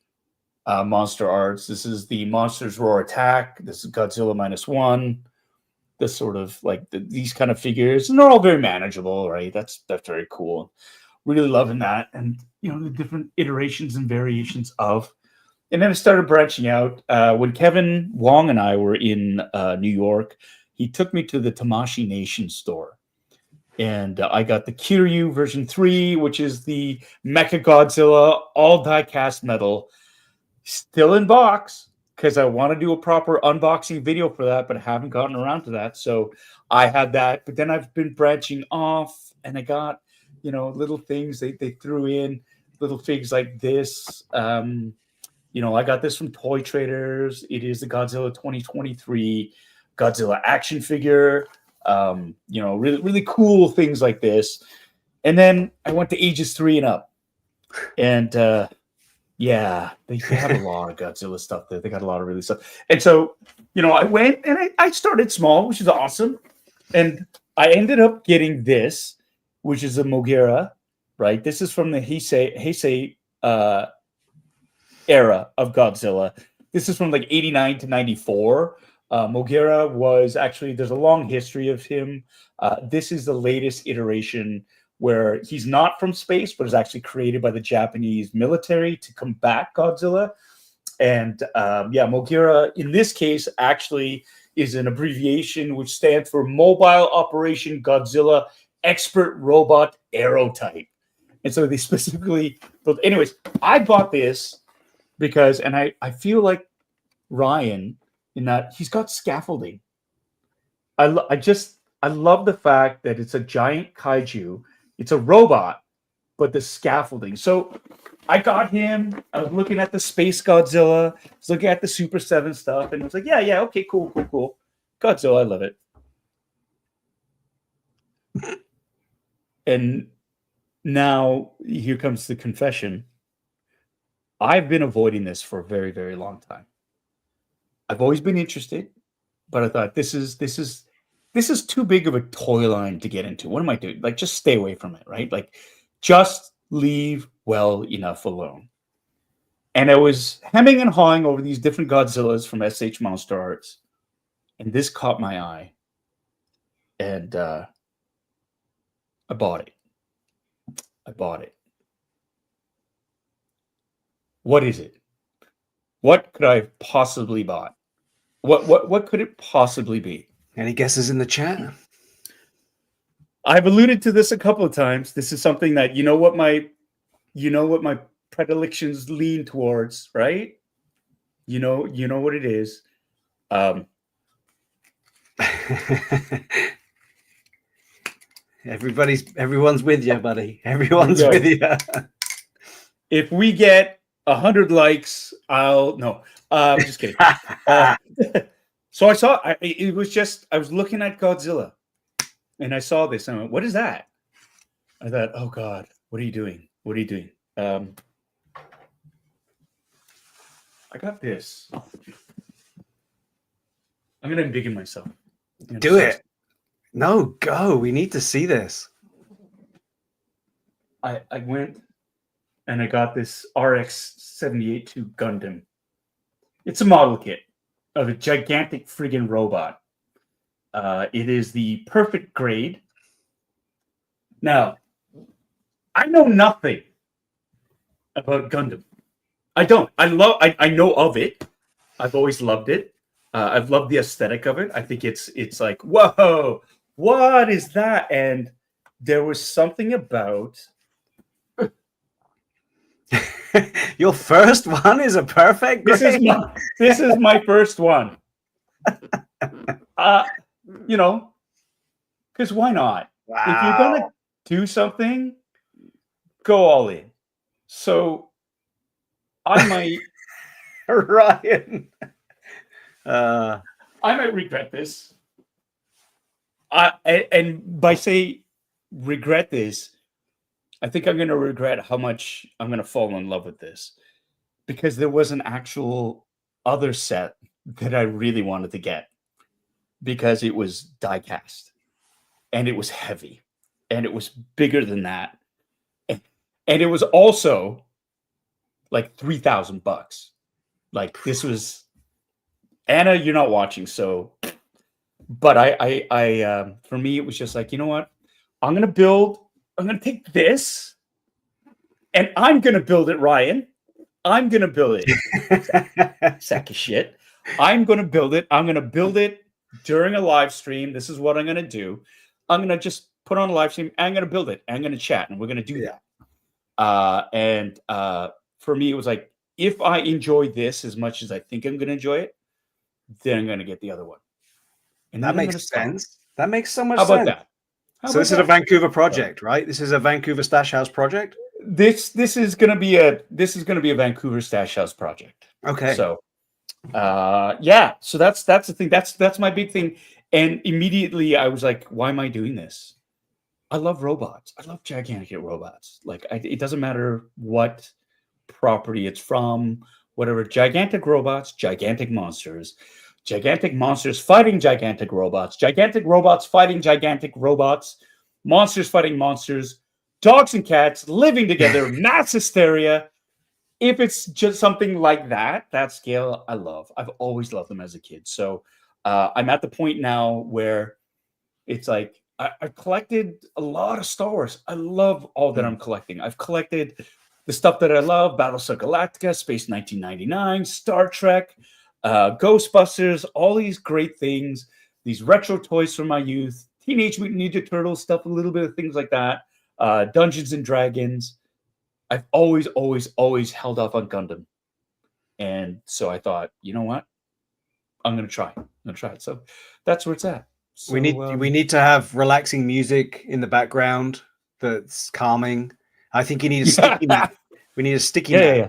Monster Arts. This is the Monsters Roar Attack. This is Godzilla -1. This sort of like these kind of figures, and they're all very manageable, right? That's very cool. Really loving that, and the different iterations and variations of. And then it started branching out. When Kevin Wong and I were in New York, he took me to the Tamashii Nation store. And I got the Kiryu version 3, which is the Mecha Godzilla, all die-cast metal. Still in box, because I want to do a proper unboxing video for that, but I haven't gotten around to that. So I had that. But then I've been branching off, and I got, little things they threw in, little figs like this. I got this from Toy Traders. It is the Godzilla 2023 Godzilla action figure. Really, really cool things like this. And then I went to ages 3 and up. And yeah, they have a lot of Godzilla stuff there. They got a lot of really stuff. And so, I went and I started small, which is awesome. And I ended up getting this, which is a M.O.G.E.R.A, right? This is from the Heisei era of Godzilla. This is from like 89 to 94. M.O.G.E.R.A was actually, there's a long history of him. This is the latest iteration where he's not from space, but is actually created by the Japanese military to combat Godzilla. And M.O.G.E.R.A in this case actually is an abbreviation which stands for Mobile Operation Godzilla Expert Robot Aerotype. And so they specifically, but anyways, I bought this because, and I feel like Ryan in that he's got scaffolding. I I love the fact that it's a giant kaiju. It's a robot, but the scaffolding. So I got him. I was looking at the Space Godzilla. I was looking at the Super 7 stuff, and I was like, yeah, okay, cool. Godzilla, I love it. And now here comes the confession. I've been avoiding this for a very, very long time. I've always been interested, but I thought this is too big of a toy line to get into. What am I doing? Like, just stay away from it, right? Like, just leave well enough alone. And I was hemming and hawing over these different Godzillas from SH Monster Arts, and this caught my eye, and I bought it. What is it? What could I have possibly bought? What could it possibly be? Any guesses in the chat? I've alluded to this a couple of times. This is something that you know what my predilections lean towards, right? You know what it is. Everyone's with you, buddy. Everyone's with you. If we get 100 likes, I'm just kidding. So I was looking at Godzilla, and I saw this, and I went, what is that? I thought, oh God, what are you doing? I got this. I'm gonna embiggen myself. Do it. No, go. We need to see this. I went and I got this RX-78-2 Gundam. It's a model kit of a gigantic friggin' robot. It is the perfect grade. Now, I know nothing about Gundam. I don't. I know of it. I've always loved it. I've loved the aesthetic of it. I think it's like, whoa, what is that? And there was something about your first one is a perfect grade. This is my first one. Because why not? Wow. If you're gonna do something, go all in. So I might Ryan. I might regret this. And by say regret this, I think I'm going to regret how much I'm going to fall in love with this, because there was an actual other set that I really wanted to get, because it was die cast and it was heavy and it was bigger than that. And it was also like $3,000. Like, this was, Anna, you're not watching, so, but I for me, it was just like, you know what? I'm going to take this and I'm going to build it, Ryan. I'm going to build it. Sack of shit. I'm going to build it. I'm going to build it during a live stream. This is what I'm going to do. I'm going to just put on a live stream. I'm going to build it. I'm going to chat, and we're going to do that. And for me, it was like, if I enjoy this as much as I think I'm going to enjoy it, then I'm going to get the other one. And that makes sense. That makes so much sense. How about sense. that? So this is a Vancouver project, right? This is a Vancouver Stash House project. This is going to be a Vancouver Stash House project. Okay. So, yeah. So that's the thing. That's my big thing. And immediately I was like, why am I doing this? I love robots. I love gigantic robots. Like, it doesn't matter what property it's from, whatever. Gigantic robots, gigantic monsters fighting gigantic robots fighting gigantic robots, monsters fighting monsters, dogs and cats living together, mass hysteria. If it's just something like that scale, I love. I've always loved them as a kid. So I'm at the point now where it's like, I've collected a lot of Star Wars. I love all that I'm collecting. I've collected the stuff that I love: Battlestar Galactica, Space 1999, Star Trek, Ghostbusters, all these great things, these retro toys from my youth, Teenage Mutant Ninja Turtles stuff, a little bit of things like that, Dungeons and Dragons. I've always held off on Gundam. And so I thought, you know what? I'm going to try it. So that's where it's at. So we need to have relaxing music in the background that's calming. I think you need a sticky mat. We need a sticky mat yeah.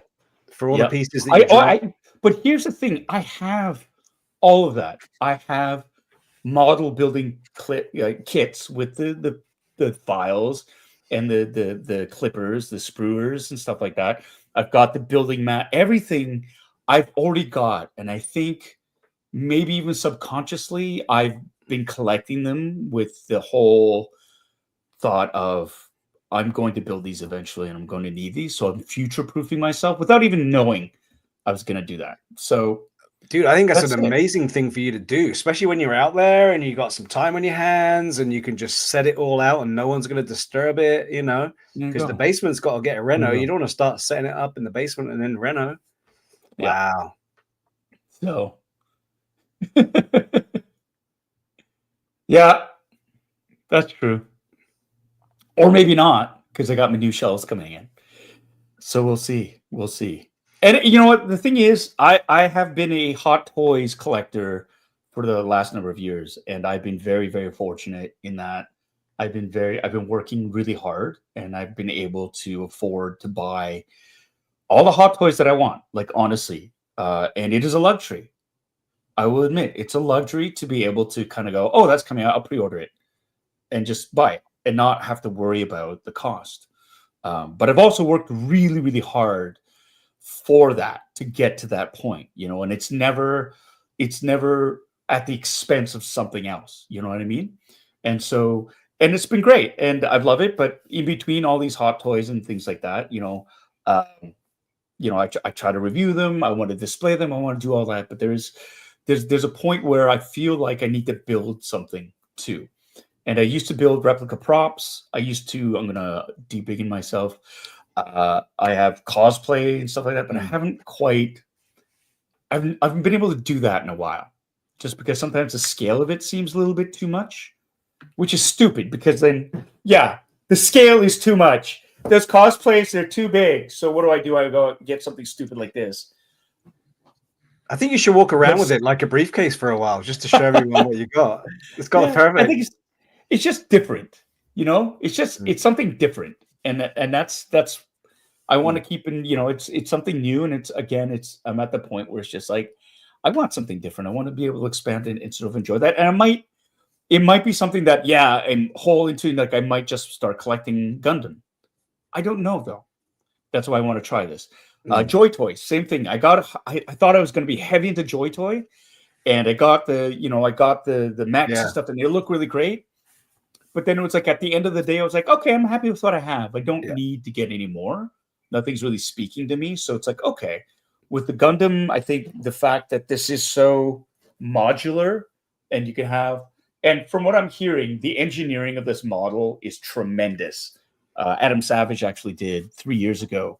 for all the pieces that I, you drop. but here's the thing: I have all of that. I have model building kits with the files and the clippers, the spruers, and stuff like that. I've got the building mat, everything I've already got, and I think maybe even subconsciously I've been collecting them with the whole thought of I'm going to build these eventually and I'm going to need these. So I'm future proofing myself without even knowing I was going to do that. So, dude, I think that's an it. amazing thing for you to do, especially when you're out there and you got some time on your hands and you can just set it all out and no one's going to disturb it, you know, because the basement's got to get a reno. You don't want to start setting it up in the basement and then reno. Wow. So, yeah, that's true. Or maybe not, because I got my new shelves coming in. So we'll see. We'll see. And you know what? The thing is, I have been a Hot Toys collector for the last number of years, and I've been very, very fortunate in that I've been working really hard, and I've been able to afford to buy all the Hot Toys that I want. Like honestly, and it is a luxury. I will admit, it's a luxury to be able to kind of go, oh, that's coming out. I'll pre-order it and just buy it and not have to worry about the cost. But I've also worked really, really hard for that to get to that point, you know, and it's never at the expense of something else. You know what I mean? And so, and it's been great and I love it. But in between all these Hot Toys and things like that, I try to review them. I want to display them. I want to do all that. But there's a point where I feel like I need to build something too. And I used to build replica props. I'm going to de-biggin myself. I have cosplay and stuff like that, but I haven't been able to do that in a while. Just because sometimes the scale of it seems a little bit too much, which is stupid because then, the scale is too much. Those cosplays, they're too big. So what do? I go get something stupid like this. I think you should walk around with it like a briefcase for a while, just to show everyone what you got. It's got perfect. I think it's just different, you know. It's something different, and that's I want to keep in. It's something new, and I'm at the point where it's just like I want something different. I want to be able to expand and sort of enjoy that, and it might be something that and whole into like I might just start collecting Gundam. I don't know though. That's why I want to try this. Joy Toys, same thing. I thought I was going to be heavy into Joy Toy, and I got the Max and stuff, and they look really great. But then it was like at the end of the day, I was like, okay, I'm happy with what I have. I don't need to get any more. Nothing's really speaking to me. So it's like, okay. With the Gundam, I think the fact that this is so modular and you can have, and from what I'm hearing, the engineering of this model is tremendous. Adam Savage actually did 3 years ago,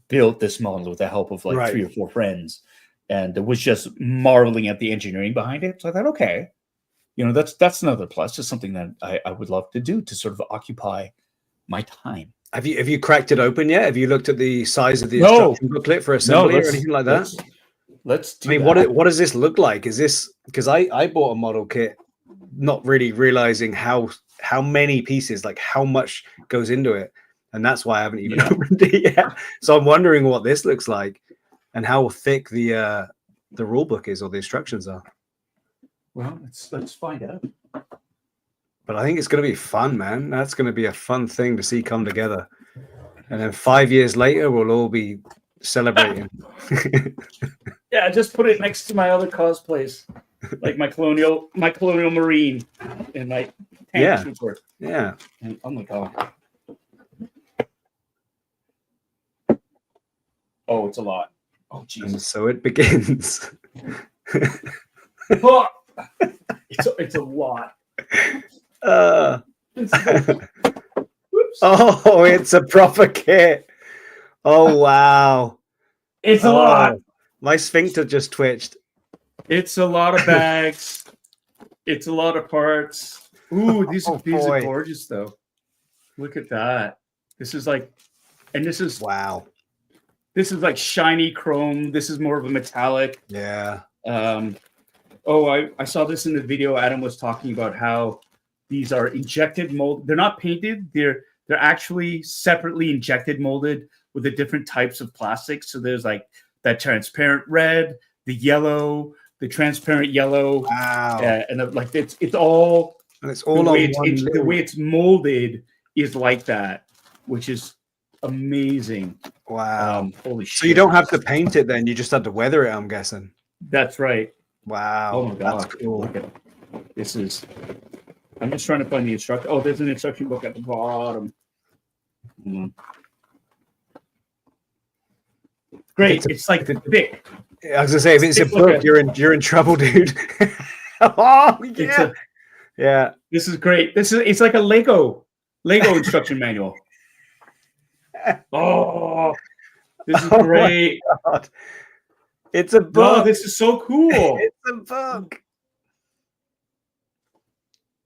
built this model with the help of like 3 or 4 friends. And it was just marveling at the engineering behind it. So I thought, okay, that's another plus, just something that I would love to do to sort of occupy my time. Have you cracked it open yet? Have you looked at the size of the instruction booklet for assembly or anything like that? Let's do that. What does this look like? Is this because I bought a model kit, not really realizing how many pieces, like how much goes into it, and that's why I haven't even opened it yet. So I'm wondering what this looks like and how thick the rule book is or the instructions are. Well, let's find out. But I think it's going to be fun, man. That's going to be a fun thing to see come together. And then 5 years later, we'll all be celebrating. Yeah, just put it next to my other cosplays, like my colonial marine and my tank trooper. Yeah. And, oh my god. Oh, it's a lot. Oh, Jesus. And so it begins. Oh, it's a lot. Oh, it's a proper kit. Oh, wow. It's a lot. My sphincter just twitched. It's a lot of bags. It's a lot of parts. Ooh, these are gorgeous, though. Look at that. This is like, and this is, wow. This is like shiny chrome. This is more of a metallic. Yeah. Oh, I saw this in the video. Adam was talking about how these are injected mold. They're not painted. They're actually separately injected molded with the different types of plastics. So there's like that transparent red, the yellow, the transparent yellow, Wow. and like it's all. And it's all on one the way it's molded is like that, which is amazing. Wow. Holy shit. So you don't have to paint it then, you just have to weather it, I'm guessing. That's right. Wow. Oh my god. That's cool. Look at this is I'm just trying to find the instruction. Oh, there's an instruction book at the bottom. Great. It's like thick. I was gonna say, if it's a book, you're in trouble, dude. Oh yeah. Yeah. This is great. It's like a Lego instruction manual. Oh, this is great. God. It's a book. Oh, this is so cool. It's a book.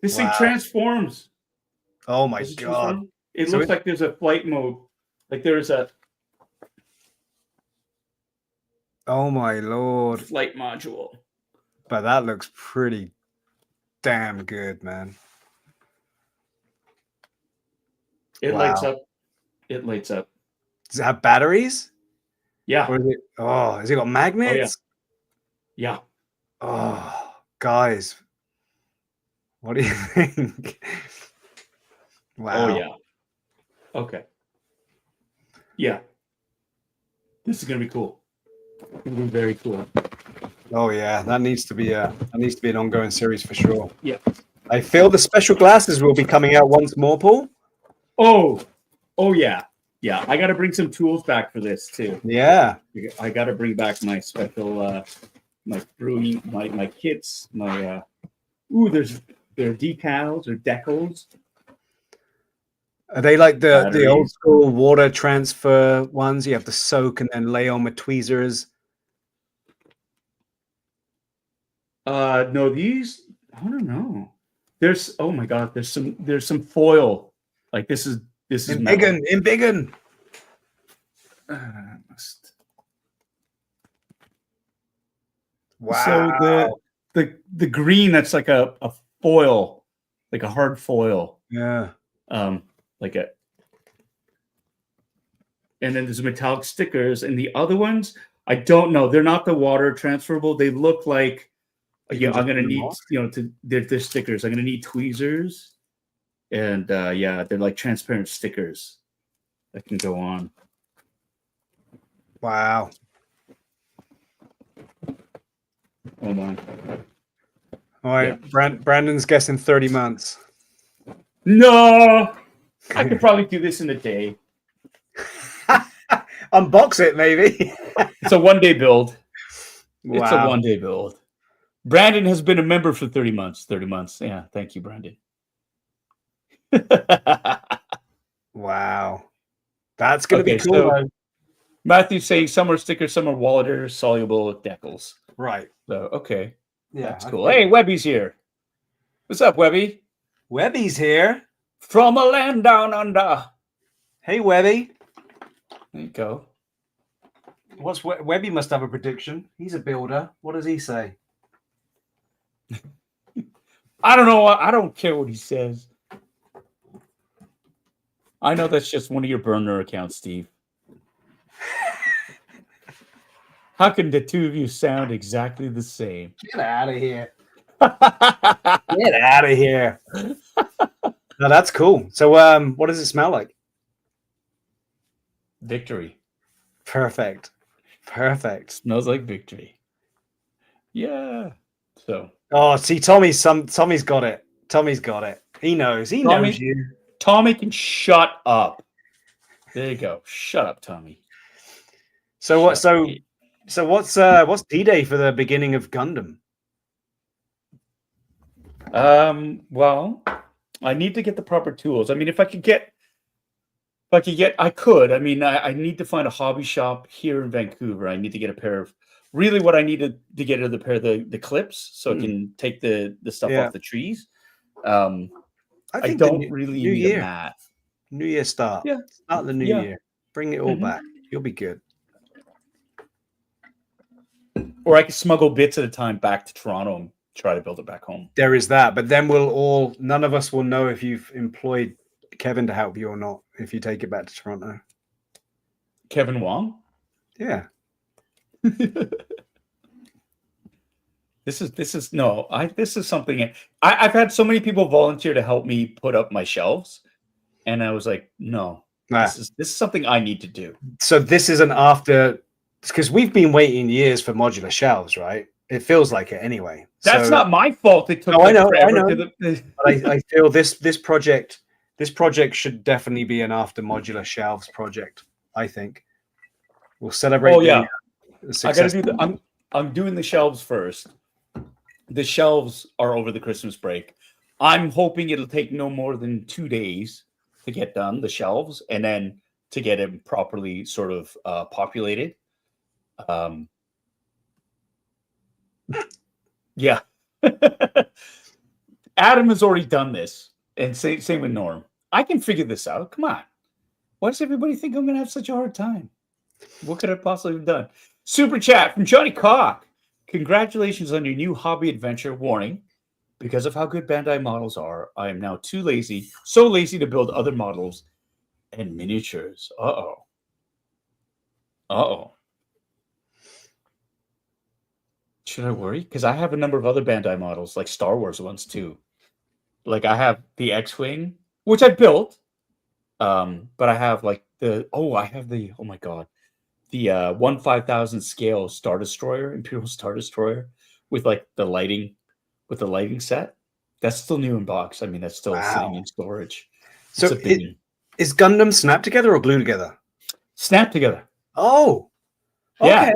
This thing transforms. Oh my god. It looks like there's a flight mode. Like there's a oh my lord. Flight module. But that looks pretty damn good, man. It lights up. It lights up. Does it have batteries? Yeah. Or is it, has it got magnets? Yeah. Oh, guys. What do you think? Wow. Oh yeah. Okay. Yeah. This is gonna be cool. It's gonna be very cool. Oh yeah, that needs to be an ongoing series for sure. Yeah. I feel the special glasses will be coming out once more, Paul. Oh yeah. Yeah. I gotta bring some tools back for this too. Yeah. I gotta bring back my special my brewing, my kits, my there are decals or decals. Are they like the old school water transfer ones? You have to soak and then lay on with tweezers. No, these I don't know. There's oh my god, there's some foil. Like this is Embiggen. Wow. So the green, that's like a foil, like a hard foil. Yeah. Like a, and then there's metallic stickers, and the other ones I don't know. They're not the water transferable. They look like I'm gonna need they're stickers. I'm gonna need tweezers, and they're like transparent stickers that can go on. Wow. Hold on. All right, yeah. Brandon's guessing 30 months. No, I could probably do this in a day. Unbox it, maybe. It's a one-day build. Wow. It's a one-day build. Brandon has been a member for 30 months. 30 months. Yeah, thank you, Brandon. Wow. That's going to be cool. So Matthew's saying some are stickers, some are Wallader soluble decals. Right. So, okay. Yeah, that's cool. Hey, Webby's here. What's up, Webby? Webby's here. From a land down under. Hey, Webby. There you go. What's Webby must have a prediction. He's a builder. What does he say? I don't know. I don't care what he says. I know that's just one of your burner accounts, Steve. How can the two of you sound exactly the same? Get out of here. Get out of here. No, that's cool. So, what does it smell like? Victory. Perfect. Perfect. Smells like victory. Yeah. So. Oh, see, Tommy's got it. Tommy's got it. He knows. He knows you. Tommy can shut up. There you go. Shut up, Tommy. So what? So what's D-Day for the beginning of Gundam? Well, I need to get the proper tools. I mean, I could. I mean, I need to find a hobby shop here in Vancouver. I need to get a pair of. Really, what I needed to get are the pair of the clips, so I can take the stuff off the trees. I don't really need a mat. New Year start. Yeah. Start the new year. Bring it all back. You'll be good. Or I could smuggle bits at a time back to Toronto and try to build it back home. There is that, but then none of us will know if you've employed Kevin to help you or not if you take it back to Toronto. Kevin Wong? Yeah. This is something I've had so many people volunteer to help me put up my shelves, and I was like, no, this is something I need to do. So this isn't after, because we've been waiting years for modular shelves, right? It feels like it anyway. That's not my fault. It took forever. But I feel this project should definitely be an after modular shelves project. I think we'll celebrate. Oh yeah, the success. I gotta do I'm doing the shelves first. The shelves are over the Christmas break. I'm hoping it'll take no more than 2 days to get done, the shelves, and then to get them properly sort of populated. Yeah. Adam has already done this, and same with Norm. I can figure this out. Come on. Why does everybody think I'm going to have such a hard time? What could I possibly have done? Super chat from Johnny Cock. Congratulations on your new hobby adventure. Warning, because of how good Bandai models are, I am now so lazy to build other models and miniatures. Uh-oh. Should I worry? Because I have a number of other Bandai models, like Star Wars ones too. Like I have the X-Wing, which I built, but I have like the 1/5000 scale Star Destroyer, Imperial Star Destroyer, with like the lighting set. That's still new in box. I mean, that's still sitting in storage. So is Gundam snap together or glue together? Snap together. Oh, okay. Yeah.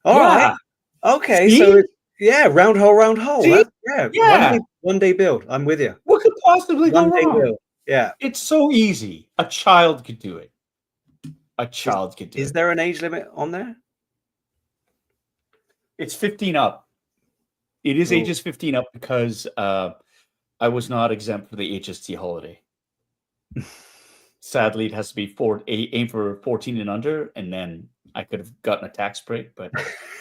All right. Okay. See? So round hole. See? Yeah. One day build. I'm with you. What could possibly go One day wrong? build. Yeah. It's so easy. A child could do it. Is there an age limit on there? It's 15 up. It is ages 15 up because I was not exempt for the HST holiday. Sadly, it has to be aim for 14 and under, and then I could have gotten a tax break, but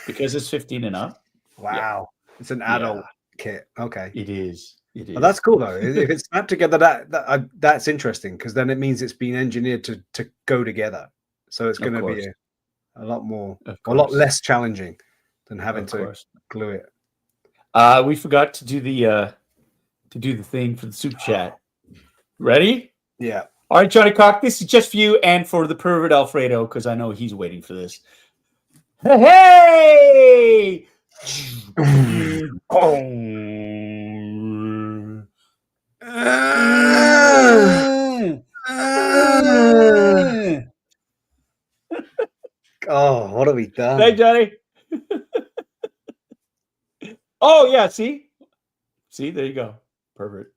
because it's 15 and up. Wow. It's an adult kit. Okay. It is. Well, that's cool though. If it's snapped together, that's interesting, because then it means it's been engineered to go together. So it's going to be a lot less challenging than having to glue it. We forgot to do the thing for the super chat. Ready? Yeah. All right, Johnny Cock, this is just for you and for the pervert Alfredo, because I know he's waiting for this. Hey! Oh, what have we done? Hey, Johnny. Oh, yeah, see? See, there you go. Pervert.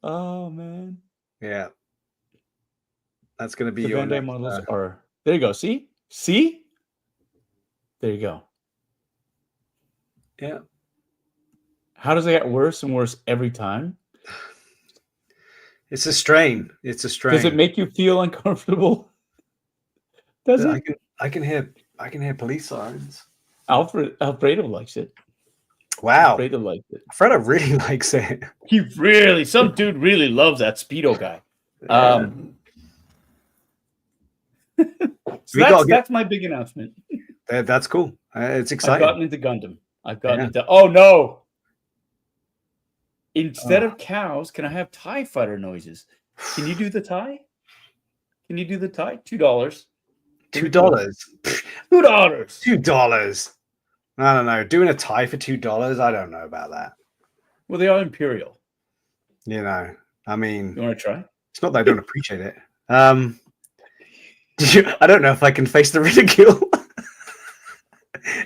Oh, man. Yeah. That's going to be the your Bandai models are... There you go. See? See? There you go. Yeah. How does it get worse and worse every time? It's a strain. Does it make you feel uncomfortable? Does it? I can hear police sirens. Alfredo likes it. Wow. Alfredo likes it. Alfredo really likes it. Some dude really loves that Speedo guy. So that's my big announcement. That's cool. It's exciting. I've gotten into Gundam. I've gotten into... Oh, no. Instead of cows, can I have TIE fighter noises? Can you do the TIE? Can you do the TIE? $2. $2. $2. I don't know. Doing a TIE for $2, I don't know about that. Well, they are Imperial. You know, I mean... You want to try? It's not that I don't appreciate it. I don't know if I can face the ridicule.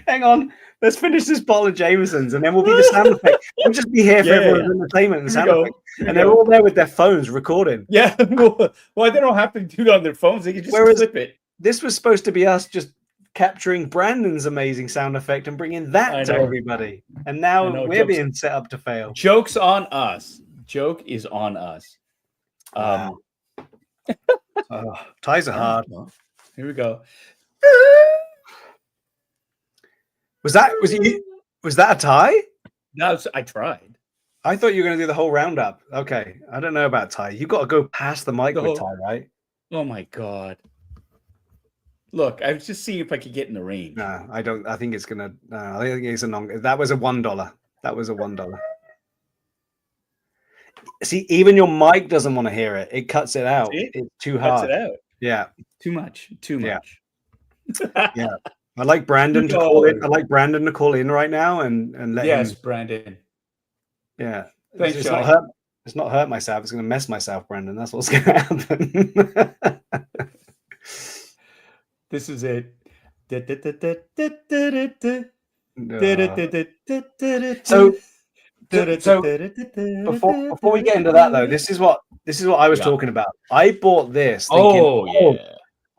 Hang on. Let's finish this bottle of Jameson's, and then we'll be the sound effect. We'll just be here for everyone's entertainment and sound effect. And they're all there with their phones recording. Yeah. Well, they don't have to do it on their phones. They can just clip it. This was supposed to be us just capturing Brandon's amazing sound effect and bringing that to everybody. And now we're being set up to fail. Joke's on us. Joke is on us. Ties are hard. Here we go. Was that a tie? No, I tried. I thought you were going to do the whole roundup. Okay, I don't know about tie. You got to go past the mic with tie, right? Oh my god! Look, I was just seeing if I could get in the range. No, I don't. I think it's gonna. No, I think it's a non. That was a $1. That was a $1. See, even your mic doesn't want to hear it. It cuts it out. See? It's too Cuts hard. it out. Yeah. Too much. Too Yeah. much. Yeah. I like Brandon to call in. I like Brandon to call in right now and let him. Brandon. Yeah. Thanks, it's Johnny. not hurt. It's not hurt myself. It's going to mess myself, Brandon. That's what's going to happen. This is it. So before we get into that though, this is what I was talking about. I bought this thinking,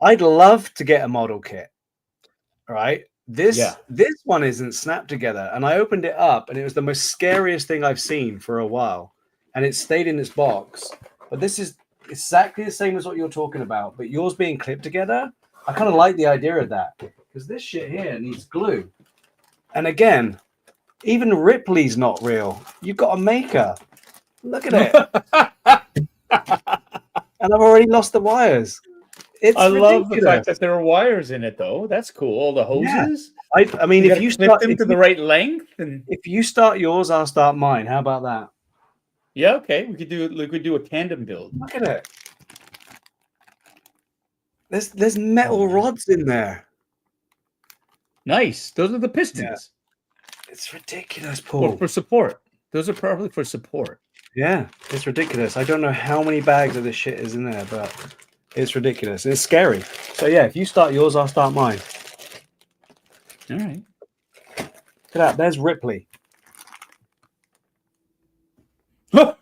I'd love to get a model kit. All right. This one isn't snapped together, and I opened it up and it was the most scariest thing I've seen for a while, and it stayed in its box. But this is exactly the same as what you're talking about, but yours being clipped together. I kind of like the idea of that, because this shit here needs glue. And again, even Ripley's not real. You've got a maker. Look at it. And I've already lost the wires. I love the fact that there are wires in it, though. That's cool. All the hoses. Yeah. I mean, if you start them to the right length, and if you start yours, I'll start mine. How about that? Yeah, okay. We could do a tandem build. Look at it. There's metal rods in there. Nice. Those are the pistons. Yeah. It's ridiculous, Paul. Well, for support. Those are probably for support. Yeah, it's ridiculous. I don't know how many bags of this shit is in there, but it's ridiculous. It's scary. So yeah, if you start yours, I'll start mine. All right. Look at that. There's Ripley. Oh,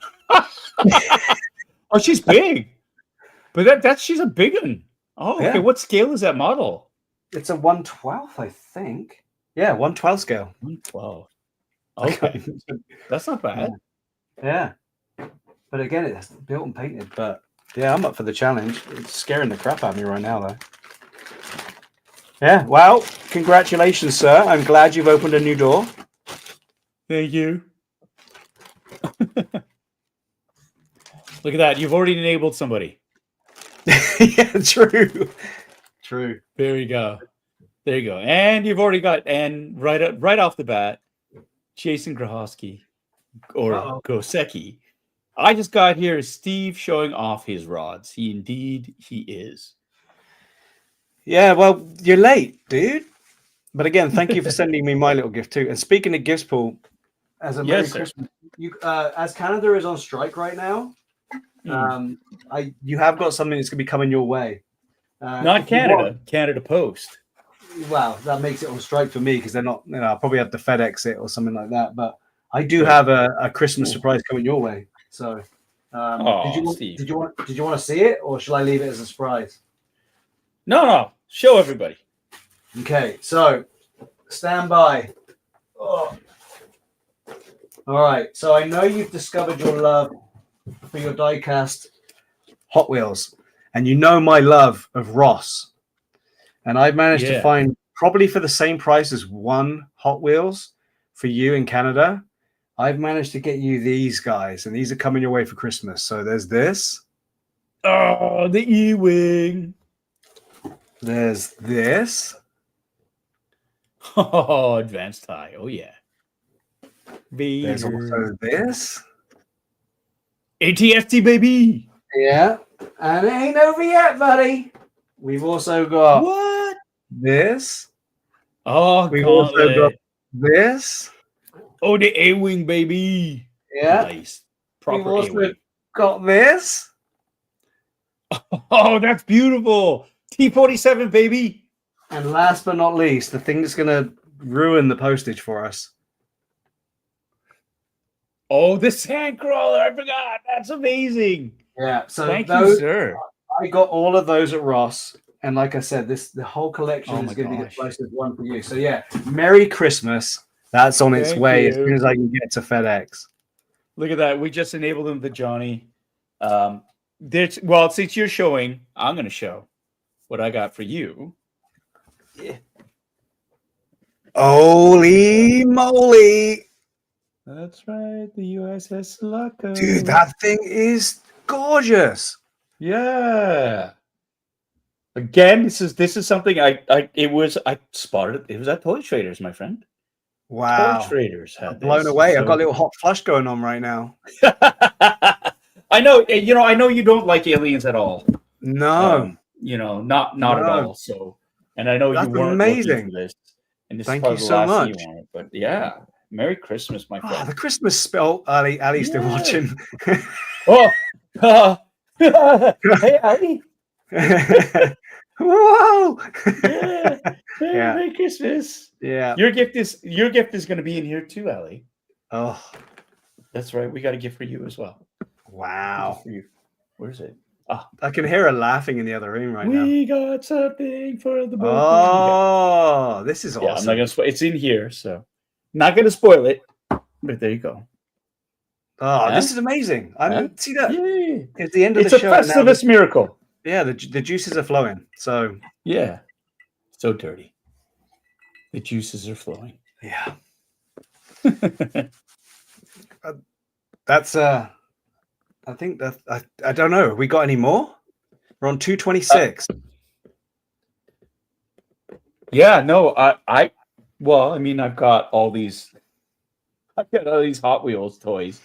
she's big. But she's a big one. Oh, okay. Yeah. What scale is that model? It's a 1/12, I think. Yeah, 1/12 scale. 1/12. Okay. That's not bad. Yeah. But again, it's built and painted. But yeah, I'm up for the challenge. It's scaring the crap out of me right now, though. Yeah. Well, congratulations, sir. I'm glad you've opened a new door. Thank you. Look at that. You've already enabled somebody. Yeah, true. True. There you go. There you go. And you've already got, and right off the bat, Jason Grahowski or Gosecki. I just got here Steve showing off his rods. He is. Yeah, well, you're late, dude. But again, thank you for sending me my little gift too. And speaking of gifts, Paul, as a Merry Christmas, you as Canada is on strike right now, you have got something that's gonna be coming your way. Not Canada, Canada Post. Well, that makes it on strike for me because they're not. I'll probably have to FedEx it or something like that. But I do have a Christmas surprise coming your way. So, did you want to see it, or shall I leave it as a surprise? No, show everybody. Okay, so stand by. Oh. All right, so I know you've discovered your love for your die-cast Hot Wheels, and you know my love of Ross. And I've managed to find, probably for the same price as one Hot Wheels for you in Canada, I've managed to get you these guys, and these are coming your way for Christmas. So there's this. Oh, the E-Wing. There's this. Oh, advanced tie. Oh, yeah. There's also this. ATST, baby. Yeah. And it ain't over yet, buddy. We've also got this. Oh, we've also got this. Oh, the A-Wing, baby. Yeah. Nice. Proper we've A-Wing. Got this. Oh, that's beautiful. T-47, baby. And last but not least, the thing that's going to ruin the postage for us. Oh, the Sandcrawler. I forgot. That's amazing. Yeah. So thank you, sir. I got all of those at Ross. And like I said, the whole collection is going to be the closest one for you. So yeah, Merry Christmas. That's on its way as soon as I can get to FedEx. Look at that. We just enabled them to Johnny. Well, since you're showing, I'm going to show what I got for you. Yeah. Holy moly. That's right, the USS Sulaco. Dude, that thing is gorgeous. Yeah. Again, this is something I spotted. It was at Toy Traders, my friend. Wow. Toy Traders I'm had blown this. away. I've got a So little hot flush going on right now. I know, I know you don't like aliens at all. No, Not at no. all. So, and I know you That's weren't looking for amazing. this, and this is Thank probably you the so last thing much. you wanted. But yeah, Merry Christmas, my Oh, friend. the Christmas spell. Ali's still Yeah. watching. Oh, hey, Ali. Whoa! Yeah, Yeah. Merry Christmas. Yeah. Your gift is going to be in here too, Ali. Oh, That's right. We got a gift for you as well. wow. For you. Where's it? I can hear her laughing in the other room right now. We got something for the both. Oh, this is Yeah, I'm not awesome. gonna spoil. It's in here, so not gonna spoil it. But there you go. Oh, Huh? this is amazing. See that? Yay. It's the end of It's the a show. Now Festivus miracle. yeah, the juices are flowing. So Yeah. So dirty. The juices are flowing. yeah, that's I think that I don't know. We got any more? We're on 226. Yeah, no, well, I mean, I've got all these Hot Wheels toys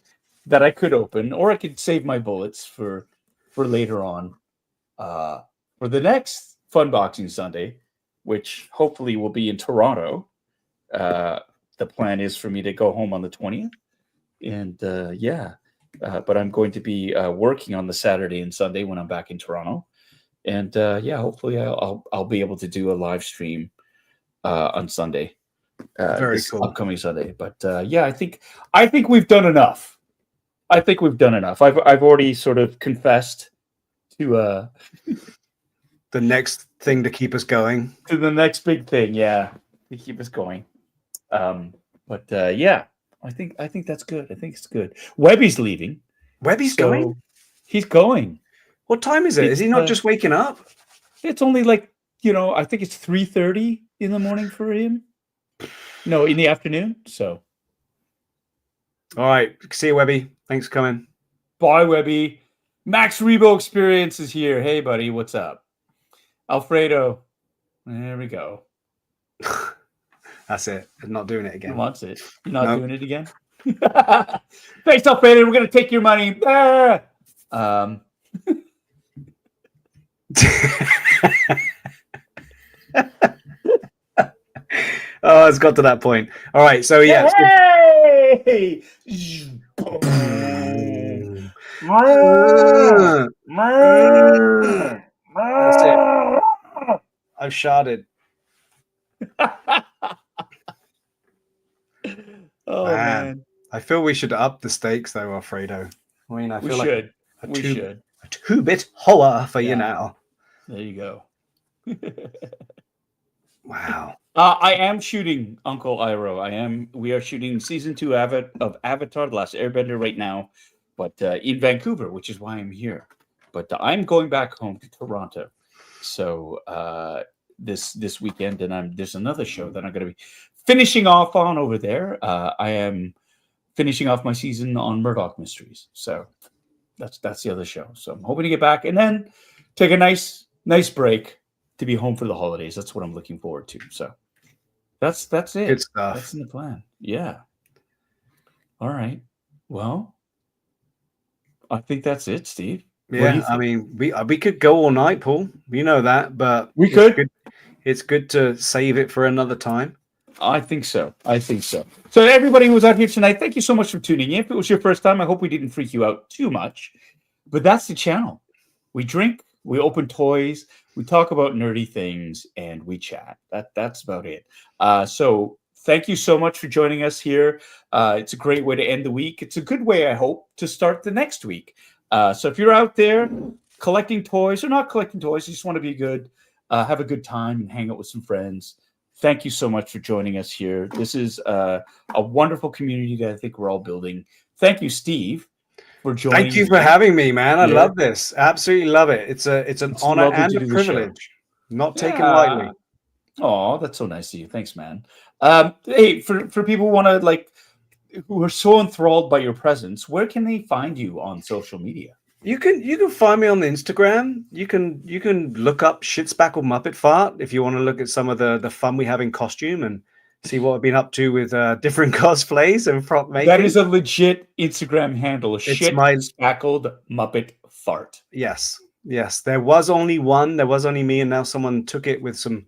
that I could open, or I could save my bullets for later on. For the next Funboxing Sunday, which hopefully will be in Toronto. The plan is for me to go home on the 20th. And but I'm going to be working on the Saturday and Sunday when I'm back in Toronto. And hopefully I'll be able to do a live stream on Sunday. Very this cool. upcoming Sunday. But I think we've done enough. I've already sort of confessed to The next thing to keep us going. to the next big thing, to keep us going. I think that's good. I think it's good. Webby's leaving. Webby's going? He's going. What time is it? Is he not just waking up? It's only like, I think it's 3:30 in the morning for him. No, in the afternoon. So all right. See you, Webby. Thanks for coming. bye, Webby. Max Rebo Experience is here. Hey, buddy, what's up? Alfredo. There we go. That's it. I'm not doing it again. He wants it. You're not doing it again? Thanks, Alfredo. We're going to take your money. Oh, it's got to that point. All right. So, yeah. Hey! That's it. I've sharded. Oh, man. I feel we should up the stakes, though, Alfredo. I mean, I feel like we should. A two-bit holler for you now. There you go. Wow. I am shooting Uncle Iroh. We are shooting season 2 of Avatar: The Last Airbender right now, but in Vancouver, which is why I'm here. But I'm going back home to Toronto. So this weekend, and there's another show that I'm going to be finishing off on over there. I am finishing off my season on Murdoch Mysteries. So that's the other show. So I'm hoping to get back and then take a nice break to be home for the holidays. That's what I'm looking forward to. So that's it. Good stuff. That's in the plan. Yeah. All right. Well, I think that's it, Steve. Yeah, I mean, we could go all night, Paul. You know that, but we could. It's good to save it for another time. I think so. So everybody who was out here tonight, thank you so much for tuning in. If it was your first time, I hope we didn't freak you out too much. But that's the channel. We drink, we open toys, we talk about nerdy things, and we chat. That's about it. So thank you so much for joining us here. It's a great way to end the week. It's a good way, I hope, to start the next week. So if you're out there collecting toys or not collecting toys, you just want to be good, have a good time and hang out with some friends, thank you so much for joining us here. This is a wonderful community that I think we're all building. Thank you, Steve, for joining. Thank you for having me, man. I love this. Absolutely love it. It's an honor and a privilege. Not taken lightly. Oh, that's so nice of you. Thanks, man. Hey, for people who want to who are so enthralled by your presence, where can they find you on social media? You can find me on the Instagram. You can look up Shitspackle Muppet Fart if you want to look at some of the fun we have in costume and see what I've been up to with different cosplays and prop That making. is a legit Instagram handle. It's Shit my spackled Muppet fart. Yes, yes. There was only one. There was only me, and now someone took it with some,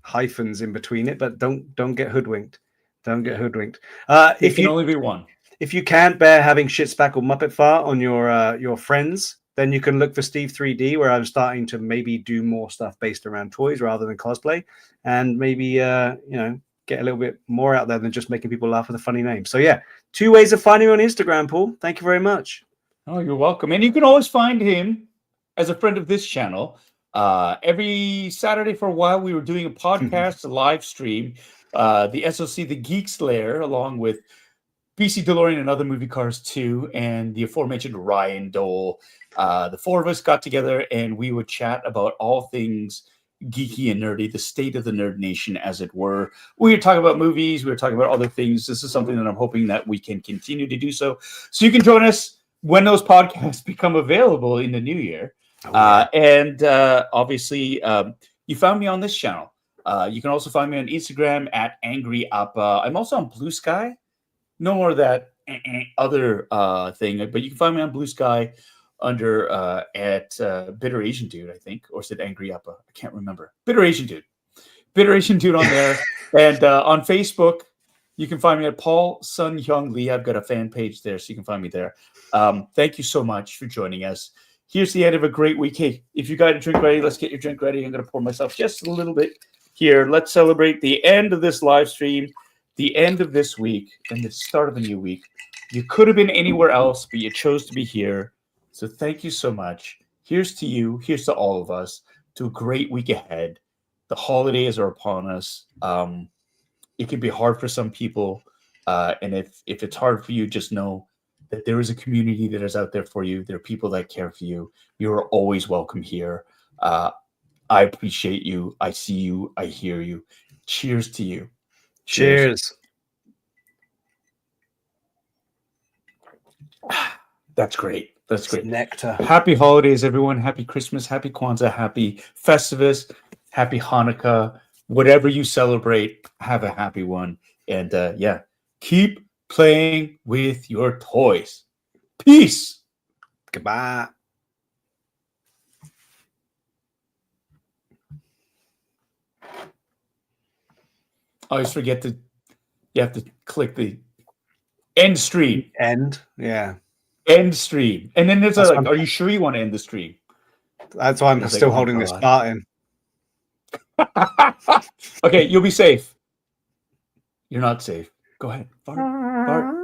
hyphens in between it. But don't get hoodwinked. Don't get Yeah, hoodwinked. there can only be one. If you can't bear having shit spackle Muppet fart on your friends, then you can look for St3ve, where I'm starting to maybe do more stuff based around toys rather than cosplay, and maybe get a little bit more out there than just making people laugh with a funny name. So yeah, 2 ways of finding me on Instagram, Paul. Thank you very much. Oh, you're welcome. And you can always find him as a friend of this channel. Every Saturday for a while, we were doing a podcast, a live stream, the SOC, the Geeks Lair, along with BC DeLorean and other movie cars too, and the aforementioned Ryan Dole. The four of us got together and we would chat about all things geeky and nerdy, the state of the nerd nation, as it were. We would talk about movies, we were talking about other things. This is something that I'm hoping that we can continue to do so. So you can join us when those podcasts become available in the new year. And obviously, you found me on this channel. You can also find me on Instagram at Angry Appa. I'm also on Blue Sky. No more of that other thing, but you can find me on Blue Sky under at Bitter Asian Dude, I think, or is it Angry Appa? I can't remember. Bitter Asian Dude on there, and on Facebook, you can find me at Paul Sun Hyung Lee. I've got a fan page there, so you can find me there. Thank you so much for joining us. Here's the end of a great week. Hey, if you got a drink ready, let's get your drink ready. I'm going to pour myself just a little bit here. Let's celebrate the end of this live stream, the end of this week, and the start of a new week. You could have been anywhere else, but you chose to be here. So thank you so much. Here's to you. Here's to all of us. To a great week ahead. The holidays are upon us. It can be hard for some people. And if it's hard for you, just know that there is a community that is out there for you. There are people that care for you. You are always welcome here. I appreciate you. I see you. I hear you. Cheers to you. Cheers. That's great. That's great. Nectar. Happy holidays, everyone. Happy Christmas. Happy Kwanzaa. Happy Festivus. Happy Hanukkah. Whatever you celebrate, have a happy one. And yeah, keep playing with your toys. Peace. Goodbye. I always forget you have to click the end stream. End. Yeah. End stream. And then there's are you sure you want to end the stream? That's why I'm still holding this part in. Okay, you'll be safe. You're not safe. Go ahead. Fart. Fart.